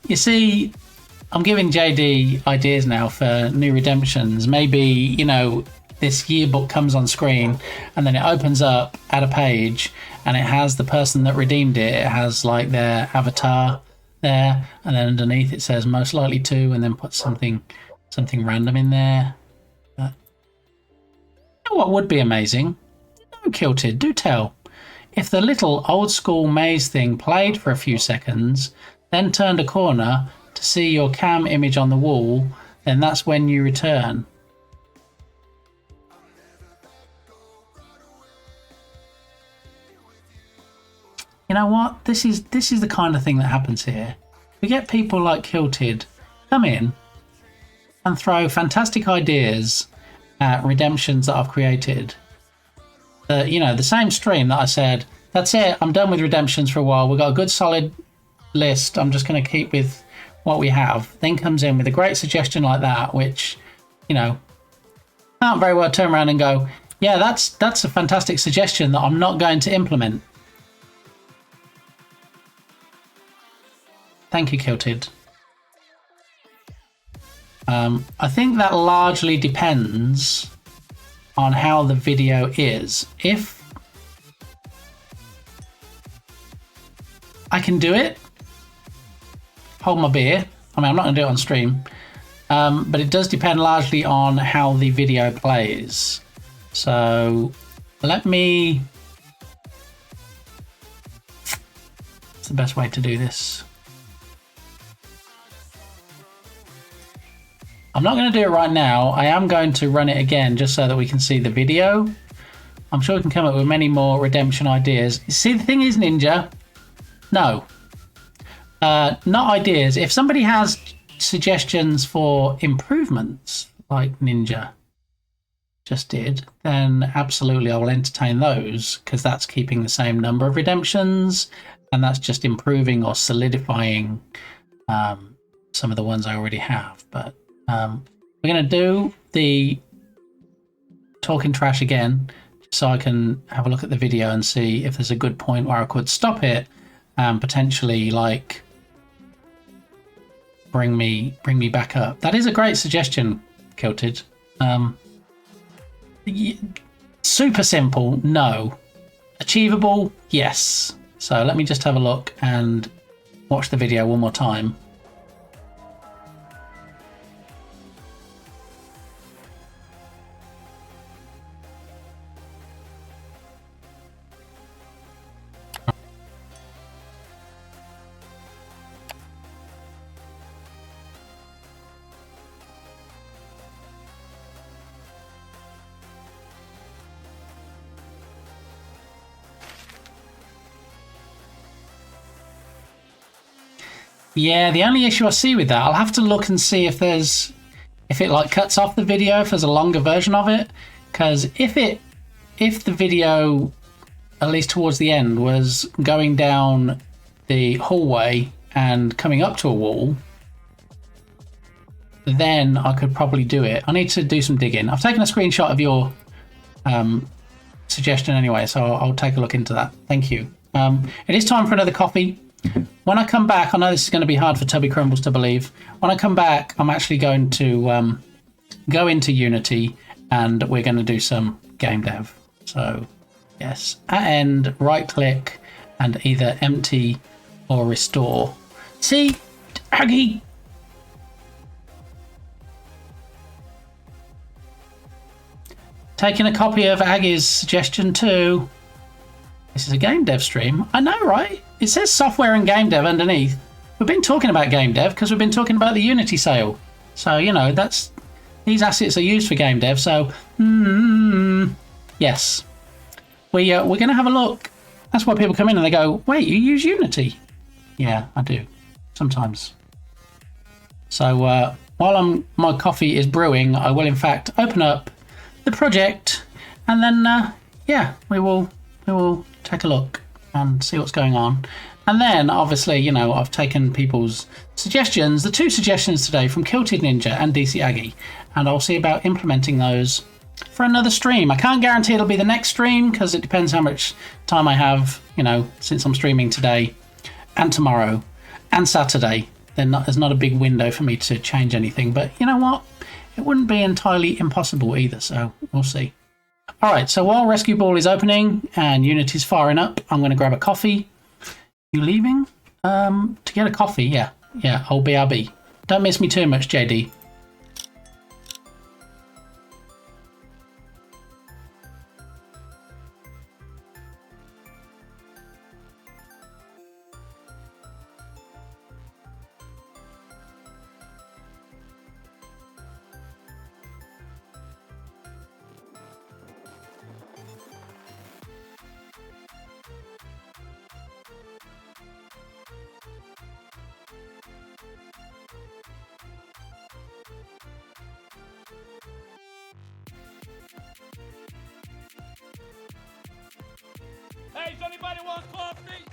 You see, I'm giving JD ideas now for new redemptions. Maybe, you know, this yearbook comes on screen and then it opens up at a page and it has the person that redeemed it. It has like their avatar there, and then underneath it says most likely to, and then put something random in there. You know what would be amazing? No, Kilted, do tell. If the little old school maze thing played for a few seconds, then turned a corner to see your cam image on the wall, then that's when you return. You know what? This is the kind of thing that happens here. We get people like Kilted come in and throw fantastic ideas at redemptions that I've created. You know, the same stream that I said, that's it, I'm done with redemptions for a while. We've got a good solid list. I'm just going to keep with what we have. Then comes in with a great suggestion like that, which, you know, can't very well turn around and go, yeah, that's a fantastic suggestion that I'm not going to implement. Thank you, Kilted. I think that largely depends on how the video is. If I can do it, hold my beer. I mean, I'm not going to do it on stream, but it does depend largely on how the video plays. So let me... What's the best way to do this? I'm not going to do it right now. I am going to run it again just so that we can see the video. I'm sure we can come up with many more redemption ideas. See, the thing is, Ninja, no. Not ideas. If somebody has suggestions for improvements, like Ninja just did, then absolutely I will entertain those, because that's keeping the same number of redemptions, and that's just improving or solidifying some of the ones I already have. But we're going to do the talking trash again so I can have a look at the video and see if there's a good point where I could stop it and potentially like bring me back up. That is a great suggestion, Kilted. Super simple, no. Achievable, yes. So let me just have a look and watch the video one more time. Yeah, the only issue I see with that, I'll have to look and see if it like cuts off the video, if there's a longer version of it. Because if the video, at least towards the end, was going down the hallway and coming up to a wall, then I could probably do it. I need to do some digging. I've taken a screenshot of your suggestion anyway, so I'll take a look into that. Thank you. It is time for another coffee. When I come back, I know this is going to be hard for Tubby Crumbles to believe. When I come back, I'm actually going to go into Unity and we're going to do some game dev. So, yes, at end, right click and either empty or restore. See, Aggie. Taking a copy of Aggie's suggestion too. This is a game dev stream. I know, right? It says software and game dev underneath. We've been talking about game dev because we've been talking about the Unity sale. So, you know, these assets are used for game dev. So, yes. We're going to have a look. That's why people come in and they go, wait, you use Unity? Yeah, I do. Sometimes. So, while my coffee is brewing, I will in fact open up the project and then, yeah, we will take a look and see what's going on. And then, obviously, you know, I've taken people's suggestions, the 2 suggestions today from Kilted Ninja and DC Aggie, and I'll see about implementing those for another stream. I can't guarantee it'll be the next stream because it depends how much time I have, you know, since I'm streaming today and tomorrow and Saturday. There's not a big window for me to change anything, but you know what? It wouldn't be entirely impossible either, so we'll see. All right, so while Rescue Ball is opening and Unity's firing up, I'm going to grab a coffee. You leaving? To get a coffee, yeah. Yeah, old BRB. Don't miss me too much, JD. Hey, does anybody want coffee?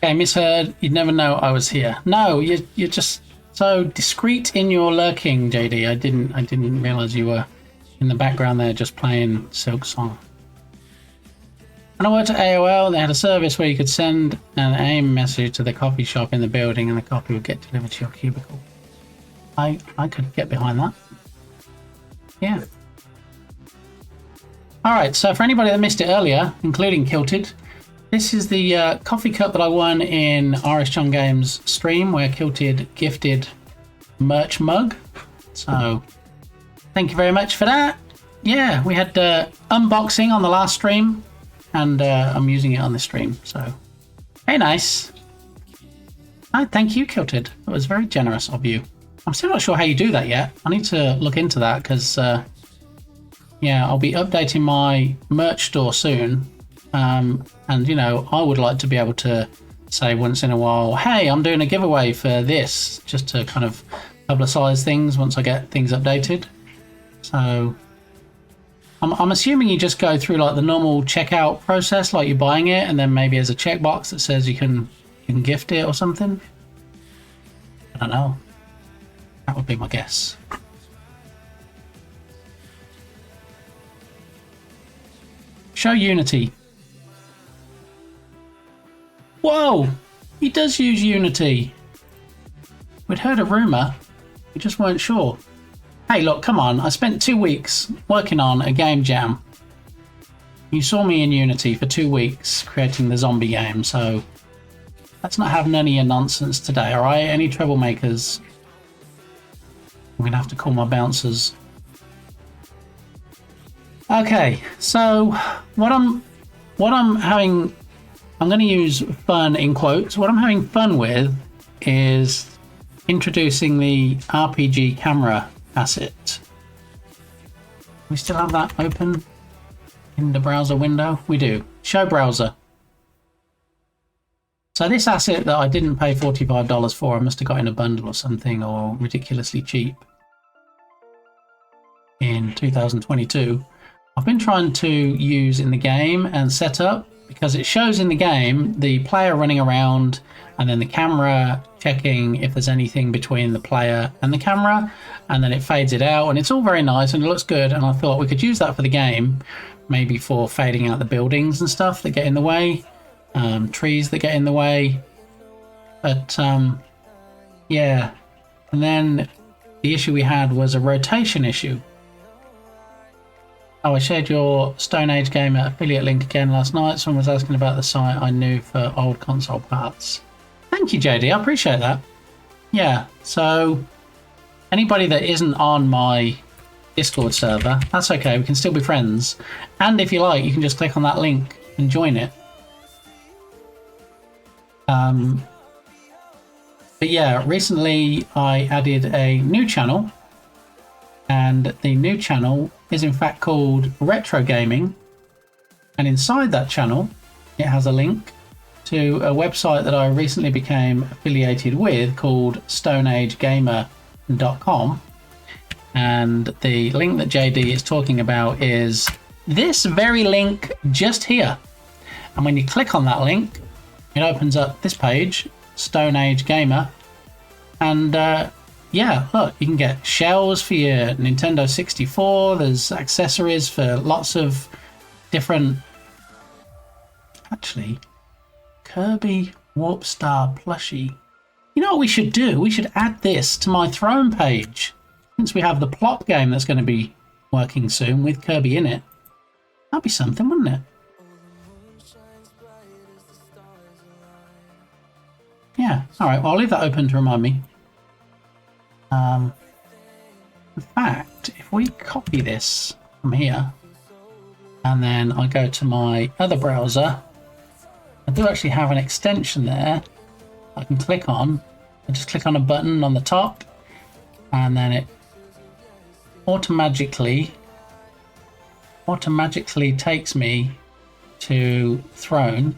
Okay, misheard. You'd never know I was here. No, you're just so discreet in your lurking, JD. I didn't realize you were in the background there just playing Silk Song. When I worked at AOL, they had a service where you could send an AIM message to the coffee shop in the building and the coffee would get delivered to your cubicle. I could get behind that. Yeah. Alright, so for anybody that missed it earlier, including Kilted, this is the coffee cup that I won in Irish John Games stream where Kilted gifted merch mug. So, thank you very much for that. Yeah, we had unboxing on the last stream and I'm using it on this stream. So, very nice. Thank you, Kilted. It was very generous of you. I'm still not sure how you do that yet. I need to look into that because, yeah, I'll be updating my merch store soon. And, you know, I would like to be able to say once in a while, hey, I'm doing a giveaway for this, just to kind of publicize things once I get things updated. So, I'm assuming you just go through like the normal checkout process, like you're buying it, and then maybe there's a checkbox that says you can gift it or something. I don't know. That would be my guess. Show Unity. Whoa! He does use Unity. We'd heard a rumour. We just weren't sure. Hey, look, come on. I spent 2 weeks working on a game jam. You saw me in Unity for 2 weeks creating the zombie game, so let's not have none of your nonsense today, alright? Any troublemakers? I'm gonna have to call my bouncers. Okay, so what I'm having, I'm going to use fun in quotes. What I'm having fun with is introducing the RPG camera asset. We still have that open in the browser window? We do. Show browser. So this asset that I didn't pay $45 for, I must have got in a bundle or something, or ridiculously cheap in 2022. I've been trying to use in the game and set up because it shows in the game the player running around and then the camera checking if there's anything between the player and the camera, and then it fades it out, and it's all very nice and it looks good. And I thought we could use that for the game, maybe for fading out the buildings and stuff that get in the way, trees that get in the way. But yeah, and then the issue we had was a rotation issue. Oh, I shared your Stone Age Gamer affiliate link again last night. Someone was asking about the site I knew for old console parts. Thank you, JD. I appreciate that. Yeah, so anybody that isn't on my Discord server, that's okay. We can still be friends. And if you like, you can just click on that link and join it. But yeah, recently I added a new channel. And the new channel is in fact called Retro Gaming, and inside that channel it has a link to a website that I recently became affiliated with called stoneagegamer.com, and the link that JD is talking about is this very link just here. And when you click on that link, it opens up this page, Stone Age Gamer, and yeah, look, you can get shells for your Nintendo 64. There's accessories for lots of different... Actually, Kirby Warp Star plushie. You know what we should do? We should add this to my Throne page. Since we have the Plop game that's going to be working soon with Kirby in it. That'd be something, wouldn't it? Yeah, alright, well I'll leave that open to remind me. In fact, if we copy this from here and then I go to my other browser, I do actually have an extension there I can click on. I just click on a button on the top and then it automatically takes me to Throne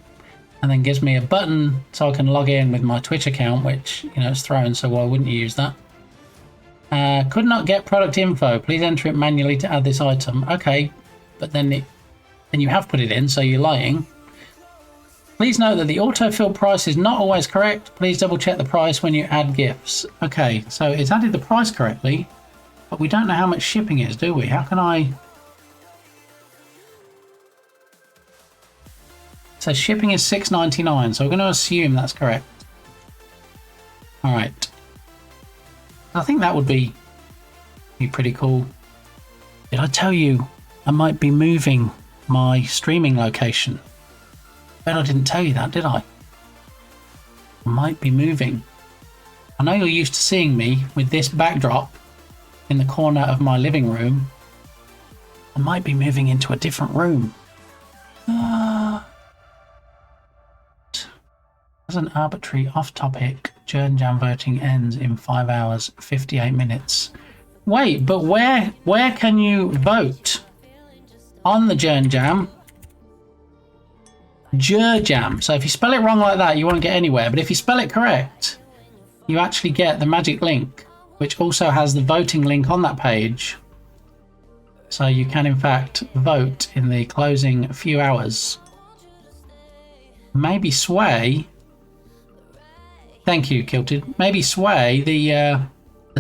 and then gives me a button so I can log in with my Twitch account, which, you know, it's Throne, so why wouldn't you use that? Could not get product info. Please enter it manually to add this item. Okay, but then you have put it in, so you're lying. Please note that the autofill price is not always correct. Please double check the price when you add gifts. Okay, so it's added the price correctly, but we don't know how much shipping is, do we? How can I... It says shipping is $6.99, so we're going to assume that's correct. All right. I think that would be pretty cool. Did I tell you I might be moving my streaming location? Bet I didn't tell you that, did I? I might be moving. I know you're used to seeing me with this backdrop in the corner of my living room. I might be moving into a different room. As an arbitrary off-topic, Journ Jam voting ends in 5 hours, 58 minutes. Wait, but where can you vote? On the Journ Jam? Jam. So if you spell it wrong like that, you won't get anywhere. But if you spell it correct, you actually get the magic link, which also has the voting link on that page. So you can, in fact, vote in the closing few hours. Maybe sway... Thank you, Kilted. Maybe sway the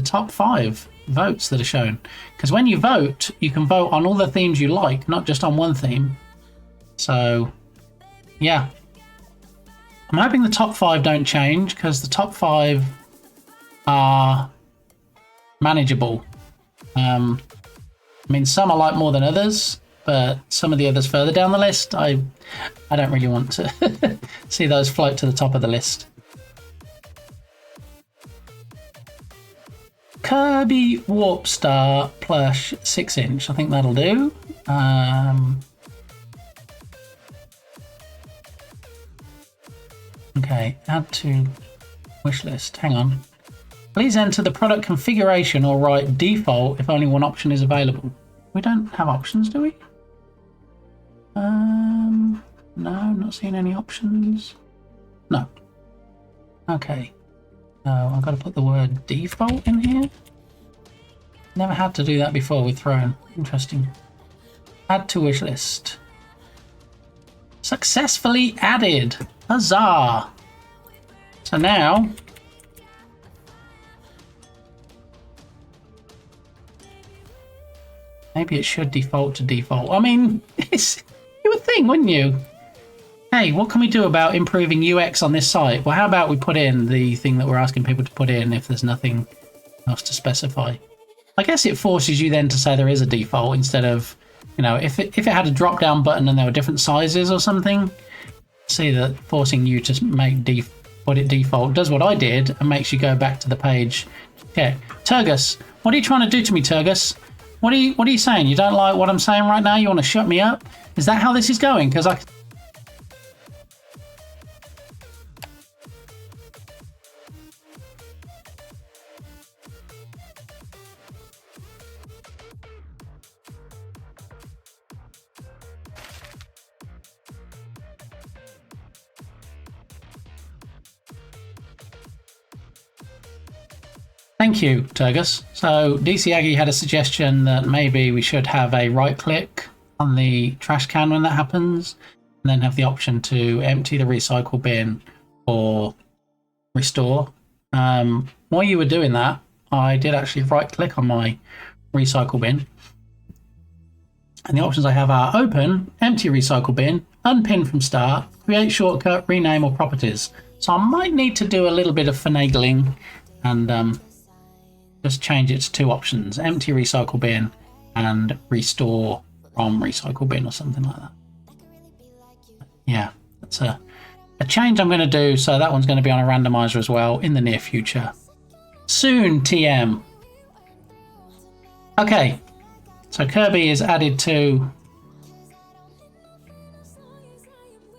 top 5 votes that are shown. Because when you vote, you can vote on all the themes you like, not just on one theme. So, yeah. I'm hoping the top 5 don't change, because the top 5 are manageable. I mean, some I like more than others, but some of the others further down the list, I don't really want to see those float to the top of the list. Kirby Warp Star plush 6-inch. I think that'll do. Okay, add to wish list. Hang on. Please enter the product configuration or write default if only one option is available. We don't have options, do we? No, not seeing any options. No. Okay. So I've got to put the word default in here. Never had to do that before with Throne. Interesting. Add to wish list. Successfully added. Huzzah! So now maybe it should default to default. I mean, you would think, wouldn't you? Hey, what can we do about improving UX on this site? Well, how about we put in the thing that we're asking people to put in if there's nothing else to specify? I guess it forces you then to say there is a default instead of, you know, if it had a drop-down button and there were different sizes or something. See that forcing you to put it default does what I did and makes you go back to the page. Okay, Turgus, what are you trying to do to me, Turgus? What are you saying? You don't like what I'm saying right now? You want to shut me up? Is that how this is going? Because I... Thank you, Turgus. So DC Aggie had a suggestion that maybe we should have a right click on the trash can when that happens, and then have the option to empty the recycle bin or restore. While you were doing that, I did actually right click on my recycle bin. And the options I have are open, empty recycle bin, unpin from start, create shortcut, rename or properties. So I might need to do a little bit of finagling and just change it to 2 options, empty recycle bin and restore from recycle bin or something like that. Yeah, that's a change I'm going to do, so that one's going to be on a randomizer as well in the near future. Soon, TM. Okay, so Kirby is added to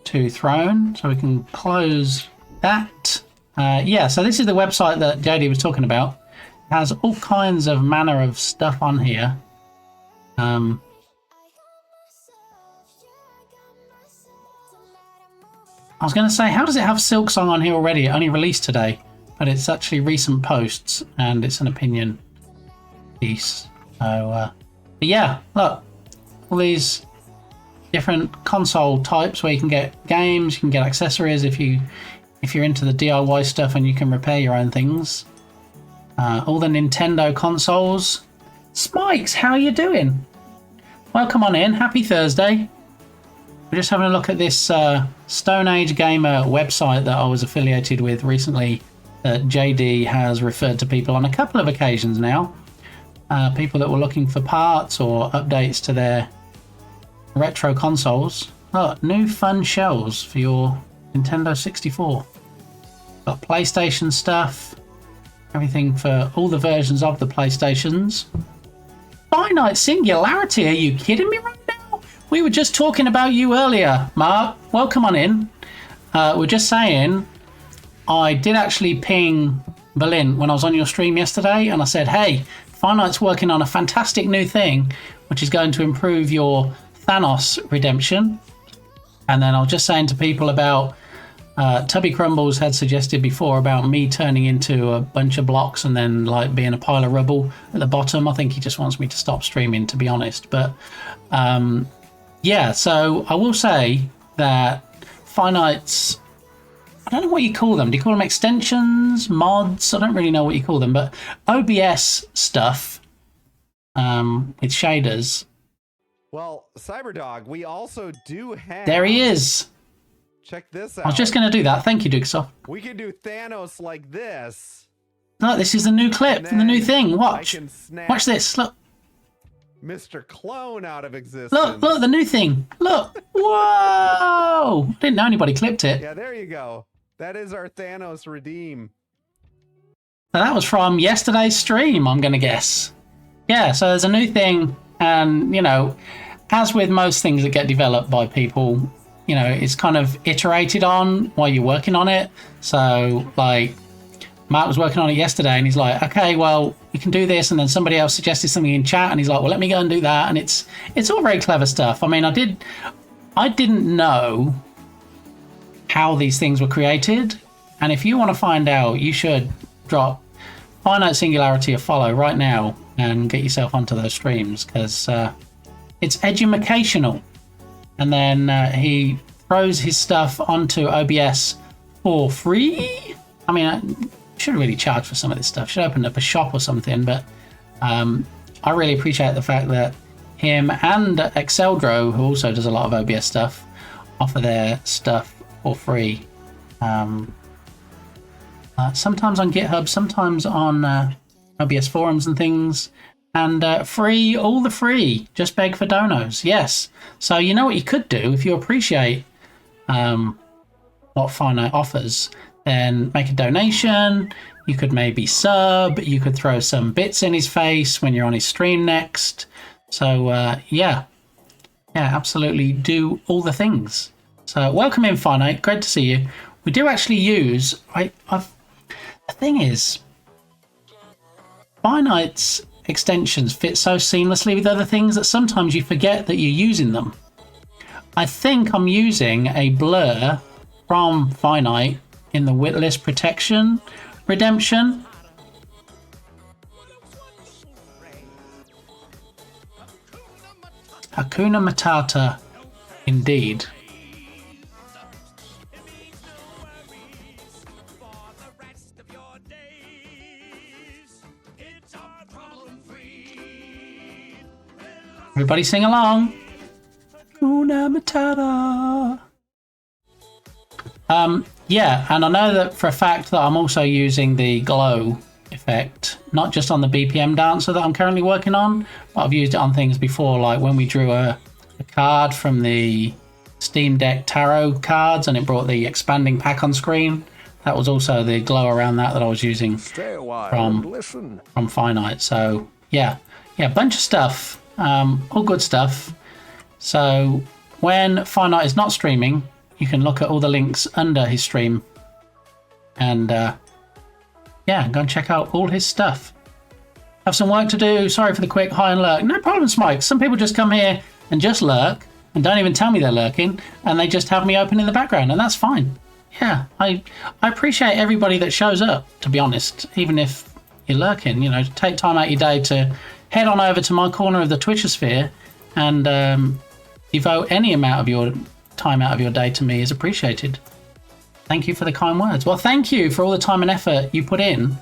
Throne, so we can close that. Yeah, so this is the website that JD was talking about. It has all kinds of manner of stuff on here. I was going to say, how does it have Silk Song on here already? It only released today, but it's actually recent posts and it's an opinion piece. So, but yeah, look, all these different console types where you can get games, you can get accessories if you're into the DIY stuff, and you can repair your own things. All the Nintendo consoles. Smikes, how are you doing? Welcome on in. Happy Thursday. We're just having a look at this Stone Age Gamer website that I was affiliated with recently that JD has referred to people on a couple of occasions now. People that were looking for parts or updates to their retro consoles. Oh, new fun shells for your Nintendo 64. Got PlayStation stuff. Everything for all the versions of the PlayStations. Finite Singularity, are you kidding me right now? We were just talking about you earlier, Mark. Welcome on in. We're just saying, I did actually ping Berlin when I was on your stream yesterday, and I said, hey, Finite's working on a fantastic new thing, which is going to improve your Thanos redemption. And then I was just saying to people about Tubby Crumbles had suggested before about me turning into a bunch of blocks and then like being a pile of rubble at the bottom. I think he just wants me to stop streaming, to be honest. But yeah, so I will say that Finite's, I don't know what you call them. Do you call them extensions, mods? I don't really know what you call them, but OBS stuff with shaders. Well, Cyberdog, we also do have... There he is. Check this out. I was just going to do that. Thank you, Dukesoft. We can do Thanos like this. Look, this is the new clip, the new thing. Watch. Watch this. Look. Mr. Clone out of existence. Look, the new thing. Look. Whoa. Didn't know anybody clipped it. Yeah, there you go. That is our Thanos redeem. Now, that was from yesterday's stream, I'm going to guess. Yeah, so there's a new thing. And, you know, as with most things that get developed by people, you know, it's kind of iterated on while you're working on it. So, like, Mark was working on it yesterday, and he's like, okay, well, you can do this. And then somebody else suggested something in chat, and he's like, well, let me go and do that. And it's all very clever stuff. I mean, I didn't know how these things were created. And if you want to find out, you should drop Finite Singularity a follow right now and get yourself onto those streams, because it's educational. And then he throws his stuff onto OBS for free. I mean, I should really charge for some of this stuff. Should open up a shop or something. But I really appreciate the fact that him and Exceldro, who also does a lot of OBS stuff, offer their stuff for free. Sometimes on GitHub, sometimes on OBS forums and things. And free, all the free. Just beg for donos. Yes. So you know what you could do if you appreciate what Finite offers, then make a donation. You could maybe sub. You could throw some bits in his face when you're on his stream next. So yeah, absolutely do all the things. So welcome in, Finite. Great to see you. We do actually use. The thing is, Finite's extensions fit so seamlessly with other things that sometimes you forget that you're using them. I think I'm using a blur from Finite in the Witless Protection Redemption. Hakuna Matata, indeed. Everybody sing along. Hakuna Matata. Yeah, and I know that for a fact that I'm also using the glow effect, not just on the BPM dancer that I'm currently working on, but I've used it on things before, like when we drew a card from the Steam Deck tarot cards and it brought the expanding pack on screen. That was also the glow around that I was using from Finite. So yeah, bunch of stuff. All good stuff. So when Finite is not streaming, you can look at all the links under his stream and yeah, go and check out all his stuff. Have some work to do. Sorry for the quick hi and lurk. No problem, Smike. Some people just come here and just lurk and don't even tell me they're lurking, and they just have me open in the background, and that's fine. Yeah, I appreciate everybody that shows up, to be honest, even if you're lurking. You know, take time out your day to head on over to my corner of the Twitchosphere and devote any amount of your time out of your day to me is appreciated. Thank you for the kind words. Well, thank you for all the time and effort you put in.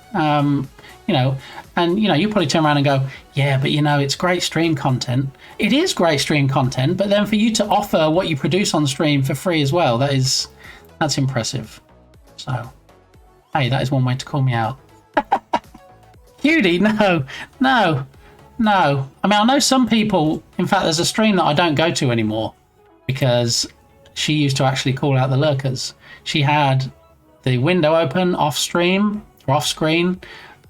You know, and you know, you probably turn around and go, yeah, but you know, it's great stream content. It is great stream content, but then for you to offer what you produce on stream for free as well, that's impressive. So, hey, that is one way to call me out. Cutie, no. I mean, I know some people, in fact, there's a stream that I don't go to anymore because she used to actually call out the lurkers. She had the window open off stream or off screen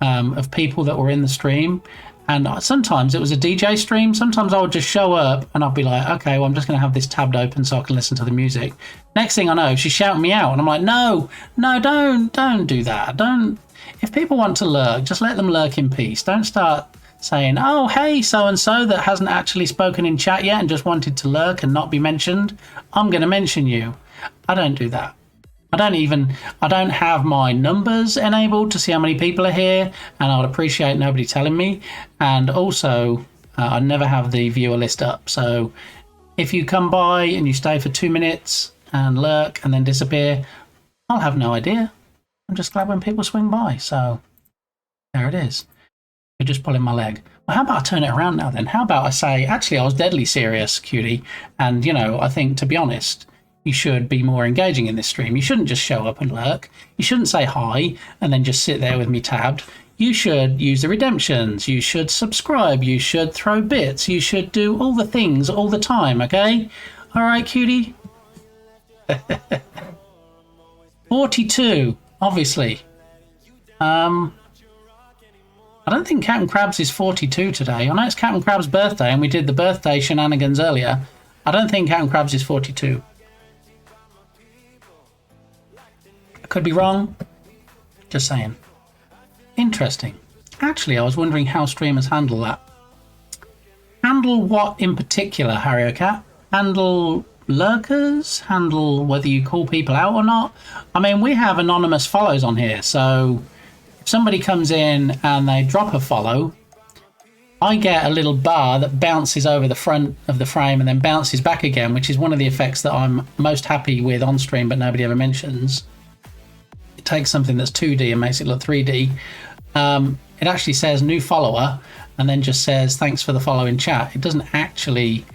of people that were in the stream. And sometimes it was a DJ stream. Sometimes I would just show up and I'd be like, okay, well, I'm just going to have this tabbed open so I can listen to the music. Next thing I know, she's shouting me out. And I'm like, no, don't do that. If people want to lurk, just let them lurk in peace. Don't start saying, oh, hey, so-and-so that hasn't actually spoken in chat yet and just wanted to lurk and not be mentioned. I'm going to mention you. I don't do that. I don't have my numbers enabled to see how many people are here, and I would appreciate nobody telling me. And also, I never have the viewer list up. So if you come by and you stay for 2 minutes and lurk and then disappear, I'll have no idea. I'm just glad when people swing by. So there it is. You're just pulling my leg. Well, how about I turn it around now then? How about I say, actually, I was deadly serious, Cutie. And, you know, I think, to be honest, you should be more engaging in this stream. You shouldn't just show up and lurk. You shouldn't say hi and then just sit there with me tabbed. You should use the redemptions. You should subscribe. You should throw bits. You should do all the things all the time, okay? All right, Cutie? 42, obviously. I don't think Captain Krabs is 42 today. I know it's Captain Krabs' birthday and we did the birthday shenanigans earlier. I don't think Captain Krabs is 42. I could be wrong. Just saying. Interesting. Actually, I was wondering how streamers handle that. Handle what in particular, Harry Cat? Handle lurkers? Handle whether you call people out or not? I mean, we have anonymous follows on here, so if somebody comes in and they drop a follow, I get a little bar that bounces over the front of the frame and then bounces back again, which is one of the effects that I'm most happy with on stream, but nobody ever mentions. It takes something that's 2D and makes it look 3D. It actually says new follower and then just says thanks for the follow in chat. It doesn't actually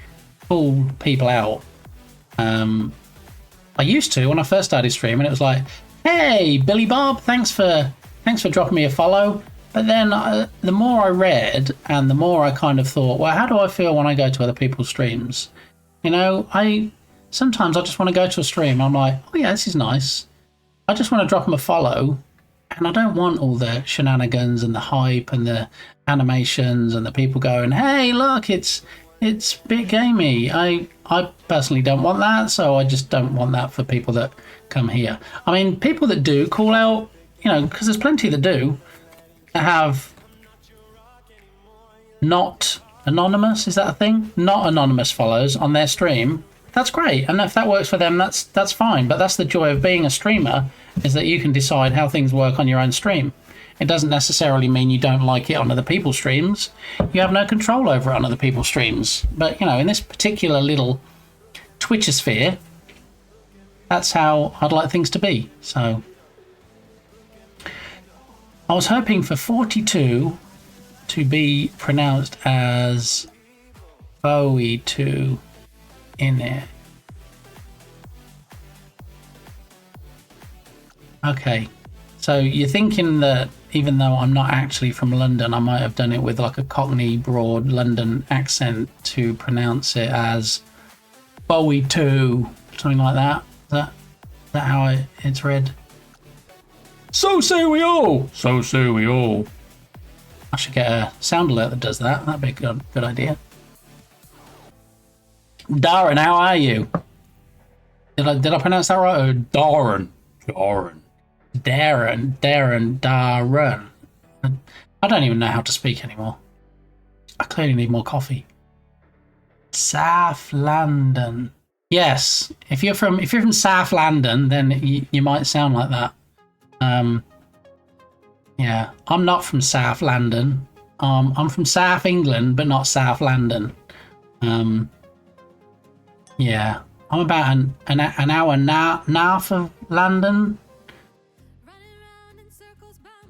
pull people out. I used to when I first started streaming. It was like, hey, Billy Bob, thanks for dropping me a follow. But then the more I read and the more I kind of thought, well, how do I feel when I go to other people's streams? You know, sometimes I just want to go to a stream. I'm like, oh yeah, this is nice. I just want to drop them a follow, and I don't want all the shenanigans and the hype and the animations and the people going, hey, look, it's bit gamey. I personally don't want that, so I just don't want that for people that come here. I mean, people that do call out, you know, because there's plenty that do, that have not anonymous, is that a thing? Not anonymous follows on their stream. That's great, and if that works for them, that's fine. But that's the joy of being a streamer, is that you can decide how things work on your own stream. It doesn't necessarily mean you don't like it on other people's streams. You have no control over it on other people's streams. But, you know, in this particular little Twitchosphere, that's how I'd like things to be. So I was hoping for 42 to be pronounced as Bowie 2 in there. Okay, so you're thinking that even though I'm not actually from London, I might have done it with like a Cockney broad London accent to pronounce it as Bowie 2, something like that. Is that how it's read? So say we all! So say we all. I should get a sound alert that does that. That'd be a good idea. Darren, how are you? Did I pronounce that right? Oh, Darren. I don't even know how to speak anymore. I clearly need more coffee. South London. Yes, if you're from South London, then you might sound like that. Yeah, I'm not from South London. I'm from South England, but not South London. Yeah, I'm about an hour north of London.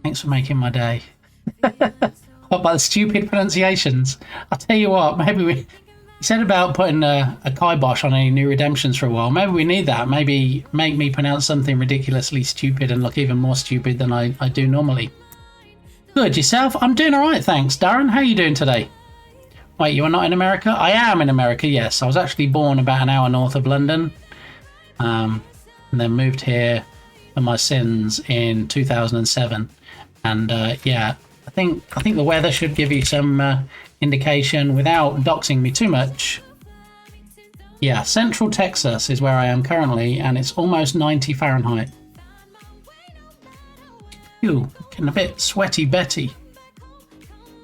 Thanks for making my day. What about the stupid pronunciations? I'll tell you what, maybe we... You said about putting a kibosh on any new redemptions for a while. Maybe we need that. Maybe make me pronounce something ridiculously stupid and look even more stupid than I do normally. Good, yourself? I'm doing alright, thanks. Darren, how are you doing today? Wait, you are not in America? I am in America, yes. I was actually born about an hour north of London. And then moved here for my sins in 2007. And yeah, I think the weather should give you some indication without doxing me too much. Yeah, Central Texas is where I am currently, and it's almost 90 Fahrenheit. Phew, getting a bit sweaty Betty.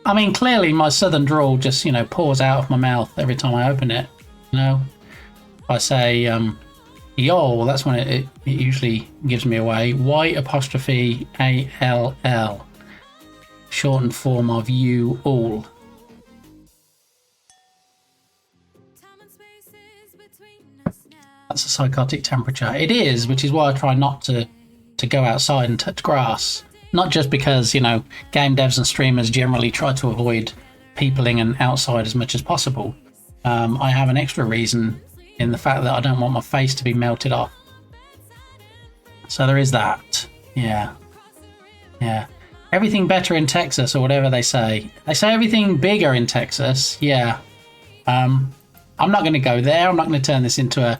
I mean, clearly my southern drawl just, pours out of my mouth every time I open it. If I say, yo, well, that's when it usually gives me away. Y'_ALL. Shortened form of you all. That's a psychotic temperature. It is, which is why I try not to go outside and touch grass. Not just because, game devs and streamers generally try to avoid peopling and outside as much as possible. I have an extra reason in the fact that I don't want my face to be melted off. So there is that. Yeah. Yeah. Everything better in Texas, or whatever they say. They say everything bigger in Texas. Yeah. I'm not going to go there. I'm not going to turn this into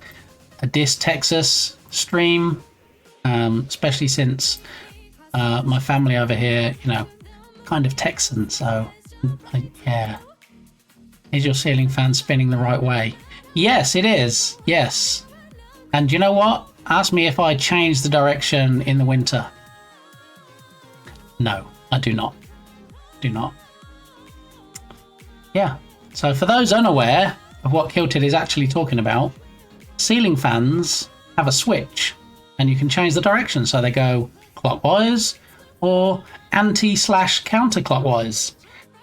a diss Texas stream, especially since my family over here, kind of Texan. So, yeah. Is your ceiling fan spinning the right way? Yes, it is. Yes. And you know what? Ask me if I change the direction in the winter. No, I do not. Do not. Yeah. So for those unaware of what Kilted is actually talking about, ceiling fans have a switch and you can change the direction so they go clockwise or anti/counterclockwise.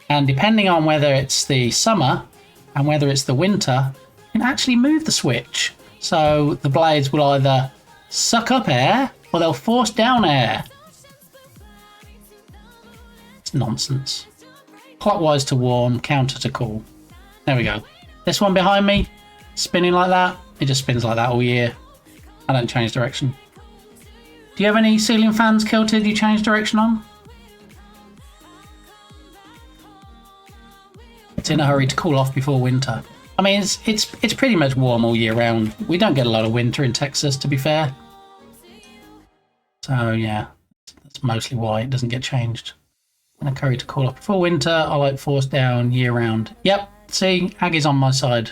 And depending on whether it's the summer and whether it's the winter, you can actually move the switch. So the blades will either suck up air or they'll force down air. It's nonsense. Clockwise to warm, counter to cool. There we go. This one behind me, spinning like that. It just spins like that all year. I don't change direction. Do you have any ceiling fans, Kilted, you change direction on? It's in a hurry to cool off before winter. I mean, it's pretty much warm all year round. We don't get a lot of winter in Texas, to be fair. So yeah, that's mostly why it doesn't get changed. In a hurry to cool off before winter, I like force down year round. Yep, see, Aggie's on my side.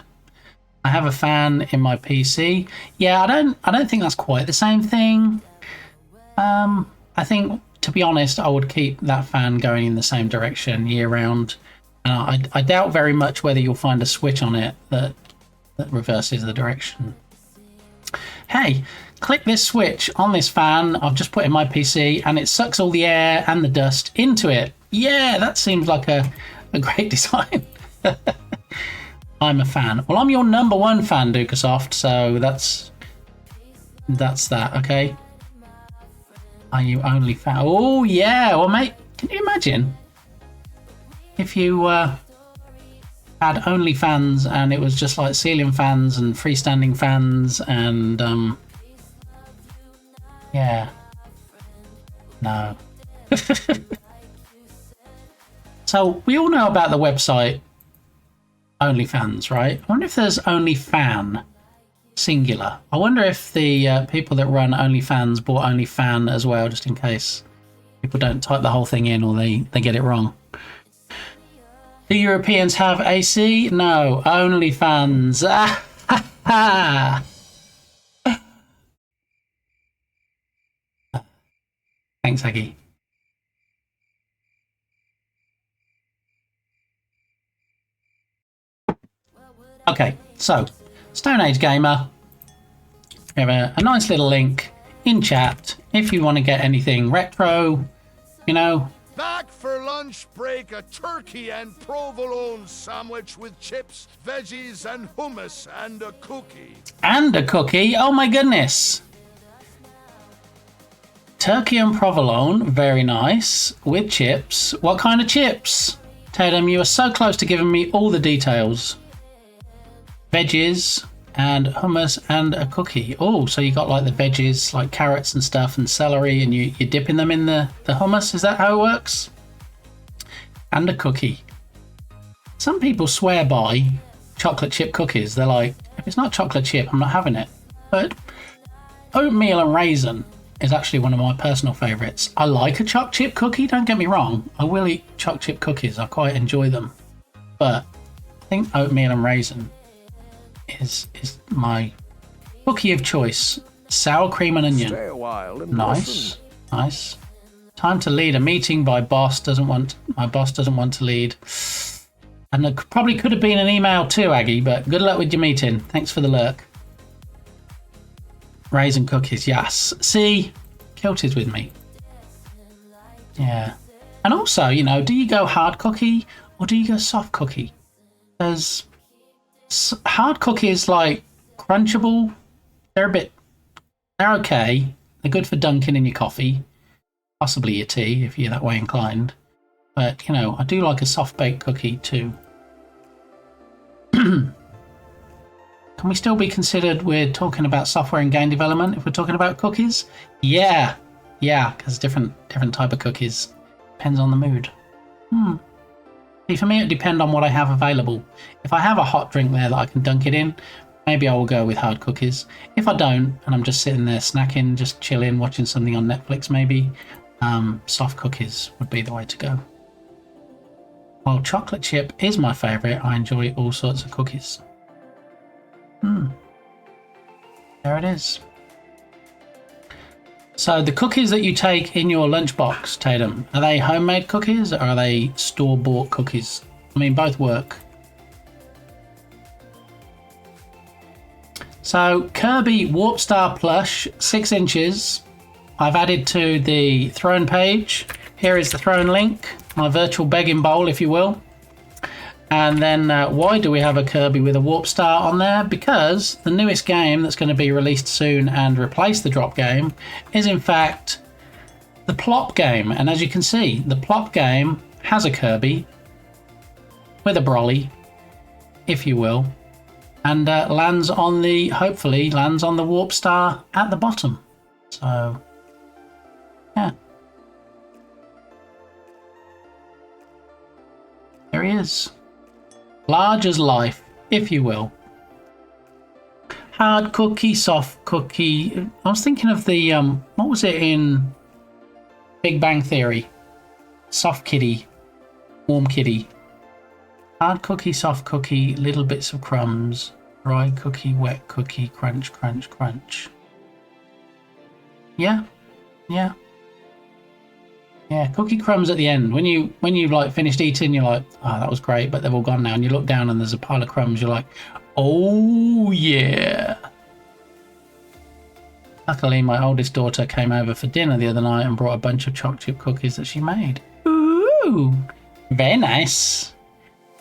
I have a fan in my PC. Yeah, I don't think that's quite the same thing. I think, to be honest, I would keep that fan going in the same direction year round. I doubt very much whether you'll find a switch on it that reverses the direction. Hey, click this switch on this fan I've just put in my PC and it sucks all the air and the dust into it. Yeah, that seems like a great design. I'm a fan. Well, I'm your #1 fan, Dukasoft, so that's that, okay? Are you only fan? Oh, yeah. Well, mate, can you imagine if you had OnlyFans and it was just like ceiling fans and freestanding fans and yeah. No. So we all know about the website OnlyFans, right? I wonder if there's OnlyFan singular. I wonder if the people that run OnlyFans bought OnlyFan as well, just in case people don't type the whole thing in or they get it wrong. Do Europeans have AC? No, OnlyFans. Thanks, Aggie. Okay, so Stone Age Gamer, we have a nice little link in chat if you want to get anything retro, Back for lunch break, a turkey and provolone sandwich with chips, veggies, and hummus, and a cookie. And a cookie? Oh my goodness. Turkey and provolone, very nice. With chips. What kind of chips? Tatum, you are so close to giving me all the details. Veggies and hummus and a cookie. Oh, so you got like the veggies, like carrots and stuff and celery, and you're dipping them in the hummus. Is that how it works? And a cookie. Some people swear by chocolate chip cookies. They're like, if it's not chocolate chip, I'm not having it. But oatmeal and raisin is actually one of my personal favourites. I like a choc chip cookie, don't get me wrong. I will eat choc chip cookies. I quite enjoy them. But I think oatmeal and raisin is my cookie of choice. Sour cream and onion. Stay a while and Nice. listen. Nice. Time to lead a meeting. My boss doesn't want to lead. And it probably could have been an email too, Aggie, but good luck with your meeting. Thanks for the lurk. Raisin cookies, yes. See, Kilted with me. Yeah. And also, you know, do you go hard cookie or do you go soft cookie? There's hard cookies like Crunchable. They're okay. They're good for dunking in your coffee, possibly your tea if you're that way inclined. But, you know, I do like a soft baked cookie too. Can we still be considered we're talking about software and game development if we're talking about cookies? Yeah, because different type of cookies. Depends on the mood. See, for me, it depends on what I have available. If I have a hot drink there that I can dunk it in, maybe I will go with hard cookies. If I don't, and I'm just sitting there snacking, just chilling, watching something on Netflix maybe, soft cookies would be the way to go. While chocolate chip is my favourite, I enjoy all sorts of cookies. There it is. So the cookies that you take in your lunchbox, Tatum, are they homemade cookies or are they store-bought cookies? I mean, both work. So Kirby Warp Star plush, 6 inches. I've added to the throne page. Here is the throne link, my virtual begging bowl, if you will. And then why do we have a Kirby with a Warp Star on there? Because the newest game that's going to be released soon and replace the drop game is in fact the Plop game. And as you can see, the Plop game has a Kirby with a brolly, if you will, and hopefully lands on the Warp Star at the bottom. So, yeah. There he is. Large as life, if you will. Hard cookie, soft cookie. I was thinking of the, what was it in Big Bang Theory? Soft kitty, warm kitty. Hard cookie, soft cookie, little bits of crumbs. Dry cookie, wet cookie, crunch, crunch, crunch. Yeah. Yeah, cookie crumbs at the end. When you like finished eating, you're like, oh, that was great, but they've all gone now. And you look down and there's a pile of crumbs. You're like, oh yeah. Luckily, my oldest daughter came over for dinner the other night and brought a bunch of chocolate chip cookies that she made. Ooh, very nice.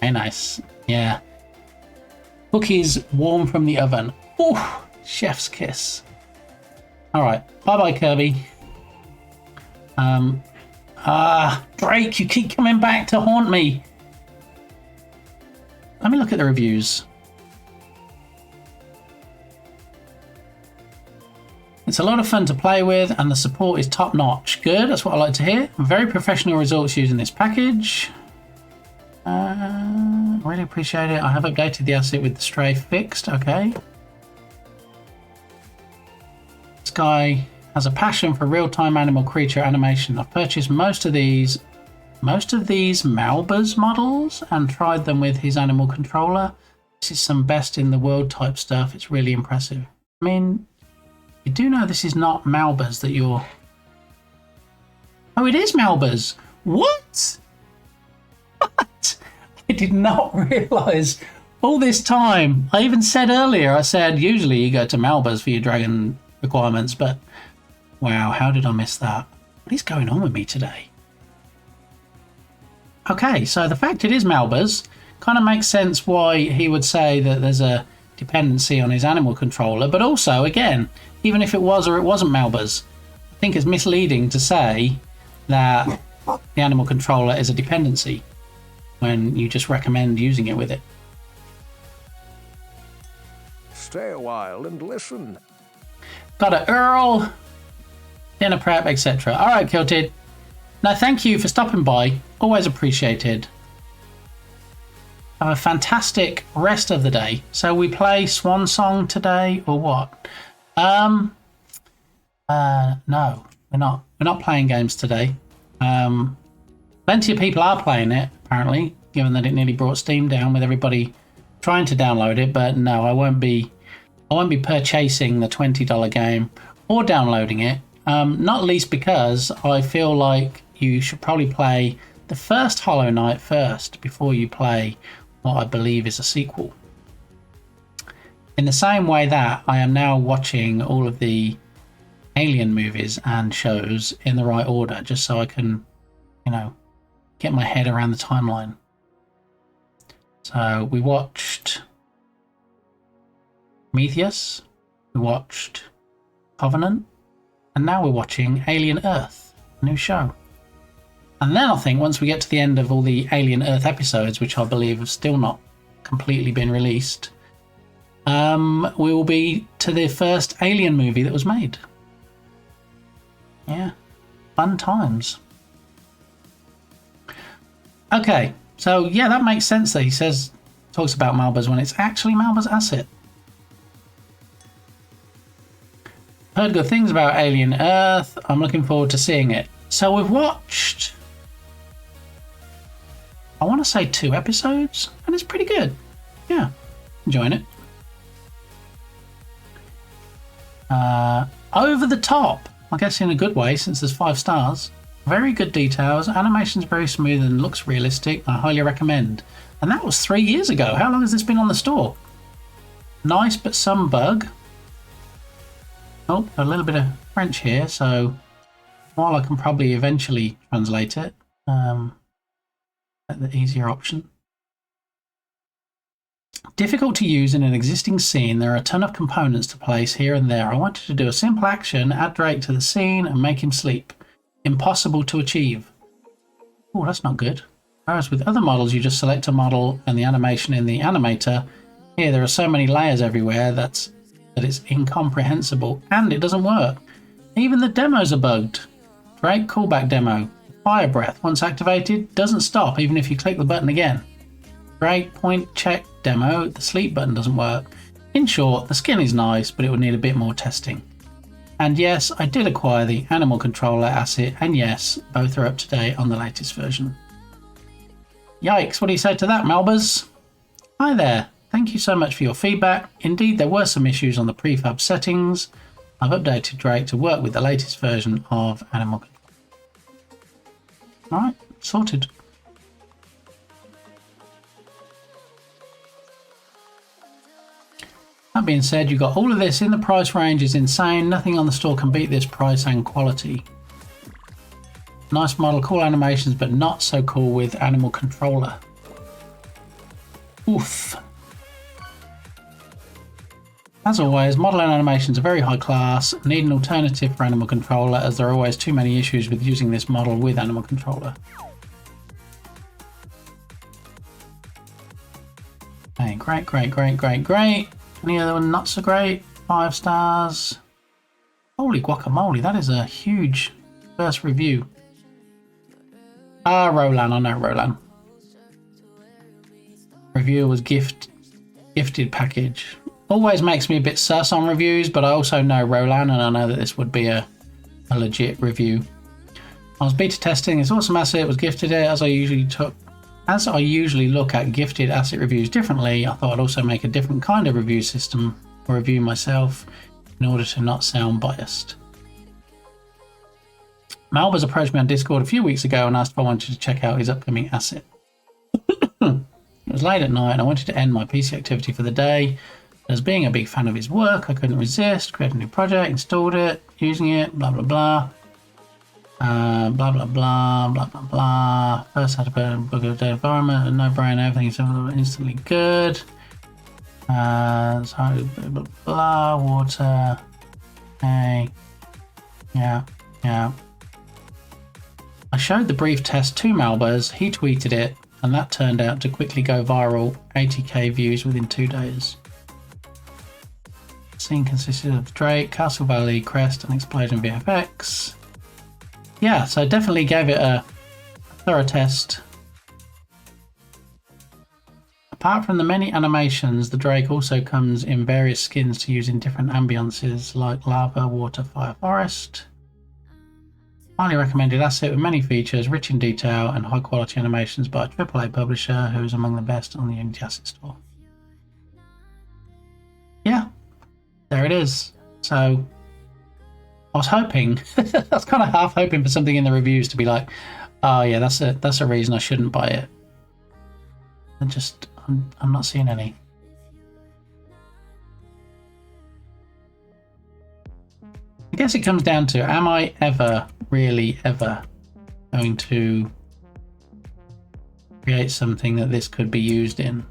Very nice. Yeah. Cookies warm from the oven. Ooh, chef's kiss. All right. Bye-bye, Kirby. Drake, you keep coming back to haunt me. Let me look at the reviews. It's a lot of fun to play with and the support is top notch. Good, that's what I like to hear. Very professional results using this package. Really appreciate it. I have updated the asset with the stray fixed. Okay. This guy has a passion for real-time animal creature animation. I've purchased most of these Malbers models and tried them with his animal controller. This is some best in the world type stuff. It's really impressive. I mean, you do know this is not Malbers that you're... Oh, it is Malbers. What? What? I did not realise all this time. I even said earlier, I said usually you go to Malbers for your dragon requirements, but wow, how did I miss that? What is going on with me today? okay, so the fact it is Malbus kind of makes sense why he would say that there's a dependency on his animal controller. But also, again, even if it was or it wasn't Malbus, I think it's misleading to say that the animal controller is a dependency when you just recommend using it with it. Stay a while and listen. Got a Earl, dinner prep, etc. All right, Kilted. Now, thank you for stopping by. Always appreciated. Have a fantastic rest of the day. So we play Swan Song today, or what? No, we're not. We're not playing games today. Plenty of people are playing it, apparently, given that it nearly brought Steam down with everybody trying to download it. But no, I won't be purchasing the $20 game or downloading it. Not least because I feel like you should probably play the first Hollow Knight first before you play what I believe is a sequel. In the same way that I am now watching all of the Alien movies and shows in the right order, just so I can, get my head around the timeline. So we watched Prometheus, we watched Covenant, and now we're watching Alien Earth, a new show. And then I think once we get to the end of all the Alien Earth episodes, which I believe have still not completely been released, we will be to the first Alien movie that was made. Yeah, fun times. Okay, so yeah, that makes sense that he talks about Malbus when it's actually Malbus Asset. Heard good things about Alien Earth. I'm looking forward to seeing it. So we've watched, I want to say 2 episodes, and it's pretty good. Yeah, enjoying it. Over the top, I guess in a good way, since there's 5 stars. Very good details, animation's very smooth and looks realistic. I highly recommend. And that was 3 years ago. How long has this been on the store? Nice, but some bug. Oh, a little bit of French here, so while I can probably eventually translate it, the easier option. Difficult to use in an existing scene. There are a ton of components to place here and there. I wanted to do a simple action, add Drake to the scene and make him sleep. Impossible to achieve. Oh, that's not good. Whereas with other models, you just select a model and the animation in the animator. Here, there are so many layers everywhere that it's incomprehensible and it doesn't work. Even the demos are bugged. Drake callback demo. Fire breath, once activated, doesn't stop even if you click the button again. Drake point check demo, the sleep button doesn't work. In short, the skin is nice, but it would need a bit more testing. And yes, I did acquire the animal controller asset, and yes, both are up to date on the latest version. Yikes, what do you say to that, Malbus? Hi there, thank you so much for your feedback. Indeed, there were some issues on the prefab settings. I've updated Drake to work with the latest version of animal controller. Alright, sorted. That being said, you've got all of this in the price range is insane. Nothing on the store can beat this price and quality. Nice model, cool animations, but not so cool with animal controller. Oof. As always, model and animations are very high class. Need an alternative for animal controller as there are always too many issues with using this model with animal controller. Okay, great, great, great, great, great. Any other one not so great? 5 stars. Holy guacamole, that is a huge first review. Roland, I know Roland. Reviewer was gifted package. Always makes me a bit sus on reviews, but I also know Roland and I know that this would be a legit review. I was beta testing this awesome asset, was gifted it as I usually look at gifted asset reviews differently. I thought I'd also make a different kind of review system or review myself in order to not sound biased. Malbus approached me on Discord a few weeks ago and asked if I wanted to check out his upcoming asset. It was late at night and I wanted to end my PC activity for the day. As being a big fan of his work, I couldn't resist, created a new project, installed it, using it, blah blah blah. Blah blah blah blah blah blah. First had to put in book of the environment, no brainer, everything's instantly good. So blah blah blah, water. Hey. Yeah, yeah. I showed the brief test to Malbers, he tweeted it, and that turned out to quickly go viral, 80k views within 2 days. The scene consisted of Drake, Castle Valley, Crest, and Explosion VFX. Yeah, so definitely gave it a thorough test. Apart from the many animations, the Drake also comes in various skins to use in different ambiances like lava, water, fire, forest. Highly recommended asset with many features, rich in detail and high quality animations by a AAA publisher who is among the best on the Indie Asset Store. Yeah, there it is. So I was hoping, I was kind of half hoping for something in the reviews to be like, oh yeah, that's a reason I shouldn't buy it. And just, I'm not seeing any. I guess it comes down to, am I ever, really ever going to create something that this could be used in?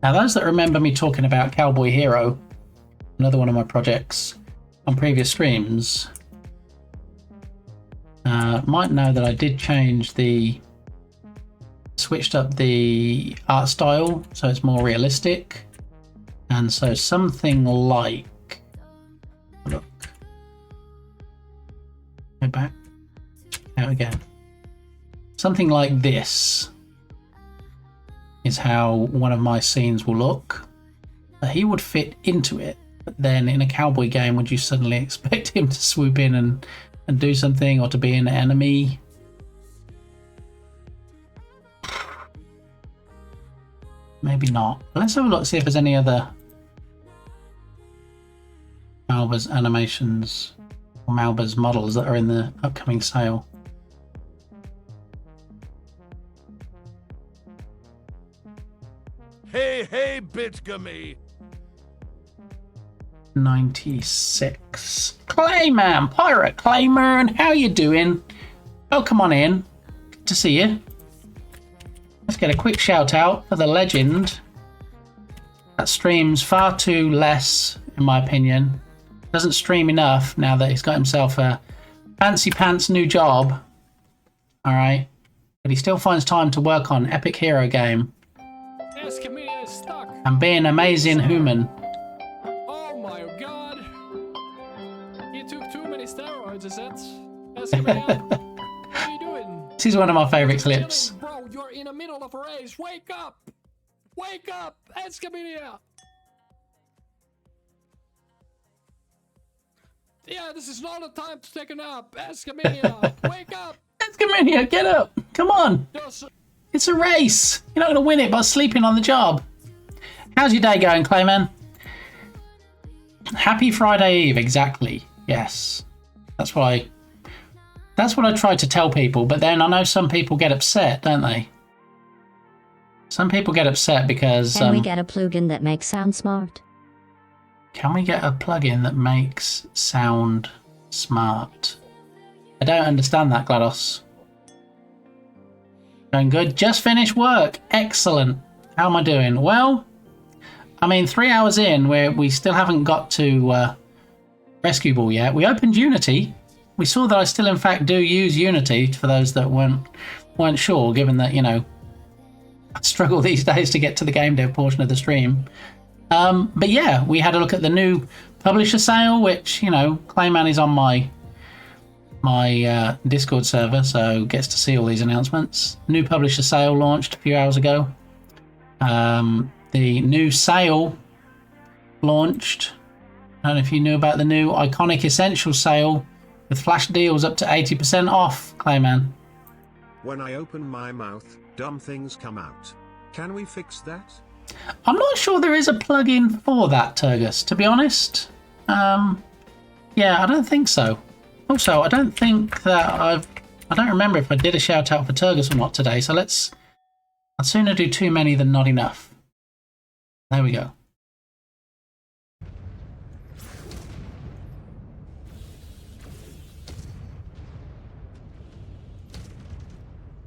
Now, those that remember me talking about Cowboy Hero, another one of my projects on previous streams, might know that I did switched up the art style so it's more realistic. And so something like, look, go back, out again. Something like this is how one of my scenes will look. He would fit into it, but then in a cowboy game, would you suddenly expect him to swoop in and do something, or to be an enemy? Maybe not. Let's have a look, see if there's any other Malbers animations or Malbers models that are in the upcoming sale. Hey, Bitgamy! 96. Clayman, Pirate Clayman, how you doing? Oh, come on in. Good to see you. Let's get a quick shout out for the legend that streams far too less, in my opinion. Doesn't stream enough now that he's got himself a fancy pants new job. Alright. But he still finds time to work on Epic Hero game. Escamilla is stuck. And be an amazing human. Oh my god. You took too many steroids, is it? Escamilla, what are you doing? This is one of my favourite clips. Bro, you're in the middle of a race. Wake up! Wake up, Escamilla! Yeah, this is not the time to take a nap. Escamilla, wake up! Escamilla, get up! Come on! It's a race! You're not going to win it by sleeping on the job. How's your day going, Clayman? Happy Friday Eve, exactly. Yes. That's what I try to tell people, but then I know some people get upset, don't they? Some people get upset because... Can we get a plugin that makes sound smart? Can we get a plugin that makes sound smart? I don't understand that, GLaDOS. Going good. Just finished work. Excellent. How am I doing? Well, I mean, 3 hours in, we still haven't got to Rescue Ball yet. We opened Unity. We saw that I still, in fact, do use Unity, for those that weren't sure, given that, you know, I struggle these days to get to the game dev portion of the stream. But yeah, we had a look at the new publisher sale, which, you know, Clayman is on my Discord server, so gets to see all these announcements. New publisher sale launched a few hours ago. The new sale launched. I don't know if you knew about the new Iconic Essential sale with flash deals up to 80% off, Clayman. When I open my mouth, dumb things come out. Can we fix that? I'm not sure there is a plugin for that, Turgus, to be honest. Yeah, I don't think so. Also, I don't think that I don't remember if I did a shout out for Turgus or not today, so I'd sooner do too many than not enough. There we go.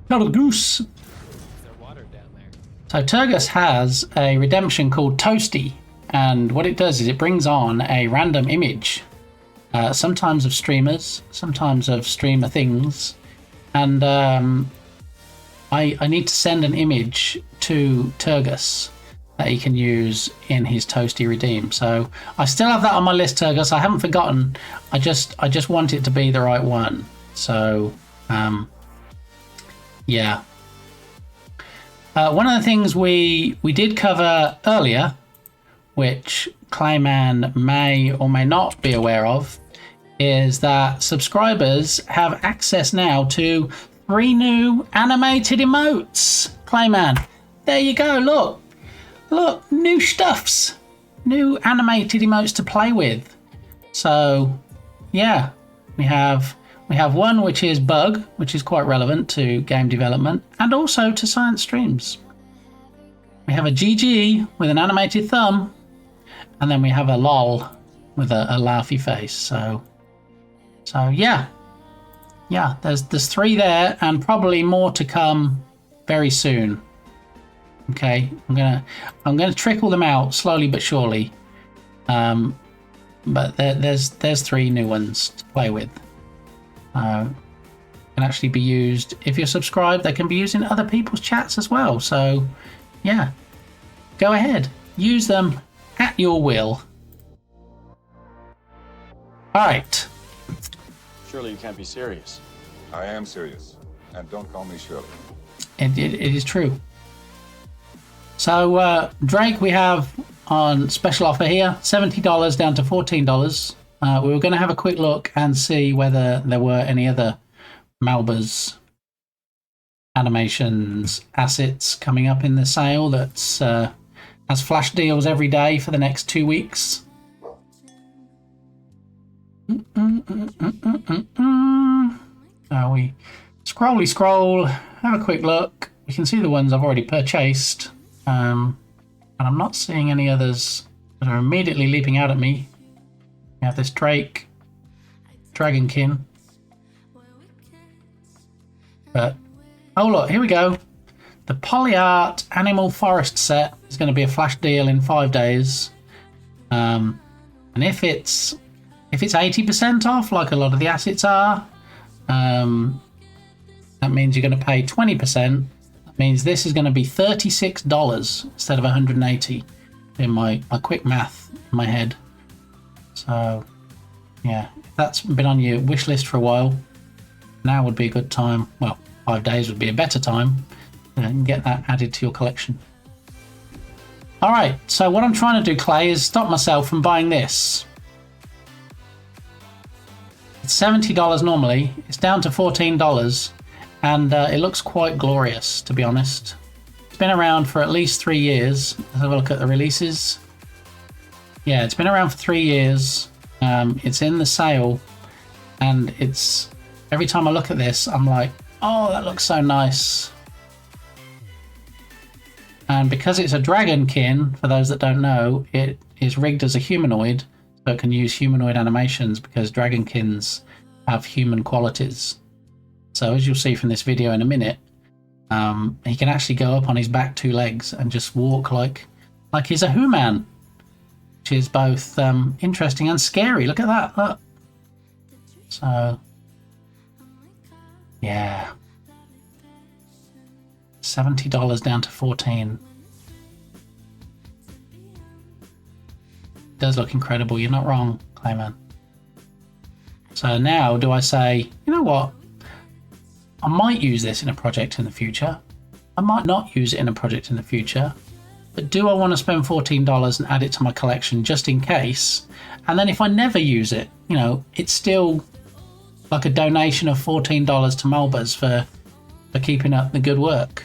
Turtle goose. So Turgus has a redemption called Toasty, and what it does is it brings on a random image, sometimes of streamers, sometimes of streamer things, and I need to send an image to Turgus that he can use in his Toasty redeem. So I still have that on my list, Turgus. I haven't forgotten. I just want it to be the right one. So yeah. One of the things we did cover earlier, which Clayman may or may not be aware of, is that subscribers have access now to 3 new animated emotes. Clayman, there you go. Look, new stuffs, new animated emotes to play with. So yeah, we have one which is Bug, which is quite relevant to game development and also to science streams. We have a GG with an animated thumb, and then we have a LOL with a laughy face. So yeah, there's 3 there, and probably more to come very soon. Okay, I'm gonna trickle them out slowly but surely. But there's 3 new ones to play with. Can actually be used if you're subscribed. They can be used in other people's chats as well. So yeah, go ahead, use them at your will. All right. Surely you can't be serious. I am serious, and don't call me Shirley. It is true. So Drake, we have on special offer here, $70 down to $14. We were going to have a quick look and see whether there were any other Malbas animations assets coming up in the sale that's has flash deals every day for the next 2 weeks. We scroll, have a quick look. We can see the ones I've already purchased, and I'm not seeing any others that are immediately leaping out at me. We have this Drake, Dragonkin, but oh look, here we go. The Polyart Animal Forest set is going to be a flash deal in 5 days, and if it's 80% off, like a lot of the assets are, that means you're going to pay 20%. That means this is going to be $36 instead of $180 in my quick math in my head. So yeah, if that's been on your wish list for a while, now would be a good time. Well, 5 days would be a better time. And get that added to your collection. All right, so what I'm trying to do, Clay, is stop myself from buying this. It's $70 normally. It's down to $14, and it looks quite glorious, to be honest. It's been around for at least 3 years. Let's have a look at the releases. Yeah, it's been around for 3 years. It's in the sale, and it's every time I look at this, I'm like, oh, that looks so nice. And because it's a dragonkin, for those that don't know, it is rigged as a humanoid, so it can use humanoid animations because dragonkins have human qualities. So as you'll see from this video in a minute, he can actually go up on his back 2 legs and just walk like he's a human, which is both interesting and scary. Look at that, look. So yeah, $70 down to $14. It does look incredible. You're not wrong, Clayman. So now, do I say, you know what? I might use this in a project in the future. I might not use it in a project in the future. But do I want to spend $14 and add it to my collection just in case? And then if I never use it, you know, it's still like a donation of $14 to Malbas for keeping up the good work.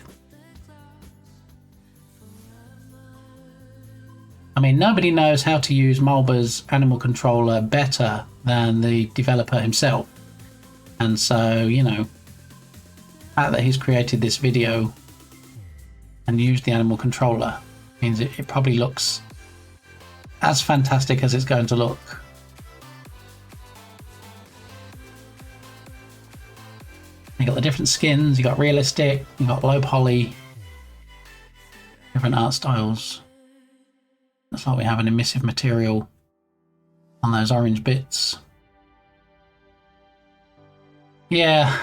I mean, nobody knows how to use Malba's animal controller better than the developer himself. And so, you know, the fact that he's created this video and used the animal controller means it probably looks as fantastic as it's going to look. You got the different skins. You got realistic, you got low poly, different art styles. Looks like we have an emissive material on those orange bits. Yeah,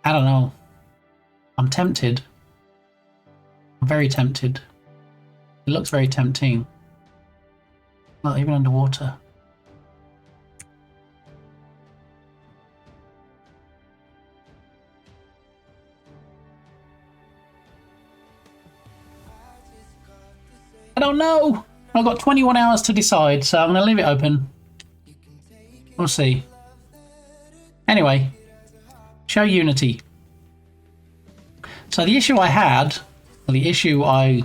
I don't know. I'm tempted. I'm very tempted. It looks very tempting. Not even underwater. I don't know. I've got 21 hours to decide, so I'm going to leave it open. We'll see. Anyway, show Unity. So the issue I had, or the issue I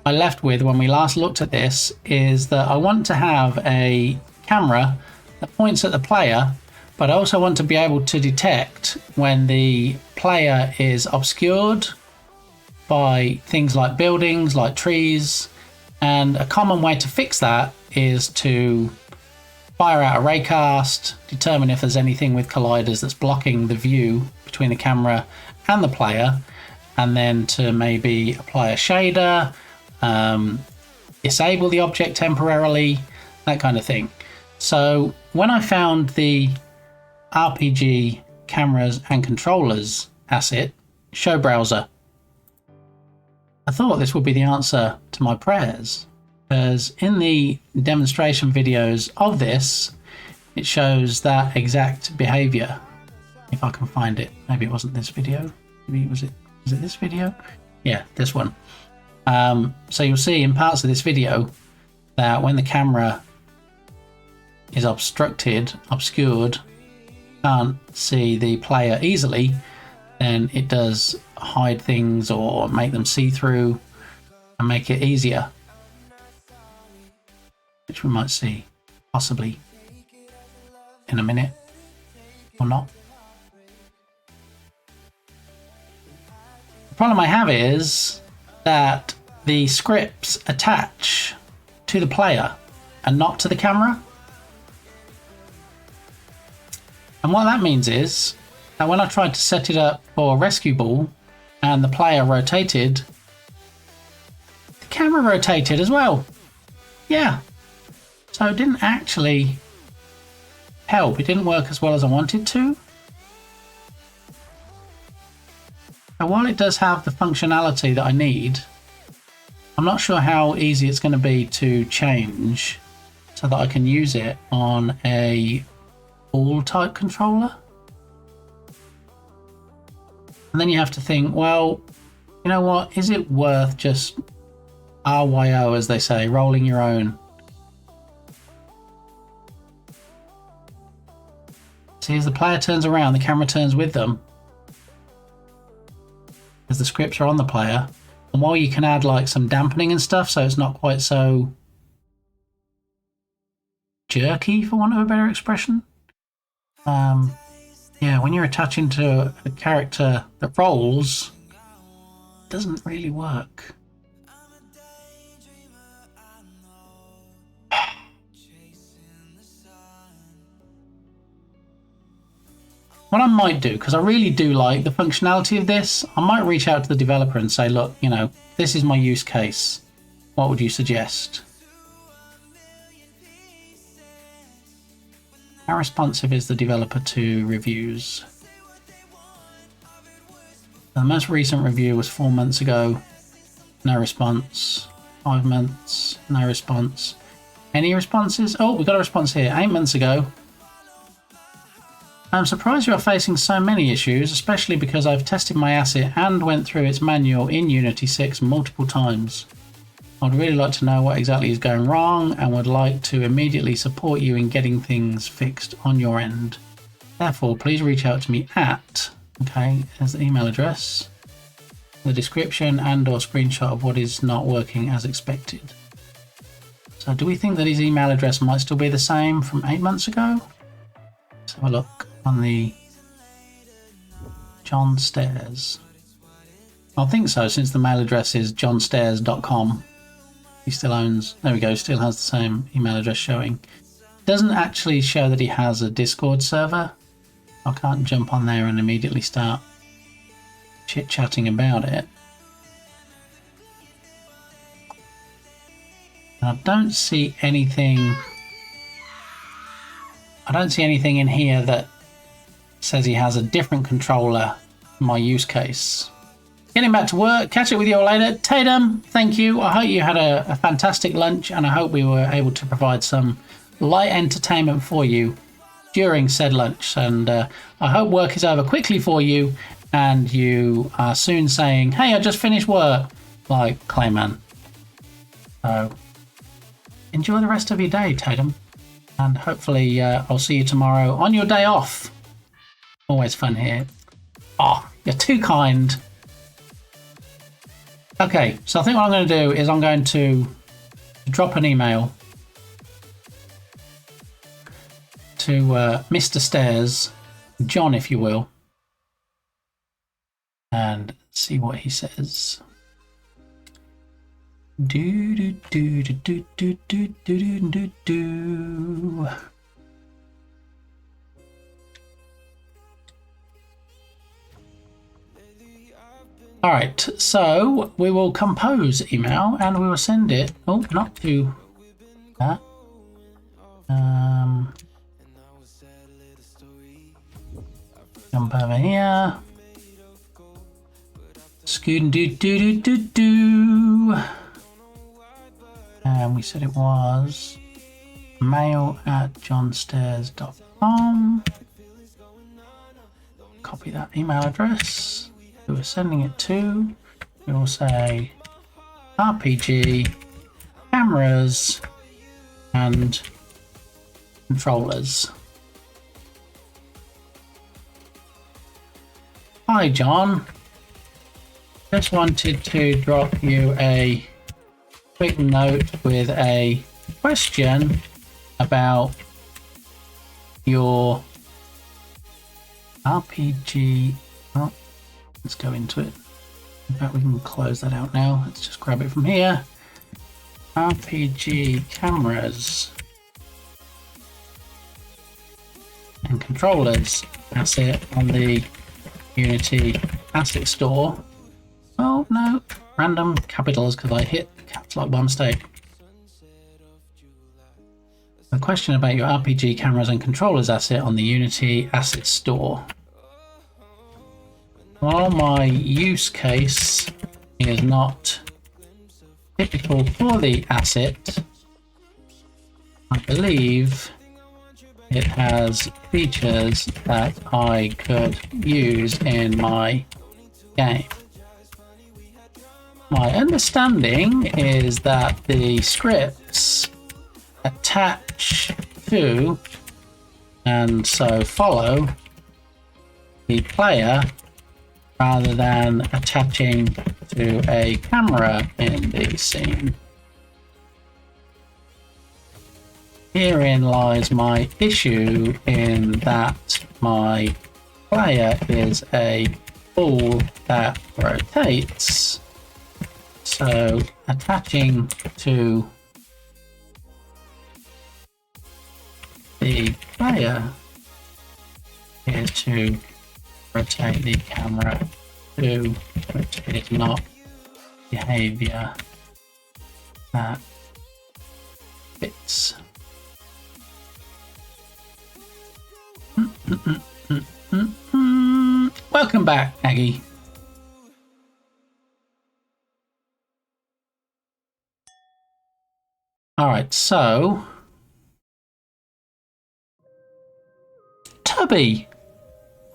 left with when we last looked at this, is that I want to have a camera that points at the player, but I also want to be able to detect when the player is obscured by things like buildings, like trees, and a common way to fix that is to fire out a raycast, determine if there's anything with colliders that's blocking the view between the camera and the player, and then to maybe apply a shader, disable the object temporarily, that kind of thing. So when I found the RPG cameras and controllers asset, show browser, I thought this would be the answer to my prayers, because in the demonstration videos of this, it shows that exact behavior. If I can find it. Maybe it wasn't this video. Maybe was it this video? Yeah, this one. So you'll see in parts of this video that when the camera is obscured, can't see the player easily, then it does hide things or make them see-through and make it easier, which we might see possibly in a minute or not. The problem I have is that the scripts attach to the player and not to the camera. And what that means is that when I tried to set it up for Rescue Ball and the player rotated, the camera rotated as well. Yeah. So it didn't actually help. It didn't work as well as I wanted to. And while it does have the functionality that I need, I'm not sure how easy it's going to be to change so that I can use it on a ball type controller. And then you have to think, well, you know what, is it worth just RYO, as they say, rolling your own? See, as the player turns around, the camera turns with them, as the scripts are on the player. And while you can add like some dampening and stuff so it's not quite so jerky, for want of a better expression, yeah, when you're attaching to a character that rolls, it doesn't really work. What I might do, because I really do like the functionality of this, I might reach out to the developer and say, look, you know, this is my use case. What would you suggest? How responsive is the developer to reviews? The most recent review was 4 months ago. No response. 5 months. No response. Any responses? Oh, we got a response here. 8 months ago. I'm surprised you are facing so many issues, especially because I've tested my asset and went through its manual in Unity 6 multiple times. I'd really like to know what exactly is going wrong and would like to immediately support you in getting things fixed on your end. Therefore, please reach out to me at, okay, as the email address, the description and or screenshot of what is not working as expected. So do we think that his email address might still be the same from 8 months ago? Let's have a look on the John Stairs. I think so, since the mail address is johnstairs.com. He still owns, there we go, still has the same email address showing. Doesn't actually show that he has a Discord server. I can't jump on there and immediately start chit-chatting about it. I don't see anything. I don't see anything in here that says he has a different controller for my use case. Getting back to work. Catch up with you all later. Tatum, thank you. I hope you had a fantastic lunch, and I hope we were able to provide some light entertainment for you during said lunch. And I hope work is over quickly for you, and you are soon saying, "Hey, I just finished work," like Clayman. So enjoy the rest of your day, Tatum, and hopefully I'll see you tomorrow on your day off. Always fun here. Oh, you're too kind. Okay, so I think what I'm going to do is I'm going to drop an email to Mr. Stairs, John, if you will, and see what he says. Do do do do do do do do do. All right, so we will compose email and we will send it. Oh, not to that. Jump over here. Scoot do do do do do. And we said it was mail@johnstairs.com. Copy that email address. Who we're sending it to. We will say RPG, cameras, and controllers. Hi, John. Just wanted to drop you a quick note with a question about your RPG. Oh, let's go into it. In fact, we can close that out now. Let's just grab it from here. RPG cameras and controllers asset on the Unity asset store. Oh no, random capitals because I hit caps lock by mistake. A question about your RPG cameras and controllers asset on the Unity asset store. While my use case is not typical for the asset, I believe it has features that I could use in my game. My understanding is that the scripts attach to and so follow the player rather than attaching to a camera in the scene. Herein lies my issue in that my player is a ball that rotates. So attaching to the player is to rotate the camera to, which is not behavior that fits. Welcome back, Aggie. All right, so Tubby,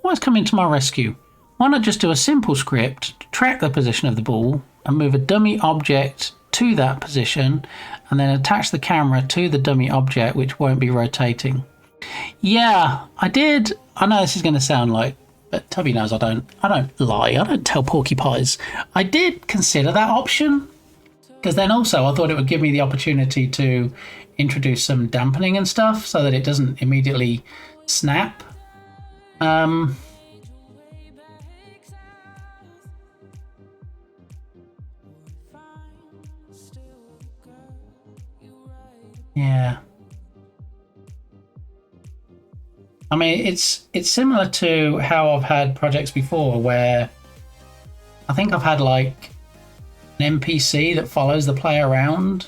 always coming to my rescue. Why not just do a simple script to track the position of the ball and move a dummy object to that position and then attach the camera to the dummy object, which won't be rotating? Yeah, I did. I know this is going to sound like, but Tubby knows I don't lie. I don't tell porcupines. I did consider that option because then also I thought it would give me the opportunity to introduce some dampening and stuff so that it doesn't immediately snap. Yeah. I mean, it's similar to how I've had projects before where I think I've had like an NPC that follows the player around,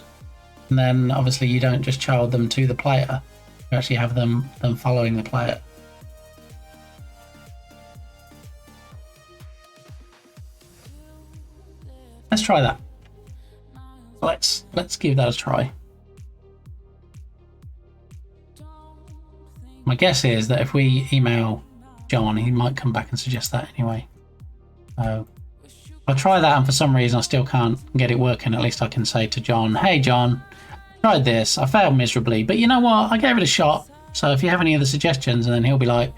and then obviously you don't just child them to the player, you actually have them following the player. Let's try that. Let's give that a try. My guess is that if we email John, he might come back and suggest that anyway. So I'll try that, and for some reason I still can't get it working. At least I can say to John, hey John, I tried this, I failed miserably, but you know what, I gave it a shot. So if you have any other suggestions, and then he'll be like,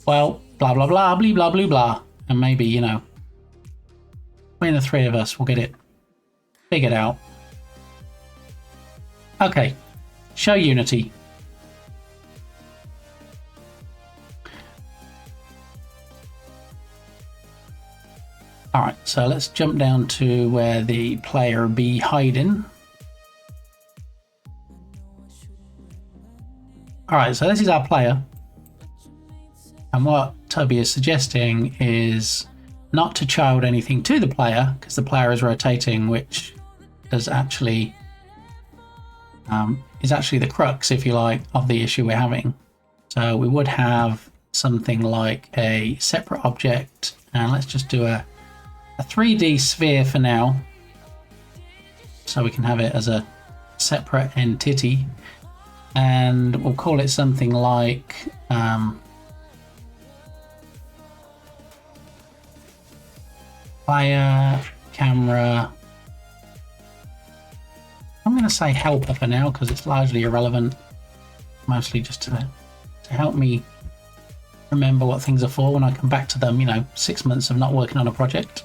well, blah blah blah, blah blah blah blah, and maybe, you know, between the three of us, we'll get it figured out. Okay, show Unity. Alright, so let's jump down to where the player be hiding. Alright, so this is our player. And what Tubby is suggesting is not to child anything to the player, because the player is rotating, which is actually the crux, if you like, of the issue we're having. So we would have something like a separate object, and let's just do a 3D sphere for now, so we can have it as a separate entity, and we'll call it something like player camera. I'm going to say helper for now because it's largely irrelevant, mostly just to help me remember what things are for when I come back to them, you know, 6 months of not working on a project.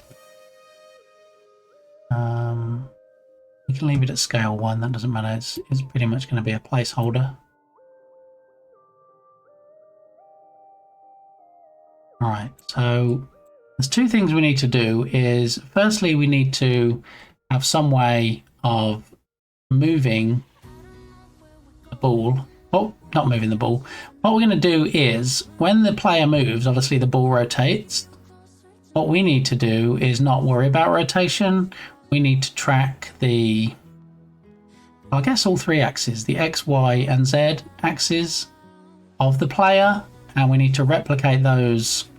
We can leave it at scale 1, that doesn't matter, it's pretty much going to be a placeholder. Alright, so there's two things we need to do. Is firstly, we need to have some way of moving the ball. Oh, not moving the ball. What we're going to do is, when the player moves, obviously the ball rotates. What we need to do is not worry about rotation. We need to track the, I guess, all three axes, the X, Y, and Z axes of the player, and we need to replicate those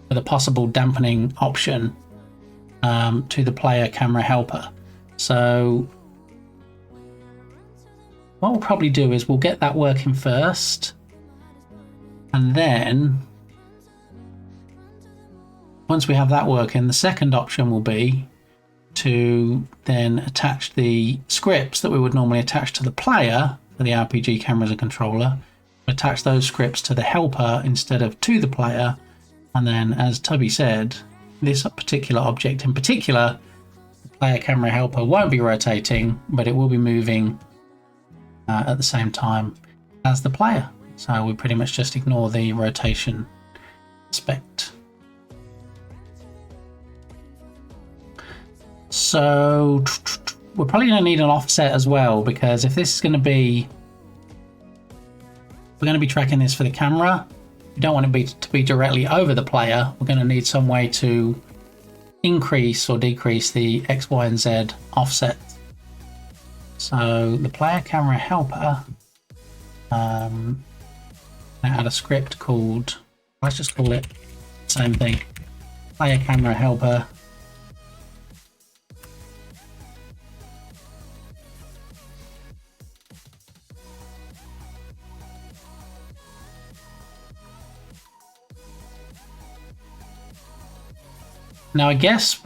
with a possible dampening option to the player camera helper. So what we'll probably do is we'll get that working first, and then once we have that working, the second option will be to then attach the scripts that we would normally attach to the player for the RPG cameras and controller, attach those scripts to the helper instead of to the player, and then, as Tubby said, this particular object in particular, the player camera helper, won't be rotating, but it will be moving at the same time as the player. So we pretty much just ignore the rotation aspect. So we're probably going to need an offset as well, because if this is going to be, we're going to be tracking this for the camera, we don't want it to be directly over the player. We're going to need some way to increase or decrease the X, Y, and Z offset. So the player camera helper, I had a script called, let's just call it the same thing, player camera helper. Now I guess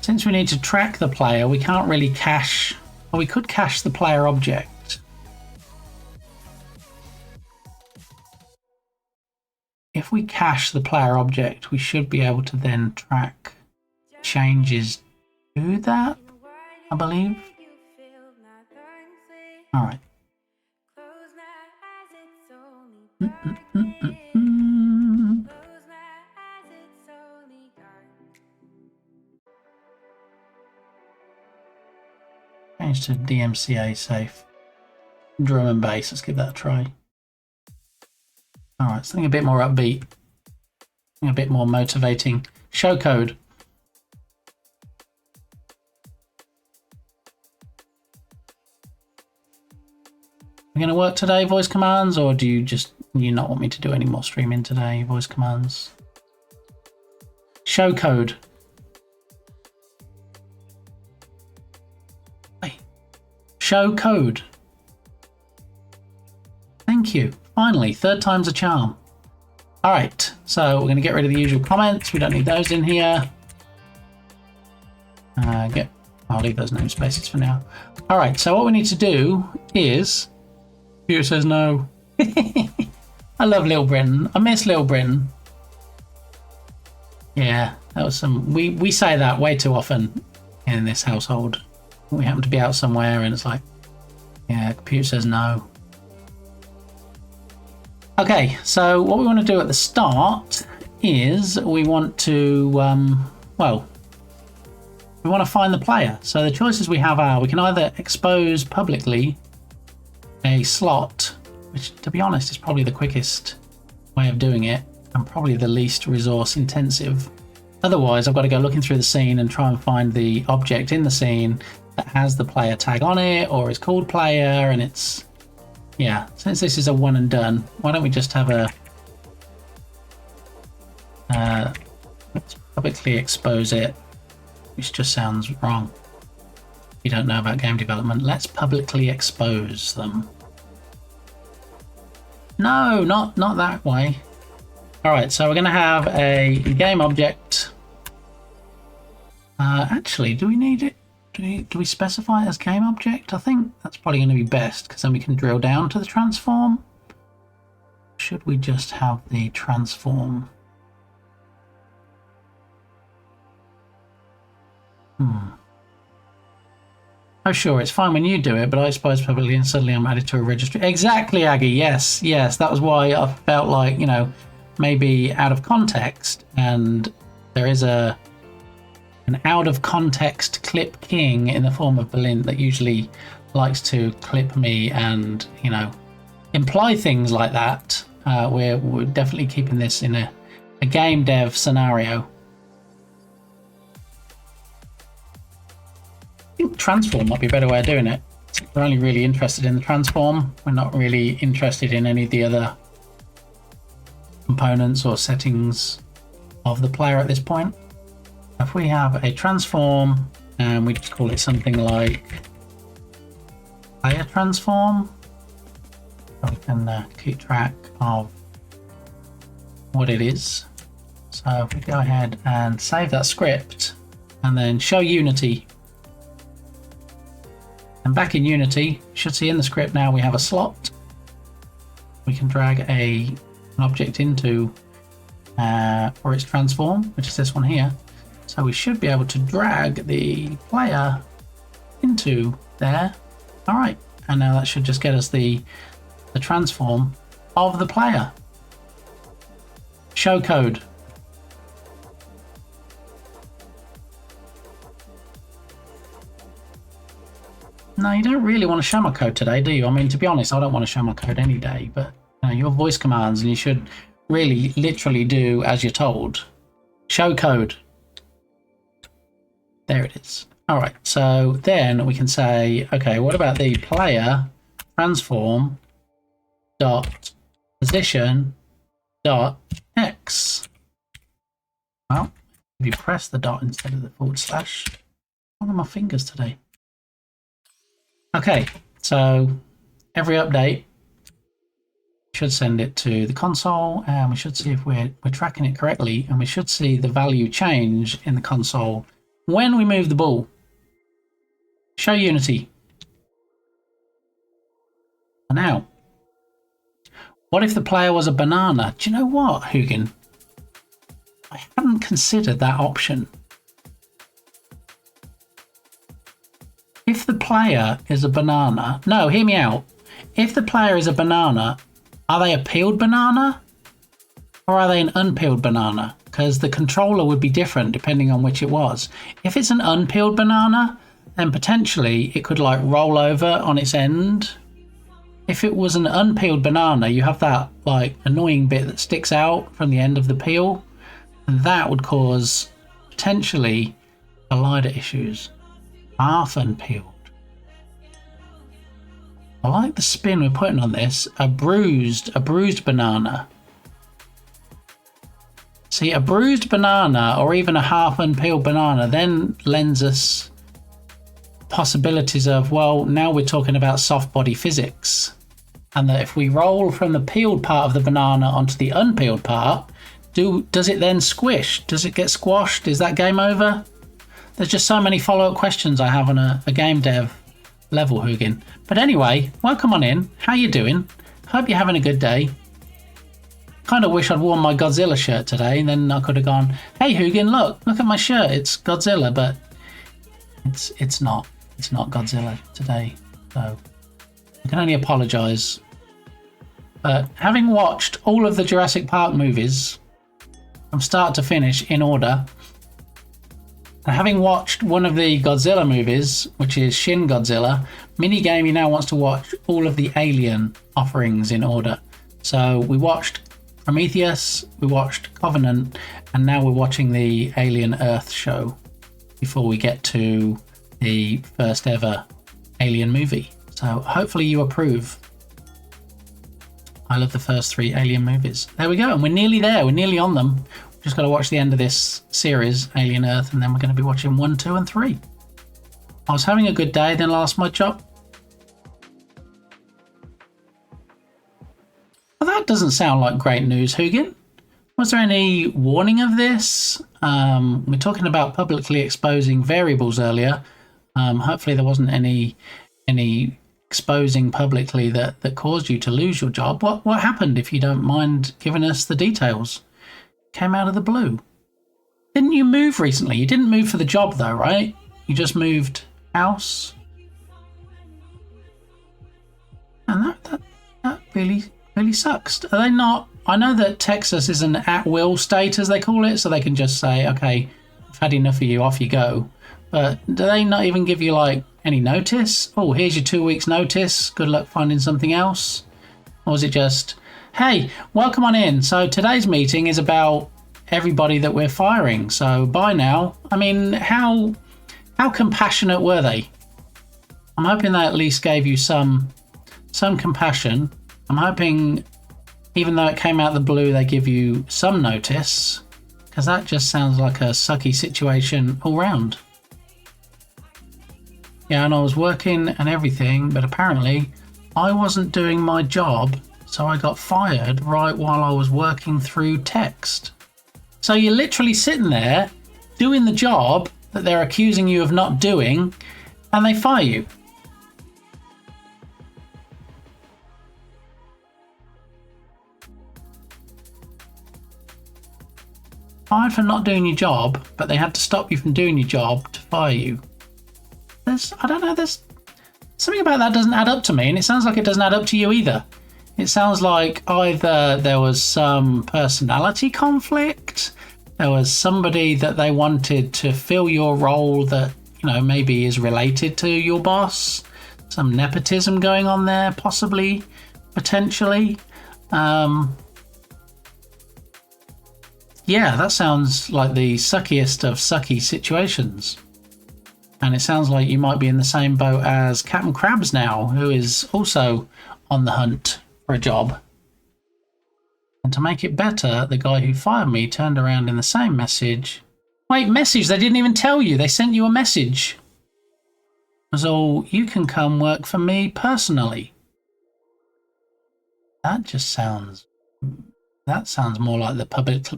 since we need to track the player, we can't really cache, or we could cache the player object. If we cache the player object, we should be able to then track changes to that, I believe. All right. Change to DMCA safe. Drum and bass, let's give that a try. All right, something a bit more upbeat, something a bit more motivating. Show code. Are we going to work today, voice commands, or do you not want me to do any more streaming today, voice commands? Show code. Hey. Show code. Thank you. Finally, third time's a charm. All right, so we're going to get rid of the usual comments. We don't need those in here. I'll leave those namespaces for now. All right, so what we need to do is... Computer says no. I love Little Britain. I miss Little Britain. Yeah, that was some... We say that way too often in this household. We happen to be out somewhere and it's like, yeah, computer says no. Okay, so what we want to do at the start is we want to, well, we want to find the player. So the choices we have are, we can either expose publicly a slot, which to be honest is probably the quickest way of doing it and probably the least resource intensive. Otherwise, I've got to go looking through the scene and try and find the object in the scene that has the player tag on it or is called player, and it's... Yeah, since this is a one and done, why don't we just have a... let's publicly expose it, which just sounds wrong. If you don't know about game development, let's publicly expose them. No, not that way. Alright, so we're going to have a game object. Actually, do we need it? Do we specify it as game object? I think that's probably going to be best, because then we can drill down to the transform. Should we just have the transform? Oh sure, it's fine when you do it, but I suppose publicly and suddenly I'm added to a registry. Exactly, Aggie, yes, that was why I felt like, you know, maybe out of context, and there is an out of context clip king in the form of Berlin that usually likes to clip me and, you know, imply things like that. We're definitely keeping this in a game dev scenario. I think transform might be a better way of doing it. We're only really interested in the transform. We're not really interested in any of the other components or settings of the player at this point. If we have a transform and we just call it something like player transform, so we can keep track of what it is. So if we go ahead and save that script and then show Unity, and back in Unity, you should see in the script now we have a slot. We can drag an object into for its transform, which is this one here. So we should be able to drag the player into there. All right, and now that should just get us the transform of the player. Show code. No, you don't really want to show my code today, do you? I mean, to be honest, I don't want to show my code any day, but you know, your voice commands and you should really literally do as you're told. Show code. There it is. All right, so then we can say, okay, what about the player transform dot position dot x? Well, if you press the dot instead of the /, one of my fingers today. Okay, so every update should send it to the console, and we should see if we're tracking it correctly, and we should see the value change in the console when we move the ball. Show Unity. And now, what if the player was a banana? Do you know what, Hugin? I hadn't considered that option. If the player is a banana... No, hear me out. If the player is a banana, are they a peeled banana? Or are they an unpeeled banana? Because the controller would be different depending on which it was. If it's an unpeeled banana, then potentially it could like roll over on its end. if it was an unpeeled banana, you have that like annoying bit that sticks out from the end of the peel, and that would cause potentially collider issues. Half unpeeled. I like the spin we're putting on this. A bruised banana. See, a bruised banana or even a half unpeeled banana then lends us possibilities of, well, now we're talking about soft body physics. And that if we roll from the peeled part of the banana onto the unpeeled part, does it then squish? Does it get squashed? Is that game over? There's just so many follow-up questions I have on a game dev level, Hugin. But anyway, welcome on in. How you doing? Hope you're having a good day. Kind of wish I'd worn my Godzilla shirt today, and then I could have gone, hey Hugin, look at my shirt. It's Godzilla, but it's not. It's not Godzilla today. So I can only apologise. But having watched all of the Jurassic Park movies from start to finish in order, and having watched one of the Godzilla movies, which is Shin Godzilla, Minigamey now wants to watch all of the Alien offerings in order. So we watched Prometheus, we watched Covenant, and now we're watching the Alien Earth show before we get to the first ever Alien movie. So hopefully you approve. I love the first 3 Alien movies. There we go, and we're nearly there. We're nearly on them. Just got to watch the end of this series, Alien Earth, and then we're going to be watching 1, 2, and 3. I was having a good day, then I lost my job. Well, that doesn't sound like great news, Hugin. Was there any warning of this? We're talking about publicly exposing variables earlier. Hopefully there wasn't any exposing publicly that caused you to lose your job. What happened, if you don't mind giving us the details? Came out of the blue. Didn't you move recently? You didn't move for the job though, right? You just moved house. And that really sucks. Are they not? I know that Texas is an at-will state, as they call it, so they can just say, okay, I've had enough of you, off you go. But do they not even give you like any notice? Oh, here's your 2 weeks notice. Good luck finding something else. Or is it just, hey, welcome on in. So today's meeting is about everybody that we're firing. So bye now. I mean, how compassionate were they? I'm hoping they at least gave you some compassion. I'm hoping, even though it came out of the blue, they give you some notice, because that just sounds like a sucky situation all round. Yeah, and I was working and everything, but apparently I wasn't doing my job, so I got fired right while I was working through text. So you're literally sitting there doing the job that they're accusing you of not doing, and they fire you. Fired for not doing your job, but they had to stop you from doing your job to fire you. I don't know, there's something about that doesn't add up to me, and it sounds like it doesn't add up to you either. It sounds like either there was some personality conflict, there was somebody that they wanted to fill your role that, you know, maybe is related to your boss, some nepotism going on there, possibly, potentially. Yeah, that sounds like the suckiest of sucky situations. And it sounds like you might be in the same boat as Captain Krabs now, who is also on the hunt for a job. And to make it better, the guy who fired me turned around in the same message. Wait, message? They didn't even tell you. They sent you a message. It was all, you can come work for me personally. That just sounds... That sounds more like the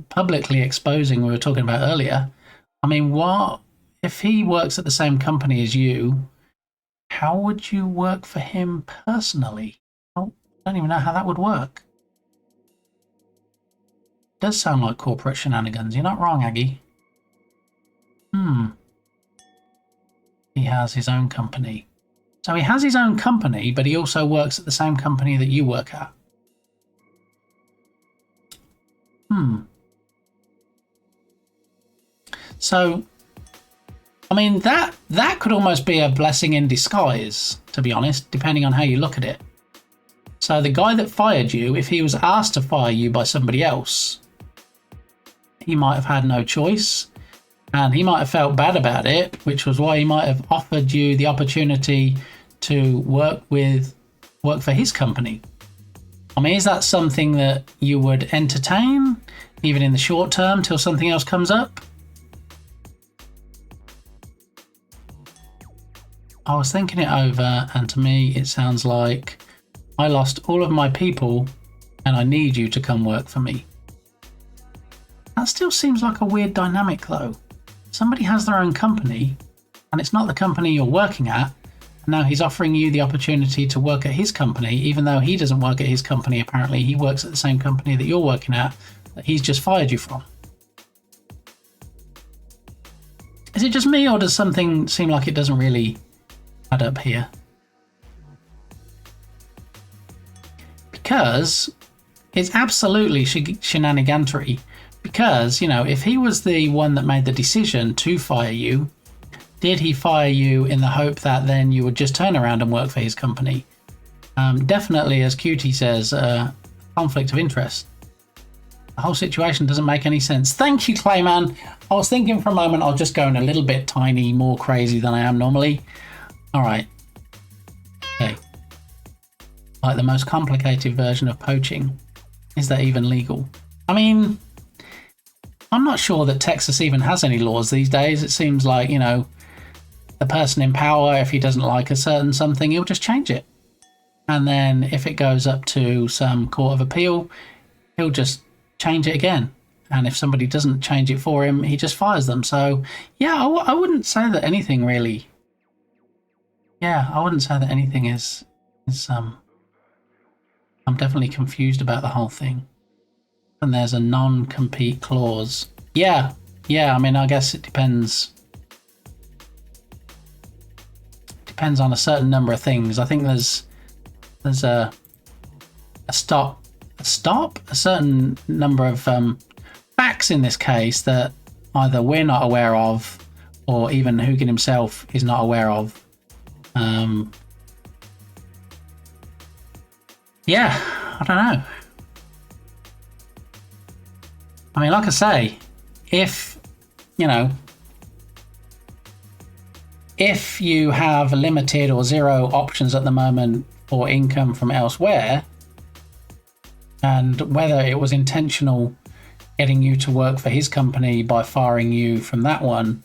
publicly exposing we were talking about earlier. I mean, what if he works at the same company as you? How would you work for him personally? Oh, I don't even know how that would work. It does sound like corporate shenanigans. You're not wrong, Aggie. He has his own company. So he has his own company, but he also works at the same company that you work at. So, I mean, that could almost be a blessing in disguise, to be honest, depending on how you look at it. So the guy that fired you, if he was asked to fire you by somebody else, he might have had no choice, and he might have felt bad about it, which was why he might have offered you the opportunity to work for his company. I mean, is that something that you would entertain, even in the short term, till something else comes up? I was thinking it over, and to me, it sounds like I lost all of my people, and I need you to come work for me. That still seems like a weird dynamic, though. Somebody has their own company, and it's not the company you're working at. Now he's offering you the opportunity to work at his company, even though he doesn't work at his company. Apparently, he works at the same company that you're working at, that he's just fired you from. Is it just me, or does something seem like it doesn't really add up here? Because it's absolutely shenanigantery. Because, you know, if he was the one that made the decision to fire you, did he fire you in the hope that then you would just turn around and work for his company? Definitely, as Cutie says, conflict of interest. The whole situation doesn't make any sense. Thank you, Clayman. I was thinking for a moment I'll just go in a little bit tiny, more crazy than I am normally. All right. Okay. Like the most complicated version of poaching. Is that even legal? I mean, I'm not sure that Texas even has any laws these days. It seems like, you know, the person in power, if he doesn't like a certain something, he'll just change it. And then if it goes up to some court of appeal, he'll just change it again. And if somebody doesn't change it for him, he just fires them. So, yeah, I wouldn't say that anything really... Yeah, I wouldn't say that anything is I'm definitely confused about the whole thing. And there's a non-compete clause. Yeah, I mean, I guess it depends. Depends on a certain number of things. I think there's a certain number of facts in this case that either we're not aware of, or even Hugin himself is not aware of. Yeah, I don't know. I mean, like I say, if, you know, if you have limited or zero options at the moment for income from elsewhere, and whether it was intentional getting you to work for his company by firing you from that one,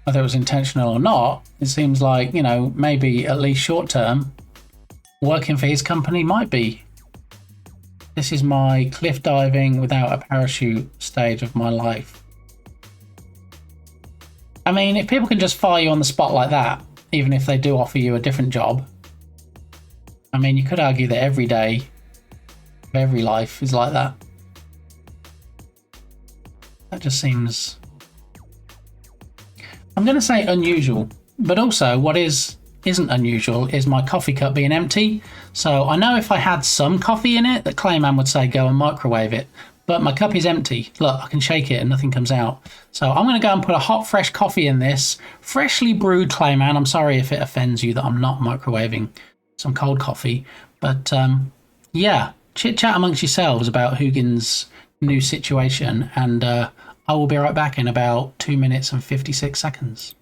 whether it was intentional or not, it seems like, you know, maybe at least short term, working for his company might be. This is my cliff diving without a parachute stage of my life. I mean, if people can just fire you on the spot like that, even if they do offer you a different job, I mean, you could argue that every day of every life is like that. That just seems... I'm going to say unusual, but also what isn't unusual is my coffee cup being empty. So I know if I had some coffee in it, that Clayman would say go and microwave it. But my cup is empty. Look, I can shake it and nothing comes out. So I'm going to go and put a hot, fresh coffee in this. Freshly brewed, Clayman. I'm sorry if it offends you that I'm not microwaving some cold coffee. But yeah, chit-chat amongst yourselves about Hugin's new situation. And I will be right back in about 2 minutes and 56 seconds.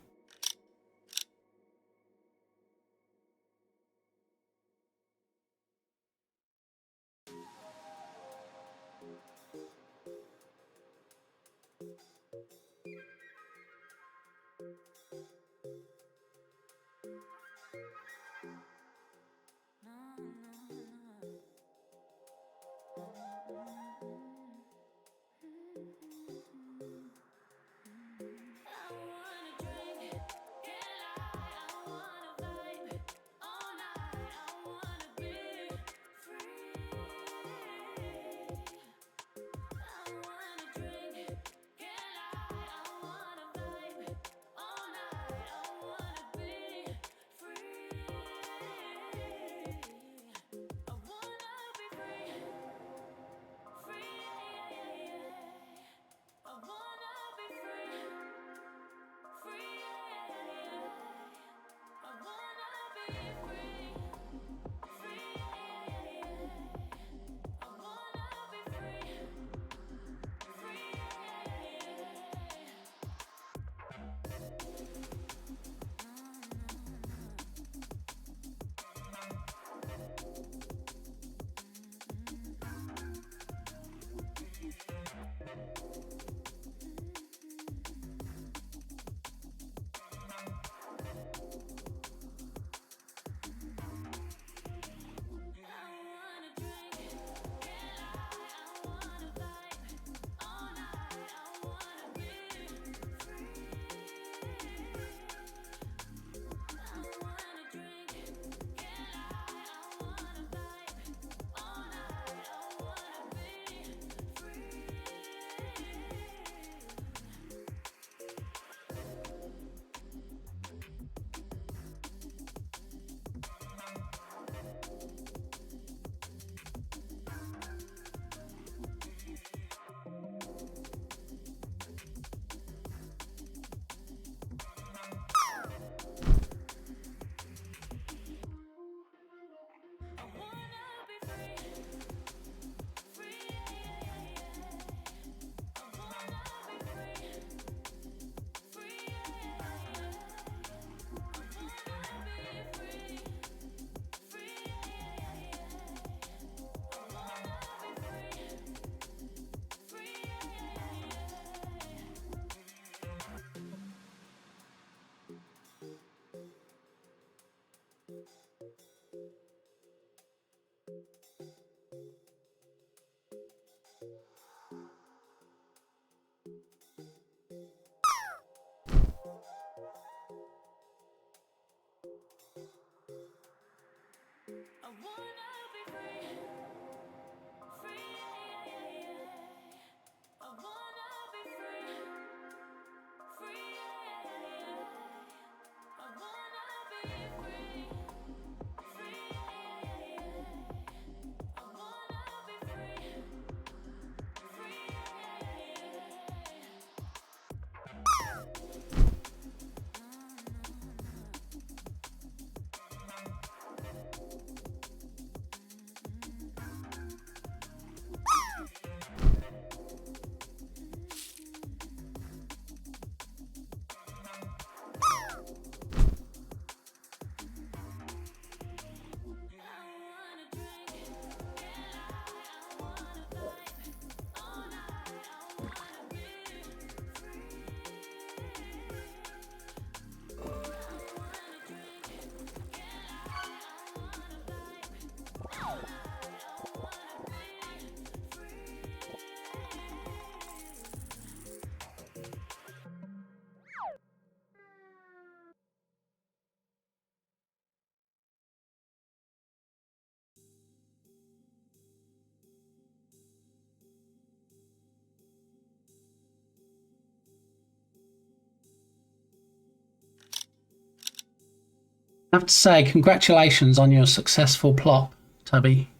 I have to say, congratulations on your successful plot, Tubby.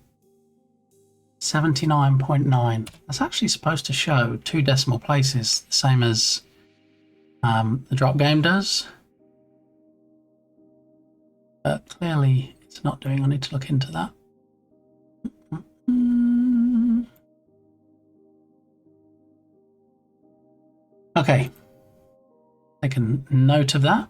79.9. That's actually supposed to show 2 decimal places, the same as the drop game does. But clearly it's not doing. I need to look into that. Okay. Take a note of that.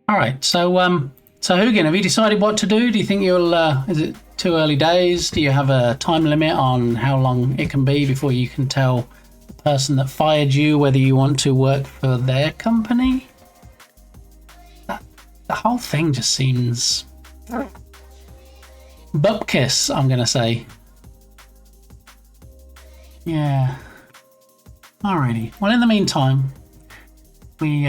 All right, so Hugin, have you decided what to do? Do you think you'll, is it too early days? Do you have a time limit on how long it can be before you can tell the person that fired you whether you want to work for their company? The whole thing just seems bupkis, I'm going to say. Yeah. Alrighty. Well, in the meantime, we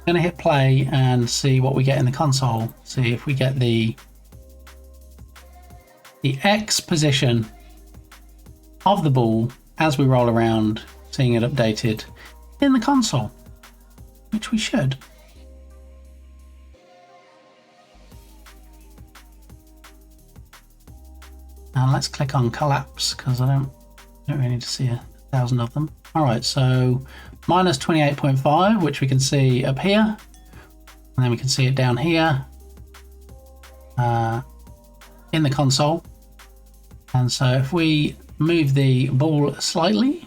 going to hit play and see what we get in the console. See if we get the X position of the ball as we roll around, seeing it updated in the console, which we should. Now let's click on collapse because I don't really need to see 1,000 of them. All right, so minus 28.5, which we can see up here, and then we can see it down here in the console. And so if we move the ball slightly,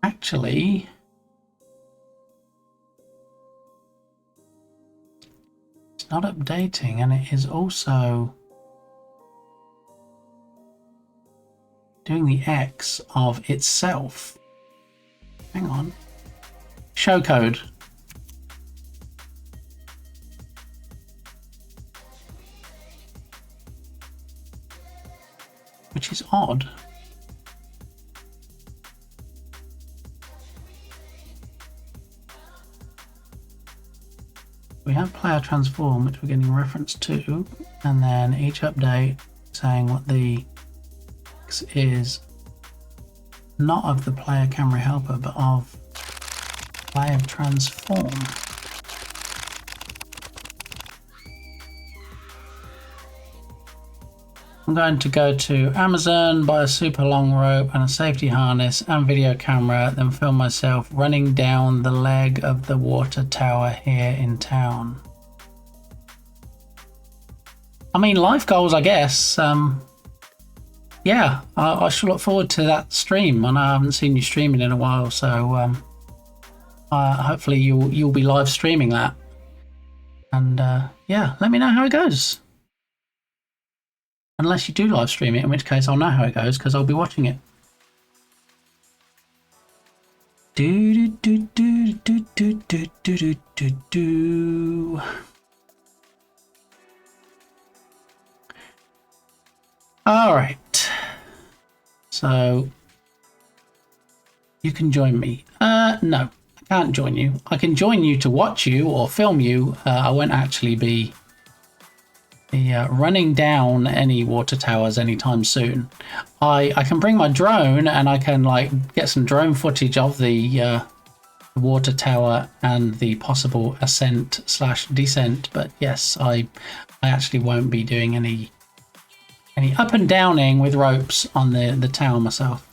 actually it's not updating, and it is also doing the X of itself. Hang on. Show code. Which is odd. We have player transform, which we're getting reference to, and then each update saying what the X is not of the player camera helper, but of player transform. I'm going to go to Amazon, buy a super long rope and a safety harness and video camera, then film myself running down the leg of the water tower here in town. I mean, life goals, I guess. Yeah, I shall look forward to that stream. I know I haven't seen you streaming in a while, so hopefully you'll be live streaming that. And yeah, let me know how it goes. Unless you do live stream it, in which case I'll know how it goes because I'll be watching it. Do do do do do do do. Do do do do. All right. So you can join me. No, I can't join you. I can join you to watch you or film you. I won't actually be running down any water towers anytime soon. I can bring my drone and I can like get some drone footage of the water tower and the possible ascent / descent. But yes, I actually won't be doing any up and downing with ropes on the tower myself.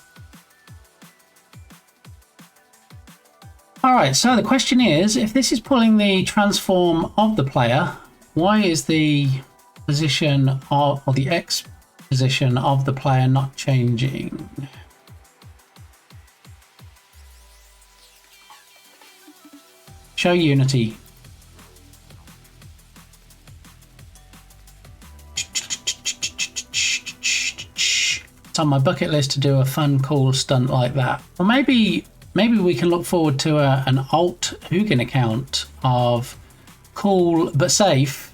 All right, so the question is, if this is pulling the transform of the player, why is the position of, or the X position of the player not changing? Show Unity. It's on my bucket list to do a fun, cool stunt like that. Or maybe we can look forward to an alt Hugin account of cool but safe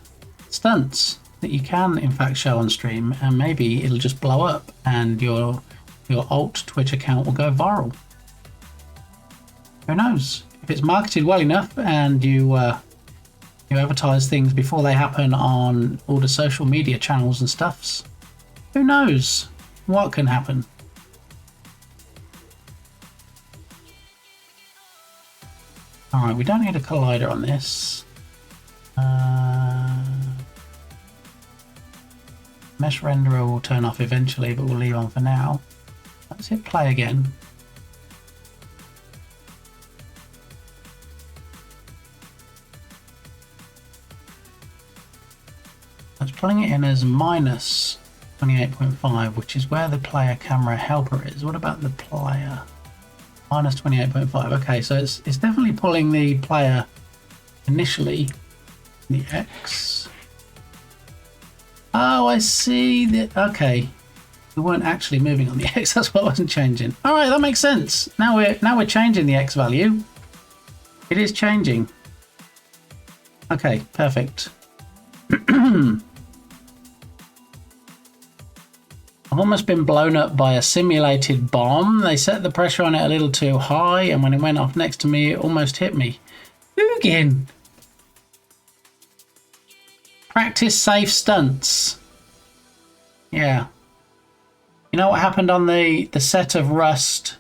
stunts that you can in fact show on stream, and maybe it'll just blow up and your alt Twitch account will go viral. Who knows? If it's marketed well enough and you advertise things before they happen on all the social media channels and stuffs, who knows what can happen? Alright, we don't need a collider on this. Mesh renderer will turn off eventually, but we'll leave on for now. Let's hit play again. That's pulling it in as minus 28.5, which is where the player camera helper is. What about the player? Minus 28.5. Okay, so it's definitely pulling the player initially. The X. Oh, I see. Okay, we weren't actually moving on the X. That's what wasn't changing. All right, that makes sense. Now we're changing the X value. It is changing. Okay, perfect. I've almost been blown up by a simulated bomb. They set the pressure on it a little too high, and when it went off next to me, it almost hit me. Hugin! Practice safe stunts. Yeah. You know what happened on the set of Rust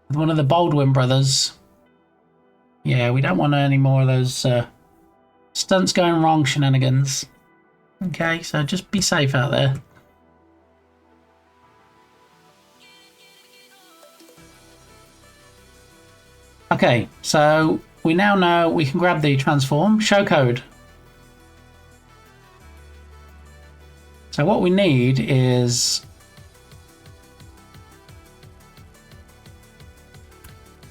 with one of the Baldwin brothers? Yeah, we don't want any more of those stunts going wrong shenanigans. Okay, so just be safe out there. Okay, so we now know we can grab the transform, show code. So what we need is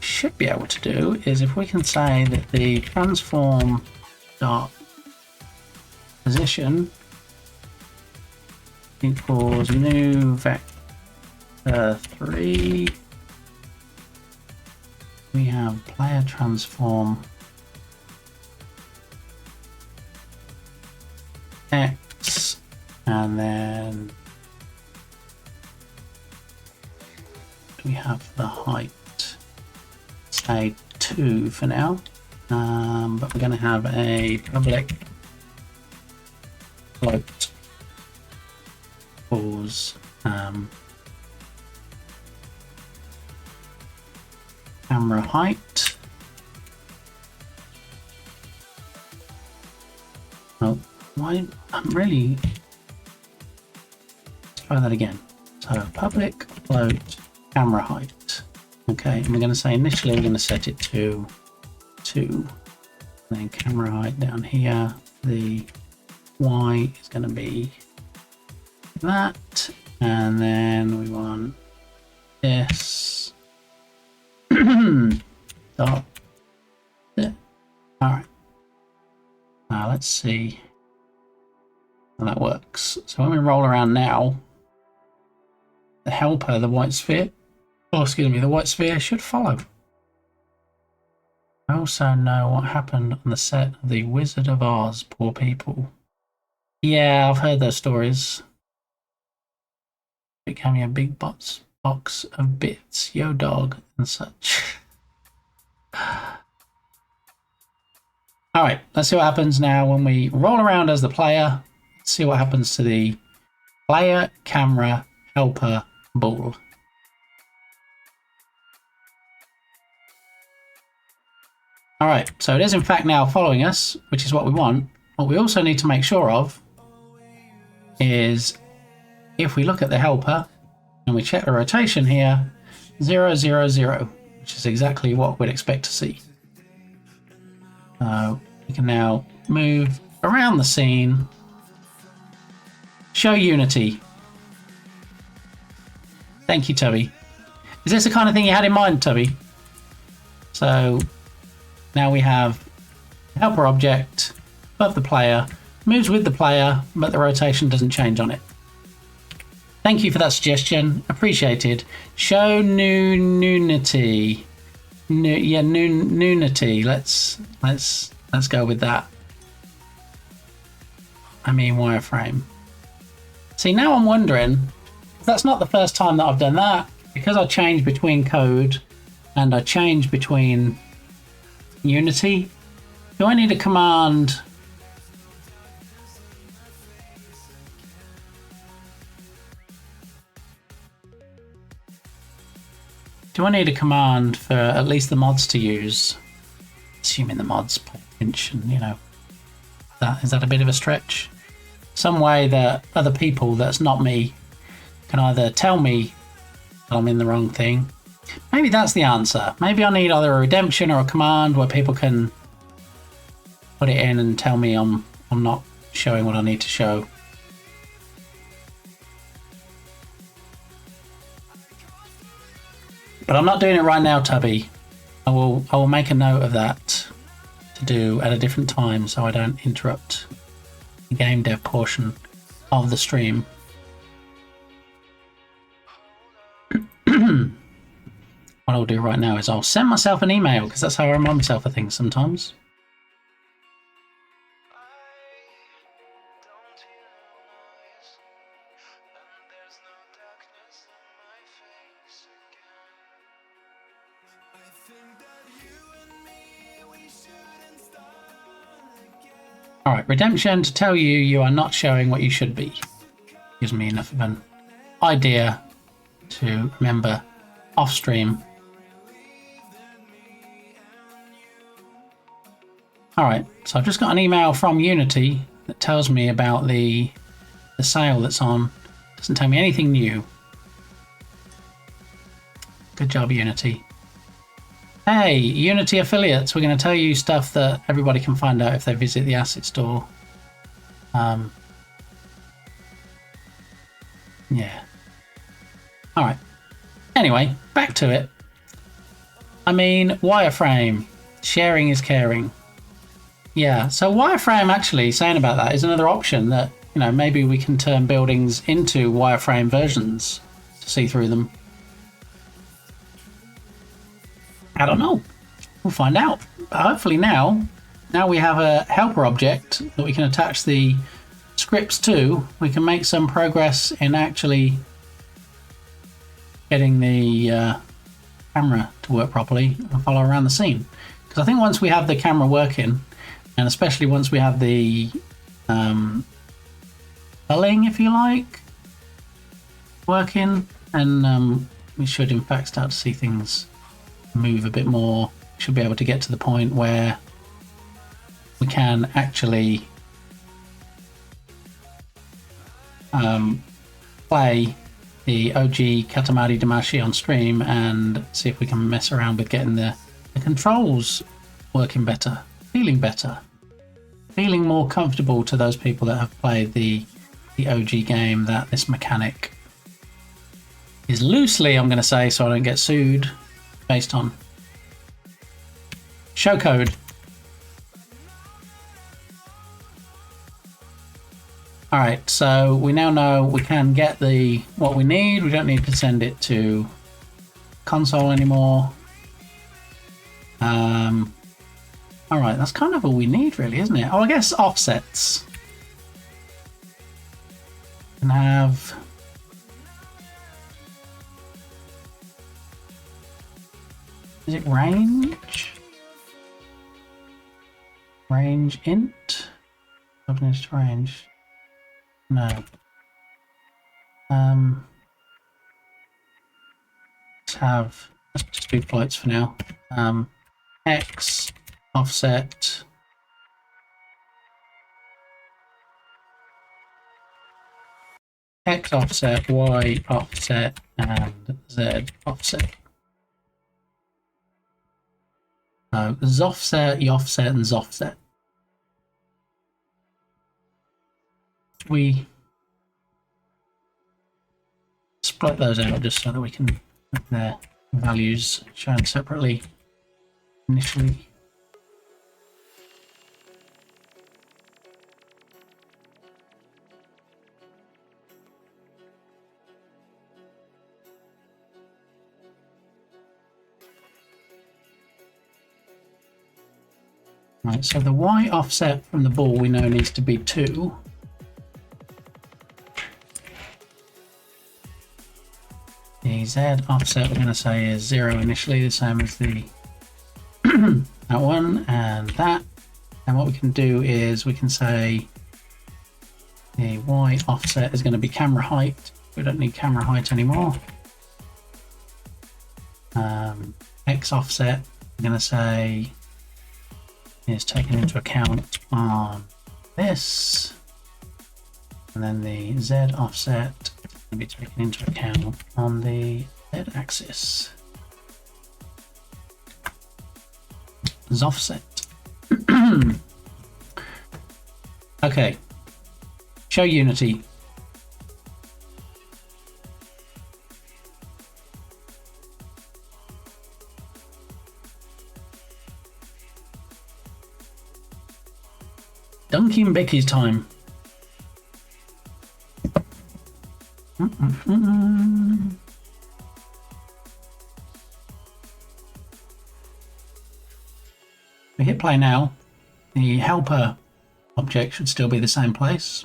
should be able to do is if we can say that the transform dot position equals new vector 3. We have player transform X, and then we have the height, say 2 for now, but we're going to have a public float pause camera height. Oh, why? I'm really. Let's try that again. So public float camera height. Okay, and we're going to say initially we're going to set it to 2. And then camera height down here. The Y is going to be that, and then we want this. Stop. Alright. Now let's see how that works. So when we roll around now, the helper, the white sphere, the white sphere should follow. I also know what happened on the set of The Wizard of Oz, poor people. Yeah, I've heard those stories. Becoming a big box of bits, yo dog, and such. Alright, let's see what happens now when we roll around as the player. Let's see what happens to the player, camera, helper, ball. Alright, so it is in fact now following us, which is what we want. What we also need to make sure of is if we look at the helper and we check the rotation here, 0, 0, 0, which is exactly what we'd expect to see. We can now move around the scene, show Unity. Thank you, Tubby. Is this the kind of thing you had in mind, Tubby? So now we have helper object above the player, moves with the player, but the rotation doesn't change on it. Thank you for that suggestion. Appreciated. Show Nunity. Nunity. Let's go with that. I mean wireframe. See, now I'm wondering, that's not the first time that I've done that, because I changed between code and I changed between Unity. Do I need a command? Do I need a command for at least the mods to use? Assuming the mods pinch and, you know, is that a bit of a stretch? Some way that other people that's not me can either tell me that I'm in the wrong thing. Maybe that's the answer. Maybe I need either a redemption or a command where people can put it in and tell me I'm not showing what I need to show. But I'm not doing it right now, Tubby. I will make a note of that to do at a different time so I don't interrupt the game dev portion of the stream. What I'll do right now is I'll send myself an email because that's how I remind myself of things sometimes. Alright, redemption to tell you you are not showing what you should be. Gives me enough of an idea to remember off stream. Alright, so I've just got an email from Unity that tells me about the sale that's on. Doesn't tell me anything new. Good job, Unity. Hey, Unity affiliates, we're going to tell you stuff that everybody can find out if they visit the asset store. Yeah. Alright. Anyway, back to it. I mean, wireframe. Sharing is caring. Yeah, so wireframe actually, saying about that, is another option that, you know, maybe we can turn buildings into wireframe versions to see through them. I don't know. We'll find out. But hopefully now we have a helper object that we can attach the scripts to. We can make some progress in actually getting the camera to work properly and follow around the scene. Because I think once we have the camera working, and especially once we have the culling, if you like, working, and we should in fact start to see things move a bit more. Should be able to get to the point where we can actually play the OG Katamari Damacy on stream and see if we can mess around with getting the controls working better, feeling more comfortable to those people that have played the OG game, that this mechanic is loosely, I'm going to say, so I don't get sued, based on show code. Alright, so we now know we can get what we need. We don't need to send it to console anymore. All right, that's kind of all we need, really, isn't it? Oh, I guess offsets. Can have. Is it range? Range int? Open range. No. Let's just do flights for now. X offset. X offset, Y offset, and Z offset. So Zoffset, Yoffset, and Zoffset. We split those out just so that we can have their values shown separately initially. Right, so the Y offset from the ball we know needs to be 2. The Z offset we're going to say is 0 initially, the same as the that one and that. And what we can do is we can say the Y offset is going to be camera height. We don't need camera height anymore. X offset we're going to say is taken into account on this, and then the Z offset can be taken into account on the Z axis. Z offset. Okay, show Unity. Dunking Becky's time. We hit play now. The helper object should still be the same place,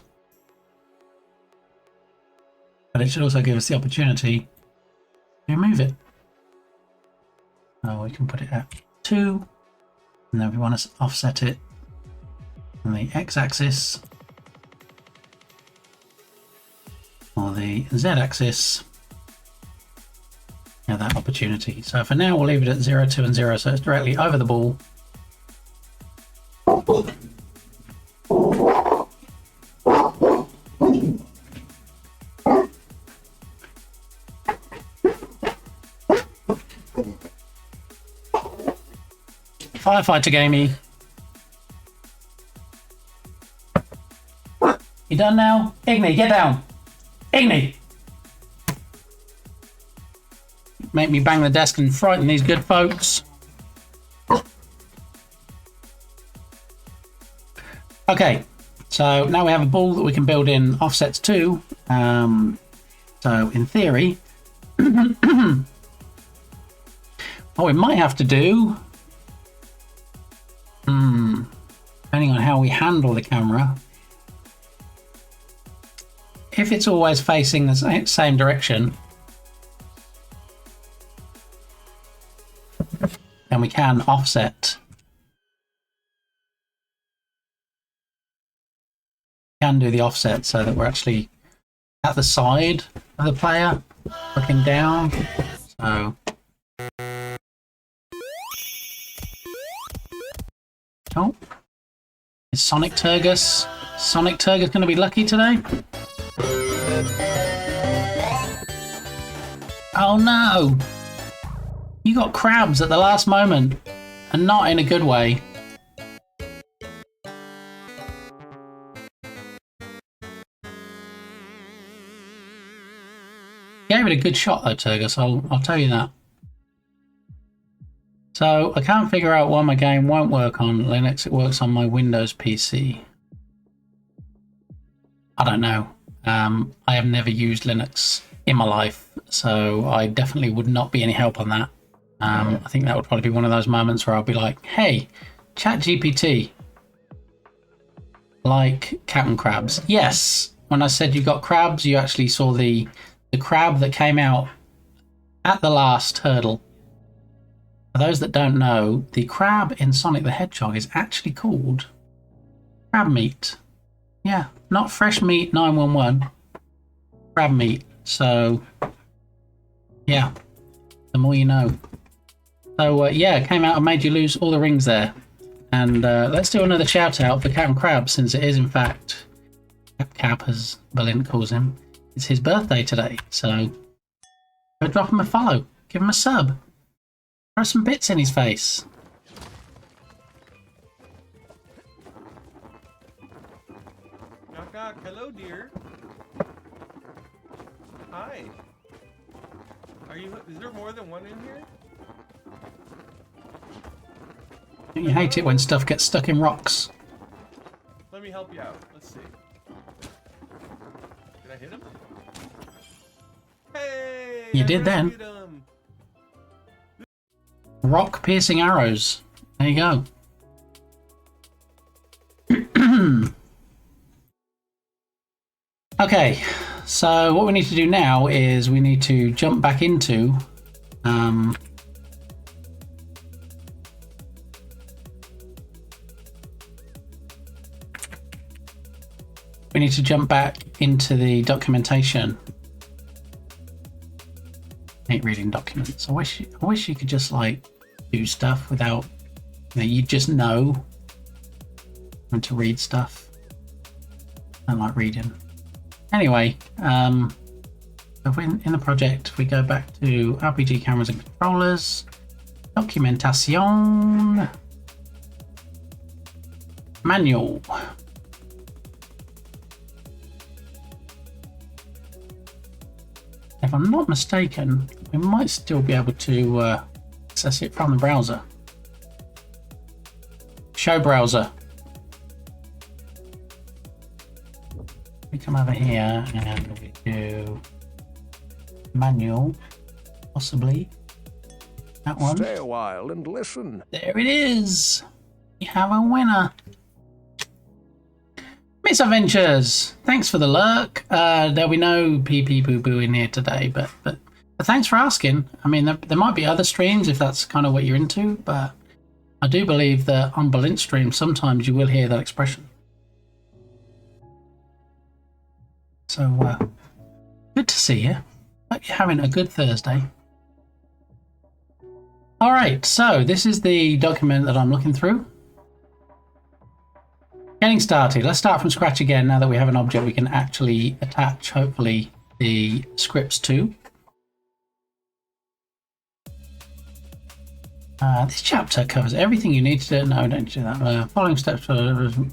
but it should also give us the opportunity to move it. So we can put it at 2, and then we want to offset it on the x-axis or the z-axis. Now that opportunity. So for now we'll leave it at 0, 2 and 0, so it's directly over the ball. Firefighter gamey. You done now? Igni, get down! Igni! Make me bang the desk and frighten these good folks. Okay, so now we have a ball that we can build in offsets to. So in theory, what we might have to do, depending on how we handle the camera, if it's always facing the same direction, then we can offset. Can do the offset so that we're actually at the side of the player, looking down. So oh, is Sonic Turgus going to be lucky today? Oh no! You got crabs at the last moment, and not in a good way. Gave it a good shot though, Turgus, I'll tell you that. So I can't figure out why my game won't work on Linux, it works on my Windows PC. I don't know. I have never used Linux in my life, so I definitely would not be any help on that. I think that would probably be one of those moments where I'll be like, hey, ChatGPT. Like Captain Crabs. Yes, when I said you got crabs, you actually saw the crab that came out at the last hurdle. For those that don't know, the crab in Sonic the Hedgehog is actually called crab meat. Yeah, not fresh meat 911. Crab meat. So, yeah, the more you know. So, yeah, it came out and made you lose all the rings there. And let's do another shout out for Captain Crab, since it is in fact Cap, as Berlin calls him. It's his birthday today, so go drop him a follow, give him a sub, throw some bits in his face. Knock knock. Hello, dear. Hi. Are you? Is there more than one in here? You hate it when stuff gets stuck in rocks. Let me help you out. Let's see. Did I hit him? Hey! You did then. Hit him. Rock piercing arrows. There you go. Okay, so what we need to do now is we need to jump back into we need to jump back into the documentation. I hate reading documents. I wish you could just like do stuff without, you know, you just know when to read stuff. I don't like reading. Anyway, if we're in the project, if we go back to RPG cameras and controllers, documentation, manual. If I'm not mistaken, we might still be able to access it from the browser. Show browser. We come over here and we do manual, possibly. That one. Stay a while and listen. There it is. We have a winner. Miss Adventures, thanks for the lurk. There'll be no pee pee boo boo in here today, but thanks for asking. I mean, there might be other streams if that's kind of what you're into, but I do believe that on Berlin stream sometimes you will hear that expression. So, good to see you. Hope you're having a good Thursday. All right, so this is the document that I'm looking through. Getting started. Let's start from scratch again now that we have an object we can actually attach, hopefully, the scripts to. This chapter covers everything you need to do. No, don't do that. Following steps for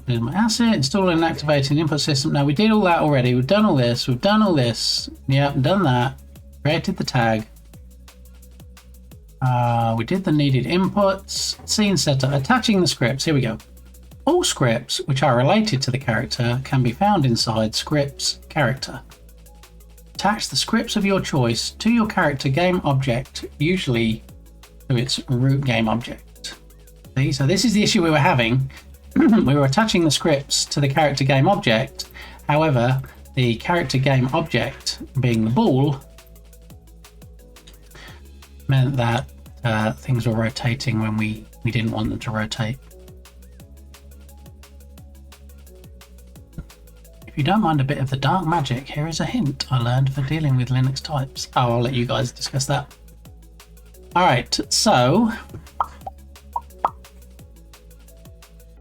my asset, installing and activating the input system. No, we did all that already. We've done all this. We've done all this. Yep, done that. Created the tag. We did the needed inputs. Scene setup. Attaching the scripts. Here we go. All scripts which are related to the character can be found inside Scripts Character. Attach the scripts of your choice to your character game object, usually to its root game object. See, so this is the issue we were having. We were attaching the scripts to the character game object. However, the character game object, being the ball, meant that things were rotating when we didn't want them to rotate. If you don't mind a bit of the dark magic, here is a hint I learned for dealing with Linux types. Oh, I'll let you guys discuss that. Alright, so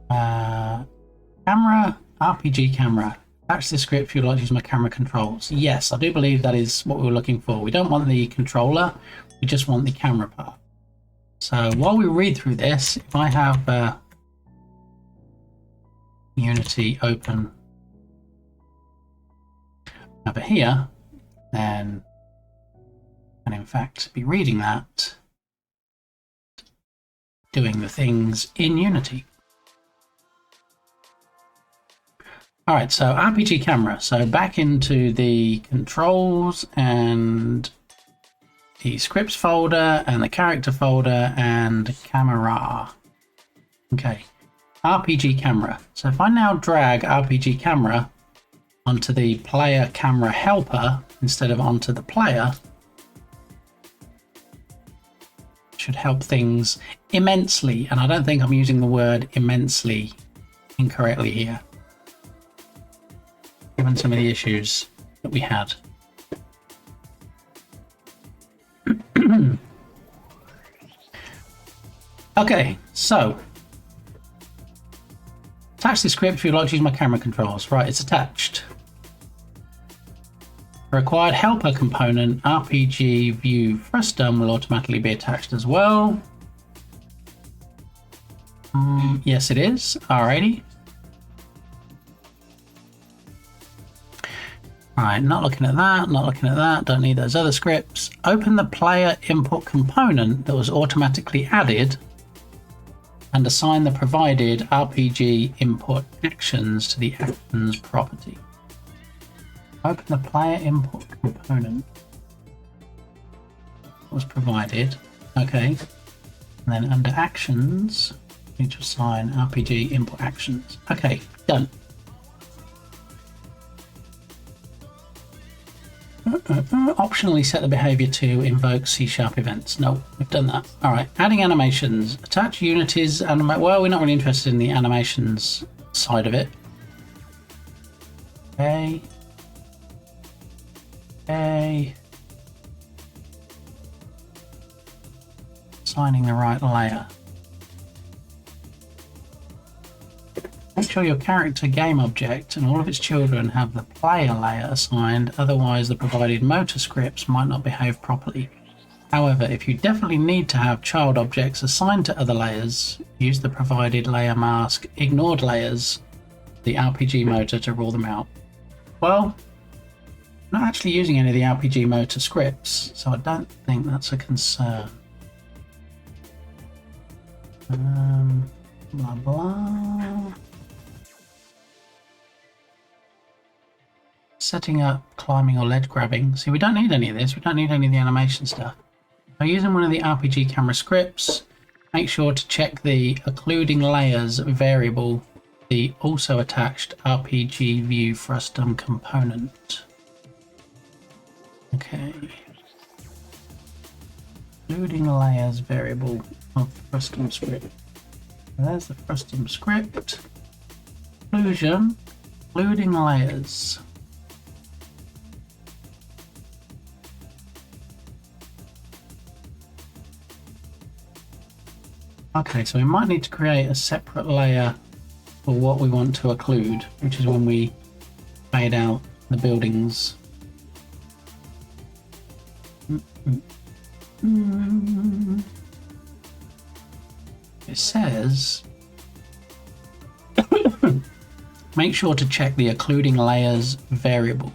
camera, RPG camera. Attach the script if you'd like to use my camera controls. Yes, I do believe that is what we were looking for. We don't want the controller, we just want the camera part. So while we read through this, if I have Unity open over here, then and in fact be reading that, doing the things in Unity. Alright, so RPG camera. So back into the controls and the scripts folder and the character folder and camera. Okay, RPG camera. So if I now drag RPG camera onto the player camera helper instead of onto the player, it should help things immensely. And I don't think I'm using the word immensely incorrectly here, given some of the issues that we had. Okay, so attach the script if you'd like to use my camera controls. Right, it's attached. The required helper component, RPG view frustum, will automatically be attached as well. Yes, it is. Alrighty. Alright, not looking at that, not looking at that, don't need those other scripts. Open the player input component that was automatically added and assign the provided RPG input actions to the actions property. Open the player input component that was provided. Okay. And then under actions, we need to assign RPG input actions. Okay, done. Optionally set the behavior to invoke C# events. No, we've done that. All right, adding animations. Attach Unity's well, we're not really interested in the animations side of it. Okay. Okay. Assigning the right layer. Make sure your character game object and all of its children have the player layer assigned, otherwise the provided motor scripts might not behave properly. However, if you definitely need to have child objects assigned to other layers, use the provided layer mask ignored layers, the RPG motor, to rule them out. Well, I'm not actually using any of the RPG motor scripts, so I don't think that's a concern. Blah blah. Setting up climbing or ledge grabbing. See, we don't need any of this. We don't need any of the animation stuff. So using one of the RPG camera scripts, make sure to check the occluding layers variable, the also attached RPG view frustum component. Okay. Occluding layers variable of frustum script. There's the frustum script. Occlusion, occluding layers. Okay, so we might need to create a separate layer for what we want to occlude, which is when we fade out the buildings. It says make sure to check the occluding layers variable.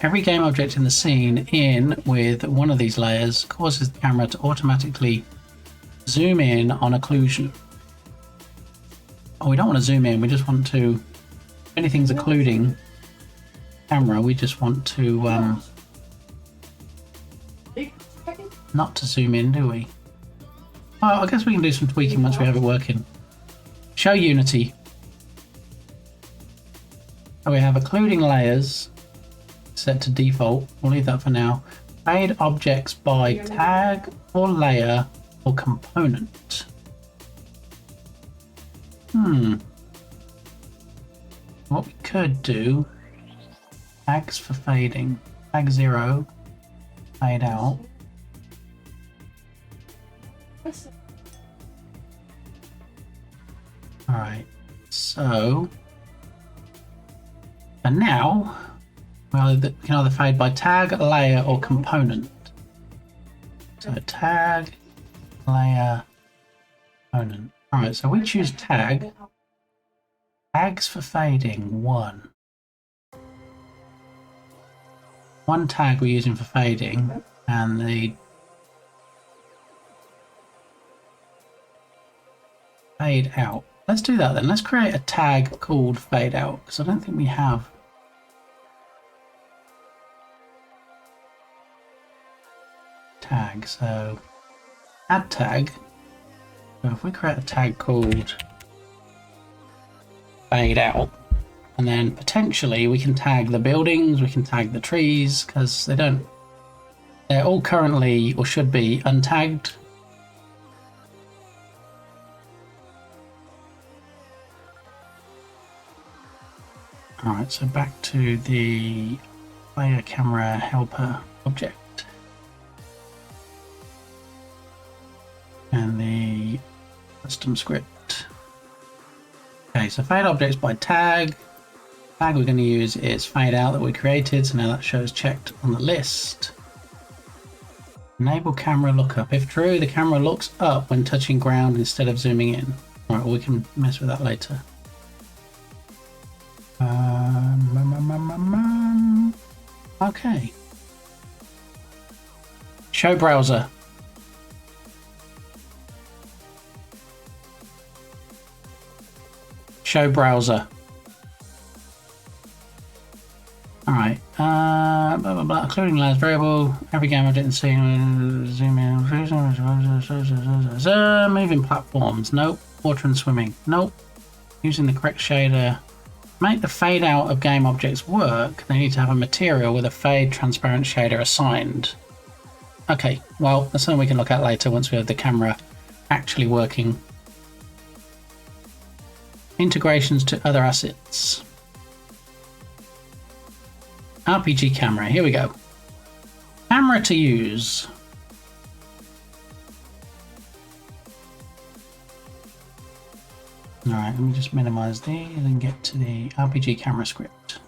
Every game object in the scene in with one of these layers causes the camera to automatically zoom in on occlusion. Oh, we don't want to zoom in, we just want to, if anything's occluding camera, we just want to not to zoom in, do we? Oh, I guess we can do some tweaking once we have it working. Show Unity. So we have occluding layers set to default. We'll leave that for now. Fade objects by tag or layer or component. What we could do, tags for fading. Tag 0, fade out. Alright, so and now we can either fade by tag, layer, or component. So tag, layer, component. Alright, so we choose tag. Tags for fading, 1. One tag we're using for fading, and the fade out. Let's do that then. Let's create a tag called fade out, because I don't think we have tag. So add tag, So if we create a tag called fade out, and then potentially we can tag the buildings, we can tag the trees, because they're all currently or should be untagged. Alright, so back to the player camera helper object. And the custom script. Okay, so fade objects by tag. Tag we're going to use is fade out that we created, so now that shows checked on the list. Enable camera lookup. If true, the camera looks up when touching ground instead of zooming in. Alright, well, we can mess with that later. Okay. Show browser. Show browser. Alright. Blah blah blah. Including last variable. Every game I didn't see. Zoom in. Moving platforms. Nope. Water and swimming. Nope. Using the correct shader. Make the fade out of game objects work, they need to have a material with a fade transparent shader assigned. Okay, well, that's something we can look at later once we have the camera actually working. Integrations to other assets. RPG camera, here we go. Camera to use. Alright, let me just minimize these and get to the RPG camera script.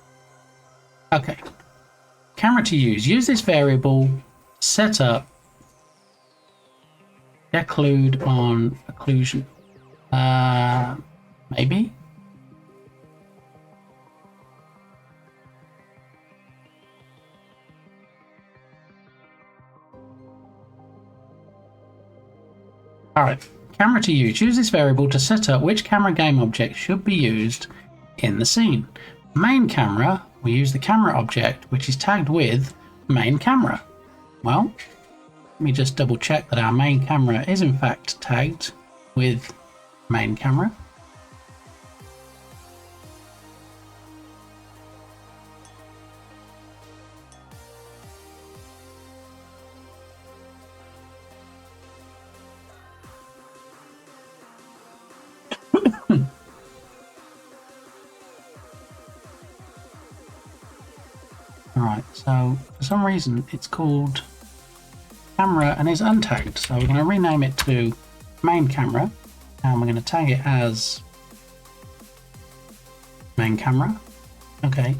Okay. Camera to use. Use this variable, set up, occlude on occlusion. Maybe? Alright. Camera to use. Use this variable to set up which camera game object should be used in the scene. Main camera, we use the camera object which is tagged with main camera. Well, let me just double check that our main camera is in fact tagged with main camera. Alright, so for some reason it's called camera and is untagged, so we're going to rename it to main camera and we're going to tag it as main camera. Okay.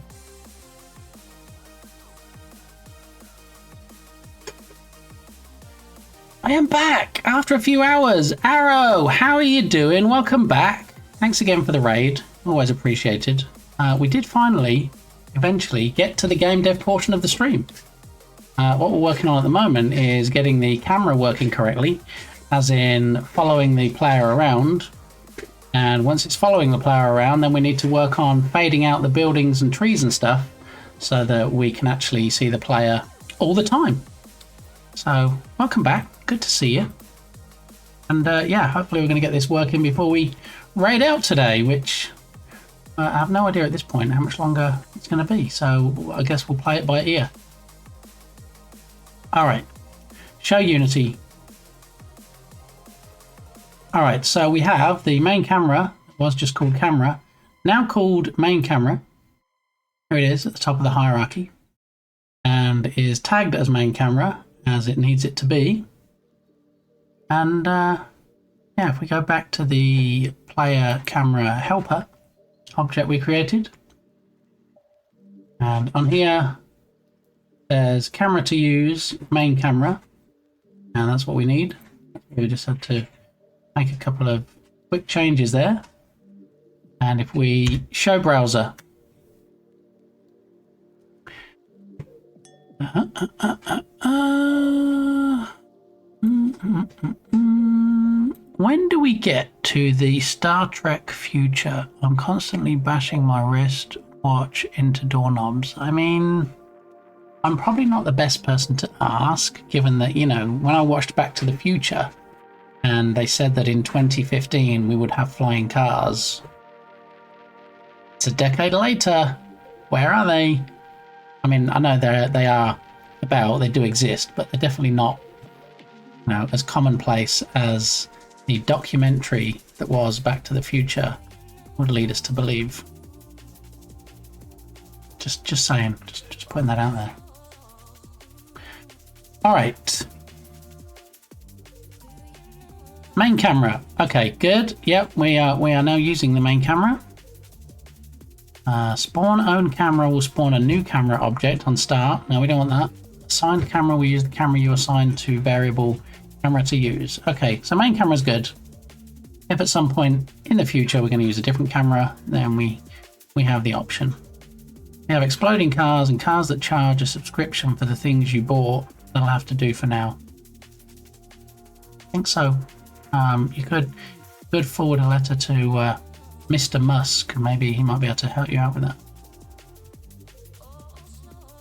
I am back after a few hours. Arrow, how are you doing? Welcome back. Thanks again for the raid. Always appreciated. We did finally eventually get to the game dev portion of the stream. What we're working on at the moment is getting the camera working correctly, as in following the player around. And once it's following the player around, then we need to work on fading out the buildings and trees and stuff so that we can actually see the player all the time. So welcome back, good to see you. And yeah, hopefully we're going to get this working before we raid out today, which I have no idea at this point how much longer it's going to be, so I guess we'll play it by ear. Alright, show Unity. Alright, so we have the main camera, it was just called camera, now called main camera. Here it is at the top of the hierarchy, and is tagged as main camera as it needs it to be. And yeah, if we go back to the player camera helper object we created, and on here there's camera to use, main camera, and that's what we need. We just had to make a couple of quick changes there. And if we show browser, when do we get to the Star Trek future? I'm constantly bashing my wrist watch into doorknobs. I mean, I'm probably not the best person to ask, given that, you know, when I watched Back to the Future, and they said that in 2015 we would have flying cars. It's a decade later. Where are they? I mean, I know they are about, they do exist, but they're definitely not, you know, as commonplace as the documentary that was Back to the Future would lead us to believe. Just saying, just putting that out there. All right. Main camera. Okay, good. Yep, we are now using the main camera. Spawn own camera will spawn a new camera object on start. No, we don't want that. Assigned camera will use the camera you assign to variable camera to use. Okay, so main camera is good. If at some point in the future we're going to use a different camera, then we have the option. We have exploding cars and cars that charge a subscription for the things you bought. That'll have to do for now. I think so. You could forward a letter to Mr. Musk. Maybe he might be able to help you out with that.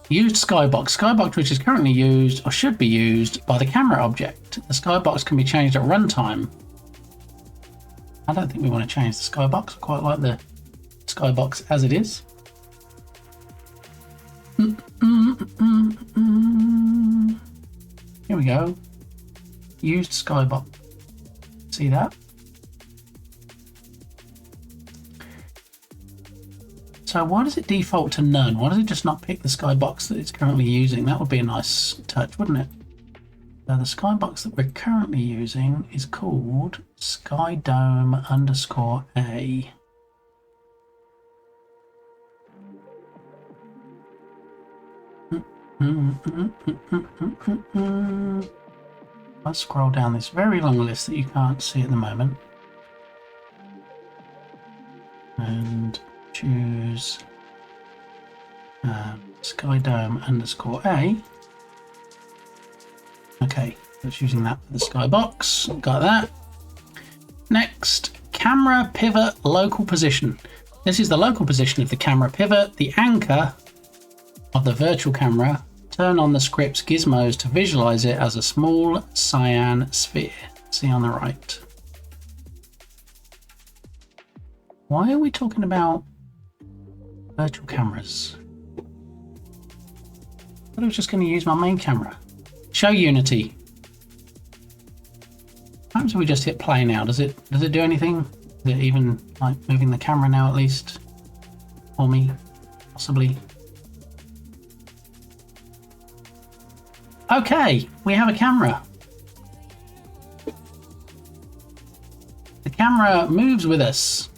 Used skybox. Skybox which is currently used or should be used by the camera object. The skybox can be changed at runtime. I don't think we want to change the skybox. I quite like the skybox as it is. Here we go. Used skybox. See that? So why does it default to none? Why does it just not pick the skybox that it's currently using? That would be a nice touch, wouldn't it? So the skybox that we're currently using is called skydome_A. I'll scroll down this very long list that you can't see at the moment. And choose skydome_A. Okay, that's using that for the skybox. Got that. Next, camera pivot local position. This is the local position of the camera pivot, the anchor of the virtual camera. Turn on the script's gizmos to visualize it as a small cyan sphere. See on the right. Why are we talking about virtual cameras? I thought I was just going to use my main camera. Show Unity. Perhaps we just hit play now. Does it do anything? Is it even like moving the camera now at least? For me, possibly. Okay, we have a camera. The camera moves with us.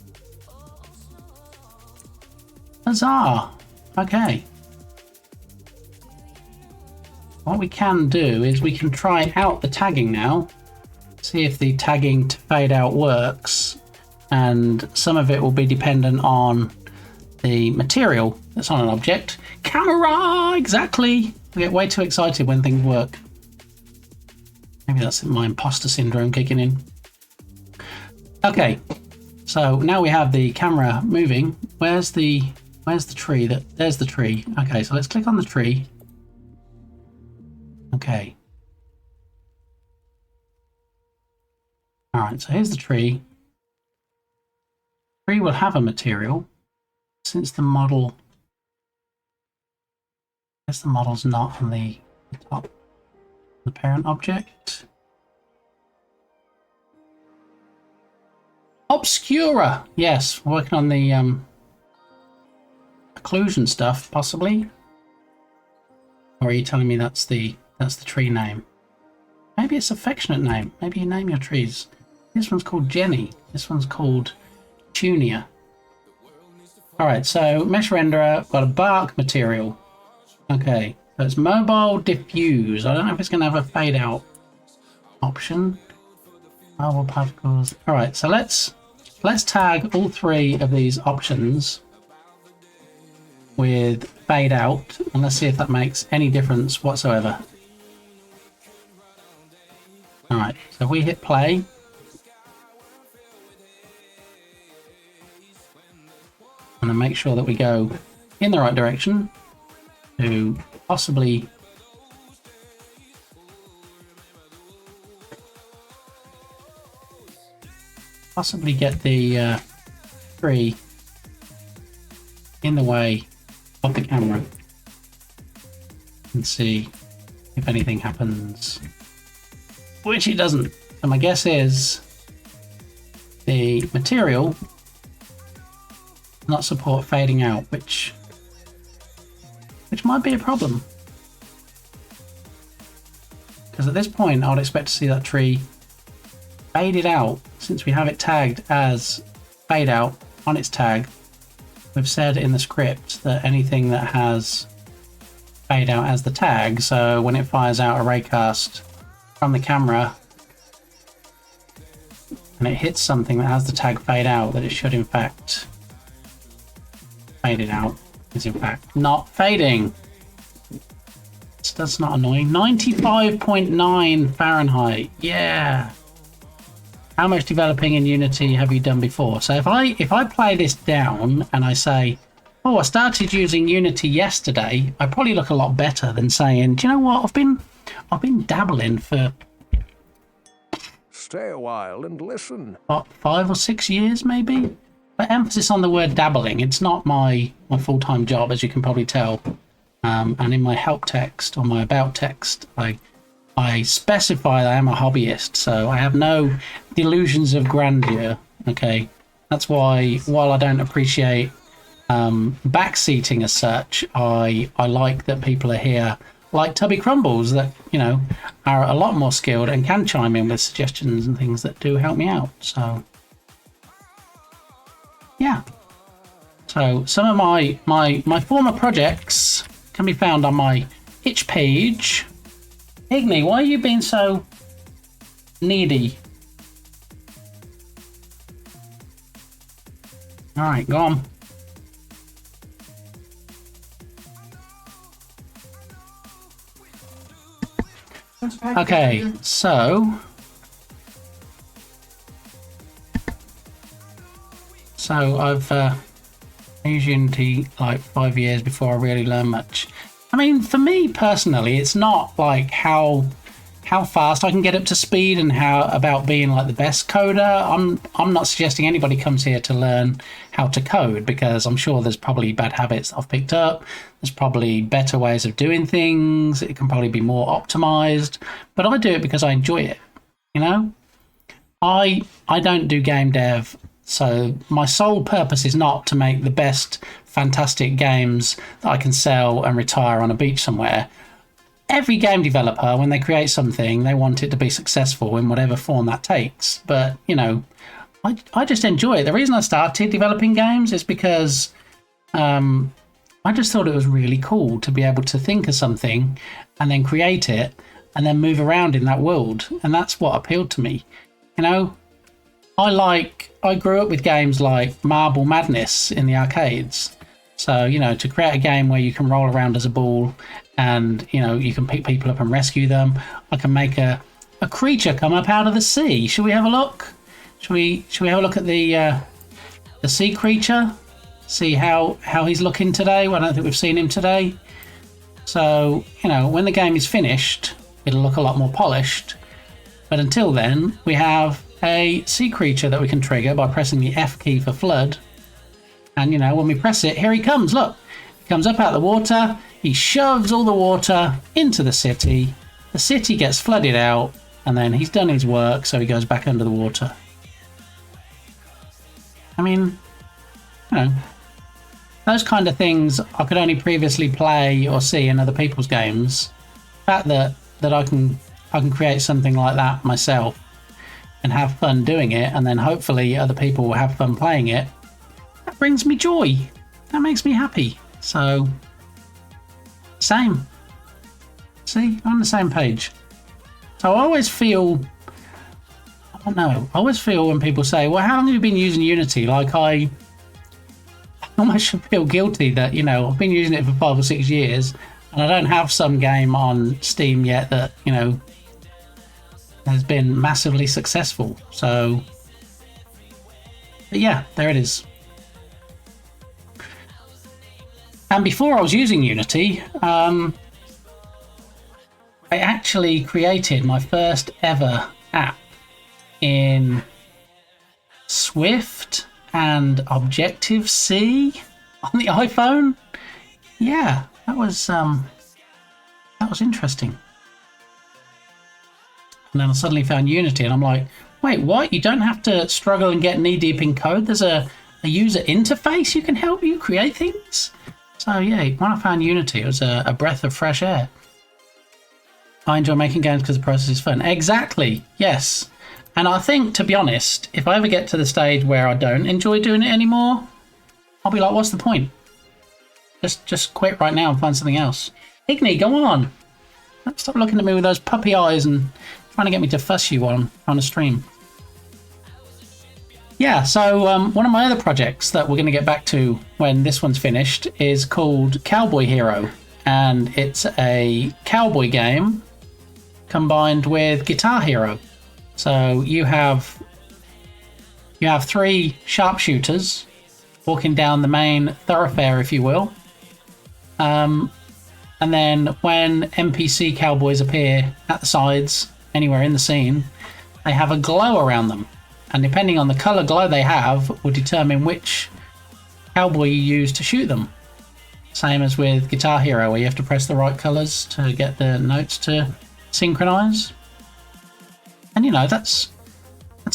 Huzzah! Okay. What we can do is we can try out the tagging now. See if the tagging to fade out works. And some of it will be dependent on the material that's on an object. Camera! Exactly! I get way too excited when things work. Maybe that's my imposter syndrome kicking in. Okay, so now we have the camera moving. Where's the tree? There's the tree. Okay, so let's click on the tree. Okay. All right, so here's the tree. The tree will have a material since the model. I guess the model's not on the top, the parent object. Obscura, yes, working on the occlusion stuff, possibly. Or are you telling me that's the tree name? Maybe it's affectionate name. Maybe you name your trees. This one's called Jenny. This one's called Tunia. All right, so mesh renderer, got a bark material. Okay, so it's mobile diffuse. I don't know if it's going to have a fade out option. Mobile particles. All right, so let's tag all three of these options with fade out, and let's see if that makes any difference whatsoever. All right, so if we hit play, and then make sure that we go in the right direction to possibly possibly get the tree in the way of the camera and see if anything happens, which it doesn't. And my guess is the material does not support fading out, which might be a problem. Because at this point, I would expect to see that tree faded out. Since we have it tagged as fade out on its tag, we've said in the script that anything that has fade out as the tag, so when it fires out a raycast from the camera and it hits something that has the tag fade out, that it should in fact fade it out, is in fact not fading. That's not annoying. 95.9 Fahrenheit. Yeah. How much developing in Unity have you done before? So if I play this down and I say, oh, I started using Unity yesterday, I probably look a lot better than saying, do you know what? I've been dabbling for Stay a while and listen. what, 5 or 6 years maybe? But emphasis on the word dabbling. It's not my full-time job, as you can probably tell. And in my help text or my about text, I specify that I am a hobbyist, so I have no delusions of grandeur. Okay, that's why while I don't appreciate backseating as such, I like that people are here, like Tubby Crumbles, that are a lot more skilled and can chime in with suggestions and things that do help me out. So yeah, so some of my former projects can be found on my itch page. Igni, why are you being so needy? Alright, go on. Okay, so I've used Unity like 5 years before I really learned much. I mean, for me personally, it's not like how fast I can get up to speed and how about being like the best coder. I'm not suggesting anybody comes here to learn how to code, because I'm sure there's probably bad habits I've picked up. There's probably better ways of doing things. It can probably be more optimized, but I do it because I enjoy it. I don't do game dev, so my sole purpose is not to make the best fantastic games that I can sell and retire on a beach somewhere. Every game developer, when they create something, they want it to be successful in whatever form that takes. But, I just enjoy it. The reason I started developing games is because I just thought it was really cool to be able to think of something and then create it and then move around in that world. And that's what appealed to me. I grew up with games like Marble Madness in the arcades. So, to create a game where you can roll around as a ball and, you can pick people up and rescue them. I can make a creature come up out of the sea. Should we have a look? Should we have a look at the sea creature? See how he's looking today? Well, I don't think we've seen him today. So, when the game is finished, it'll look a lot more polished. But until then, we have a sea creature that we can trigger by pressing the F key for flood. And, when we press it, here he comes, look. He comes up out of the water, he shoves all the water into the city gets flooded out, and then he's done his work, so he goes back under the water. I mean, those kind of things I could only previously play or see in other people's games. The fact that I can create something like that myself and have fun doing it, and then hopefully other people will have fun playing it, that brings me joy. That makes me happy. So, same. See, I'm on the same page. So I always feel, I don't know, I always feel when people say, well, how long have you been using Unity? Like I almost should feel guilty that, I've been using it for 5 or 6 years and I don't have some game on Steam yet that, has been massively successful. So, but yeah, there it is. And before I was using Unity, I actually created my first ever app in Swift and Objective-C on the iPhone. Yeah, that was interesting. And then I suddenly found Unity, and I'm like, wait, what? You don't have to struggle and get knee-deep in code. There's a user interface you can help you create things. So yeah, when I found Unity, it was a breath of fresh air. I enjoy making games because the process is fun. Exactly, yes. And I think, to be honest, if I ever get to the stage where I don't enjoy doing it anymore, I'll be like, what's the point? Just quit right now and find something else. Igni, go on. Stop looking at me with those puppy eyes and trying to get me to fuss you on a stream. Yeah, so one of my other projects that we're going to get back to when this one's finished is called Cowboy Hero. And it's a cowboy game combined with Guitar Hero. So you have 3 sharpshooters walking down the main thoroughfare, if you will. And then when NPC cowboys appear at the sides, anywhere in the scene, they have a glow around them. And depending on the colour glow they have will determine which cowboy you use to shoot them. Same as with Guitar Hero, where you have to press the right colours to get the notes to synchronise. And you know, that's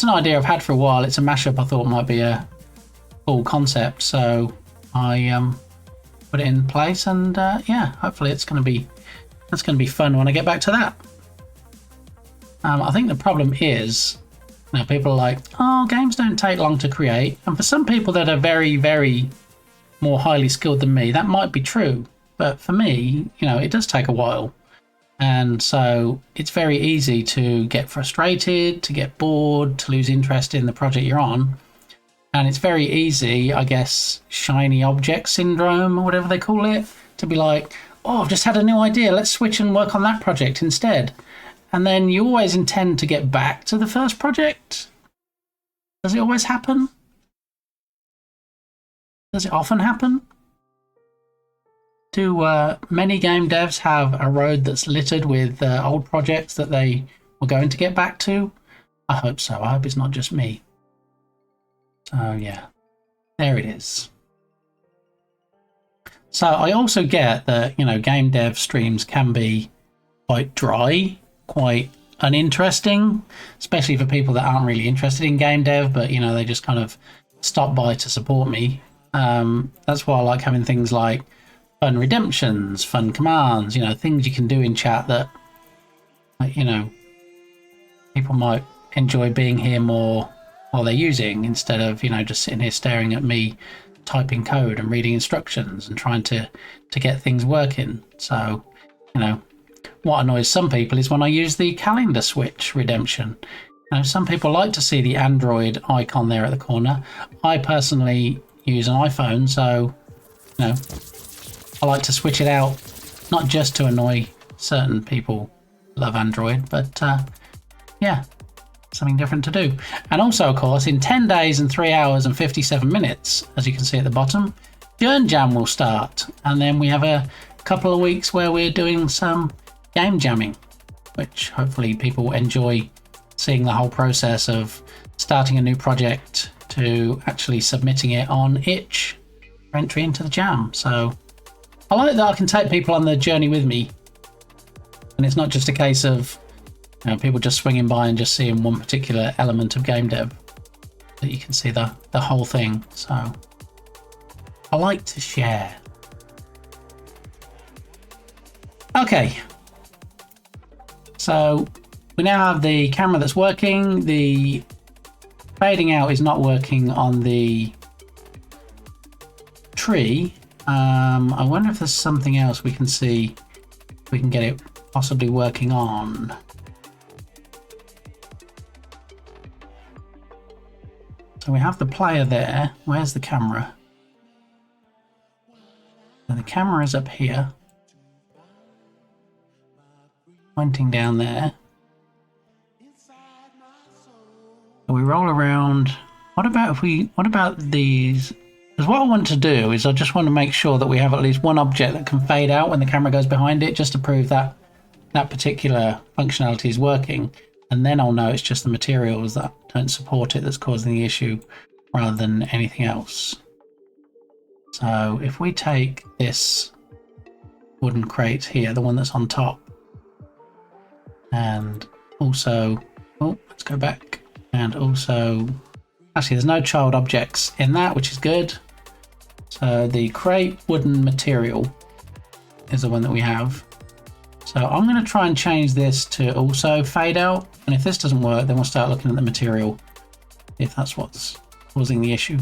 an idea I've had for a while. It's a mashup I thought might be a cool concept, so I put it in place, and yeah, hopefully that's going to be fun when I get back to that. I think the problem is, you know, people are like, oh, games don't take long to create, and for some people that are very, very more highly skilled than me, that might be true, but for me, you know, it does take a while. And so it's very easy to get frustrated, to get bored, to lose interest in the project you're on. And it's very easy, I guess, shiny object syndrome or whatever they call it, to be like, oh, I've just had a new idea, let's switch and work on that project instead. And then you always intend to get back to the first project. Does it always happen? Does it often happen? Do many game devs have a road that's littered with old projects that they were going to get back to? I hope so. I hope it's not just me. So yeah, there it is. So I also get that, you know, game dev streams can be quite dry, quite uninteresting, especially for people that aren't really interested in game dev, but, you know, they just kind of stop by to support me. That's why I like having things like fun redemptions, fun commands, you know, things you can do in chat that, you know, people might enjoy being here more while they're using, instead of, you know, just sitting here staring at me typing code and reading instructions and trying to get things working. So, you know, what annoys some people is when I use the calendar switch redemption. You know, some people like to see the Android icon there at the corner. I personally use an iPhone, so, you know, I like to switch it out, not just to annoy certain people who love Android, but yeah, something different to do. And also, of course, in 10 days and 3 hours and 57 minutes, as you can see at the bottom, Journ Jam will start. And then we have a couple of weeks where we're doing some game jamming, which hopefully people enjoy, seeing the whole process of starting a new project to actually submitting it on itch for entry into the jam. So I like that I can take people on the journey with me, and it's not just a case of, you know, people just swinging by and just seeing one particular element of game dev, that you can see the whole thing. So I like to share. Okay, so we now have the camera that's working. The fading out is not working on the tree. I wonder if there's something else we can see we can get it possibly working on. So we have the player there. Where's the camera? So the camera is up here, pointing down there. So we roll around. What about these? Because what I want to do is I just want to make sure that we have at least one object that can fade out when the camera goes behind it, just to prove that that particular functionality is working. and then I'll know it's just the materials that don't support it that's causing the issue rather than anything else. So if we take this wooden crate here, the one that's on top, and also, oh, let's go back, and also, actually there's no child objects in that, which is good. So the crate wooden material is the one that we have. So I'm going to try and change this to also fade out, and if this doesn't work, then we'll start looking at the material, if that's what's causing the issue.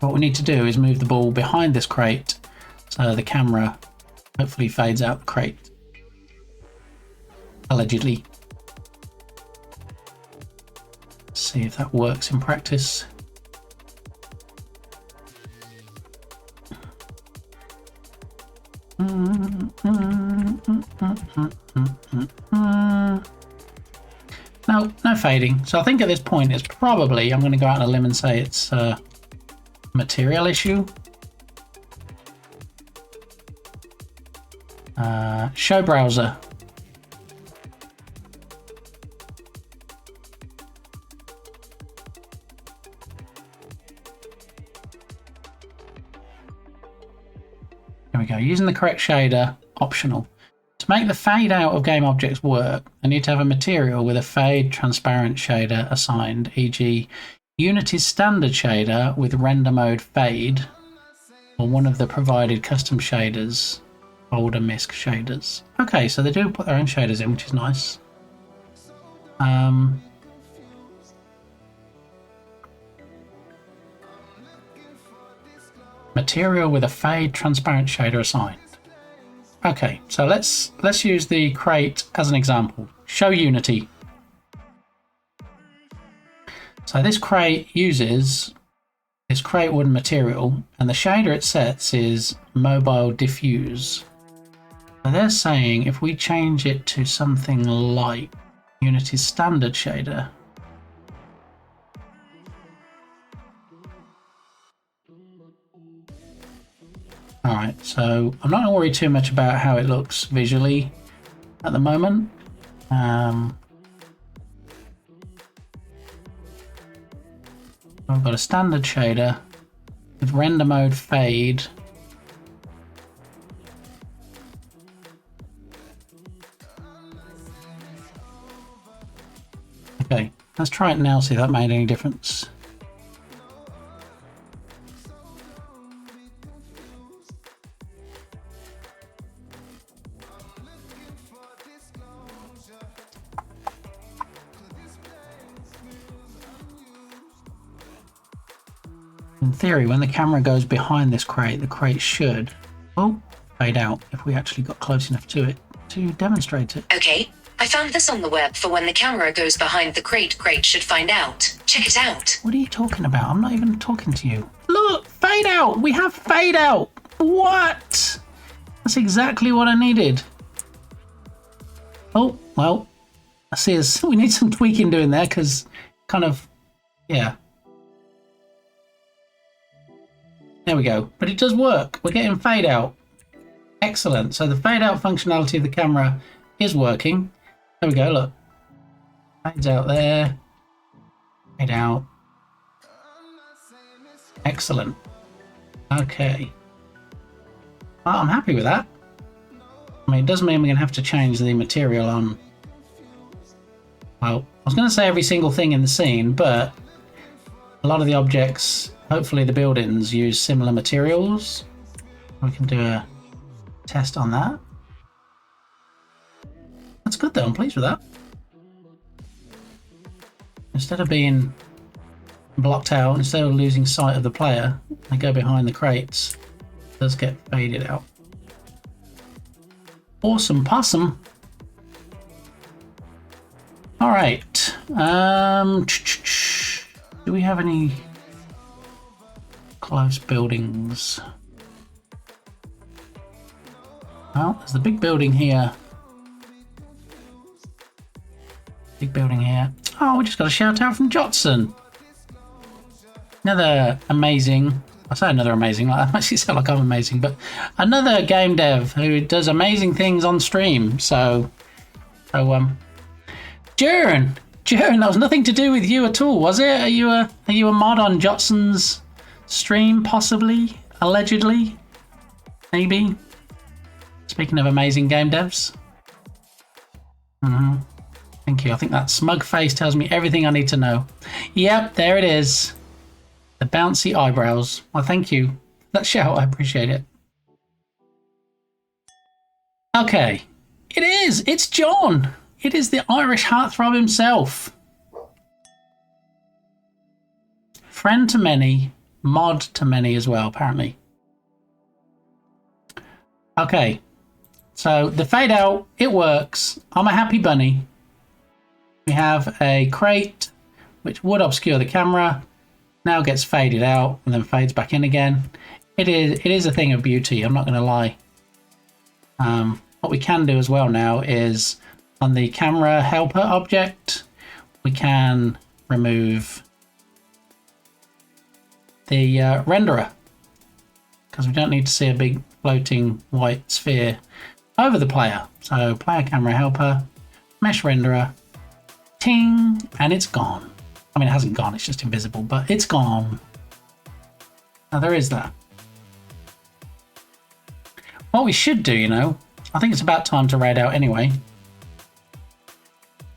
What we need to do is move the ball behind this crate so the camera hopefully fades out the crate. Allegedly. See if that works in practice. No, no fading. So I think at this point it's probably, I'm going to go out on a limb and say it's a material issue. Show browser. Here we go. Using the correct shader, optional. To make the fade out of game objects work, I need to have a material with a fade transparent shader assigned, e.g. Unity's standard shader with render mode fade, or one of the provided custom shaders, older MISC shaders. Okay, so they do put their own shaders in, which is nice. Material with a fade transparent shader assigned. Okay, so let's use the crate as an example. Show Unity. So this crate uses this crate wooden material, and the shader it sets is mobile diffuse. So they're saying if we change it to something like Unity's standard shader, alright, so I'm not going to worry too much about how it looks visually at the moment. I've got a standard shader with render mode fade. Okay, let's try it now, see if that made any difference. In theory, when the camera goes behind this crate, the crate should fade out if we actually got close enough to it to demonstrate it. Okay, I found this on the web for when the camera goes behind the crate should find out. Check it out. What are you talking about? I'm not even talking to you. Look, fade out! We have fade out! What? That's exactly what I needed. Oh, well, I see we need some tweaking doing there because kind of, yeah. There we go. But it does work. We're getting fade out. Excellent. So the fade out functionality of the camera is working. There we go, look. Fades out there. Fade out. Excellent. Okay. Well, I'm happy with that. I mean, it does mean we're going to have to change the material on... Well, I was going to say every single thing in the scene, but a lot of the objects... Hopefully the buildings use similar materials. We can do a test on that. That's good though, I'm pleased with that. Instead of being blocked out, instead of losing sight of the player, they go behind the crates. It does get faded out. Awesome possum. Alright. Do we have any... close buildings? Well, there's the big building here. Big building here. Oh, we just got a shout out from Jotson. Another amazing, I say another amazing, like, that makes it sound like I'm amazing, but another game dev who does amazing things on stream. So Jern, that was nothing to do with you at all, was it? Are you a mod on Jotson's stream, possibly, allegedly, maybe? Speaking of amazing game devs. Thank you. I think that smug face tells me everything I need to know. Yep, there it is. The bouncy eyebrows. Well, thank you. That shout, I appreciate it. Okay. It is. It's John. It is the Irish heartthrob himself. Friend to many, mod to many as well, apparently. Okay. So the fade out, it works. I'm a happy bunny. We have a crate, which would obscure the camera. Now gets faded out and then fades back in again. It is a thing of beauty, I'm not going to lie. What we can do as well now is on the camera helper object, we can remove the renderer, because we don't need to see a big floating white sphere over the player. So player camera helper, mesh renderer, ting, and it's gone. I mean, it hasn't gone, it's just invisible, but it's gone. Now there is that. What we should do, you know, I think it's about time to raid out anyway.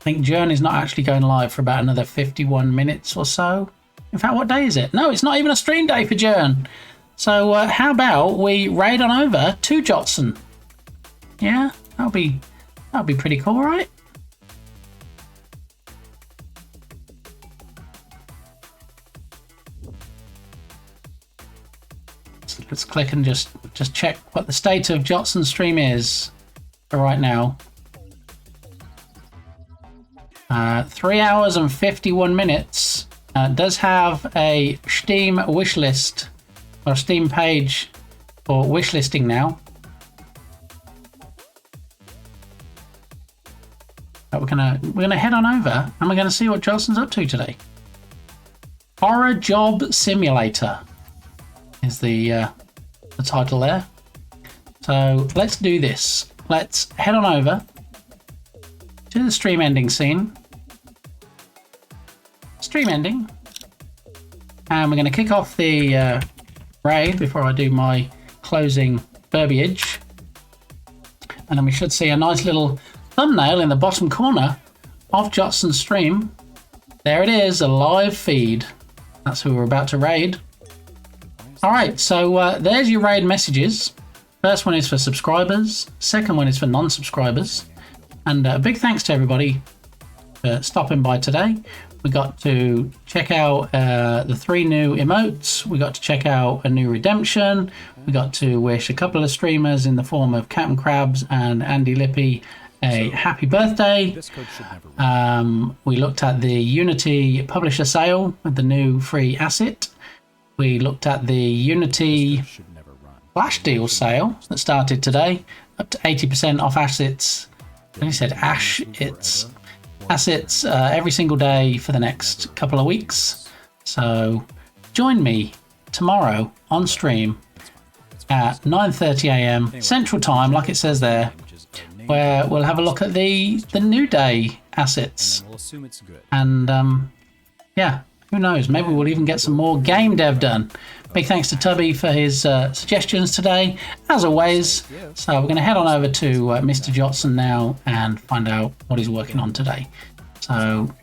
I think Jern is not actually going live for about another 51 minutes or so. In fact, what day is it? No, it's not even a stream day for Jern. So how about we raid on over to Jotson? Yeah, that'll be pretty cool, right? So let's click and just check what the state of Jotson's stream is for right now. 3 hours and 51 minutes. Does have a Steam wish list or Steam page for wish listing now. But we're gonna head on over and we're gonna see what Jotson's up to today. Horror Job Simulator is the title there. So let's do this. Let's head on over to the stream ending scene. Stream ending. And we're going to kick off the raid before I do my closing verbiage. And then we should see a nice little thumbnail in the bottom corner of Jotson's stream. There it is, a live feed. That's who we're about to raid. Alright, so there's your raid messages. First one is for subscribers. Second one is for non-subscribers. And a big thanks to everybody for stopping by today. We got to check out the 3 new emotes. We got to check out a new redemption. We got to wish a couple of streamers in the form of Captain Krabs and Andy Lippy a happy birthday. We looked at the Unity publisher sale with the new free asset. We looked at the Unity flash deal sale that started today, up to 80% off assets. He said assets every single day for the next couple of weeks. So join me tomorrow on stream at 9:30 AM Central Time, like it says there, where we'll have a look at the New Day assets. And yeah, who knows? Maybe we'll even get some more game dev done. Big thanks to Tubby for his suggestions today, as always. So we're going to head on over to Mr. Jotson now and find out what he's working on today. So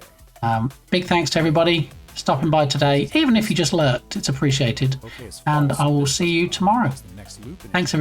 big thanks to everybody stopping by today. Even if you just lurked, it's appreciated. And I will see you tomorrow. Thanks, everybody.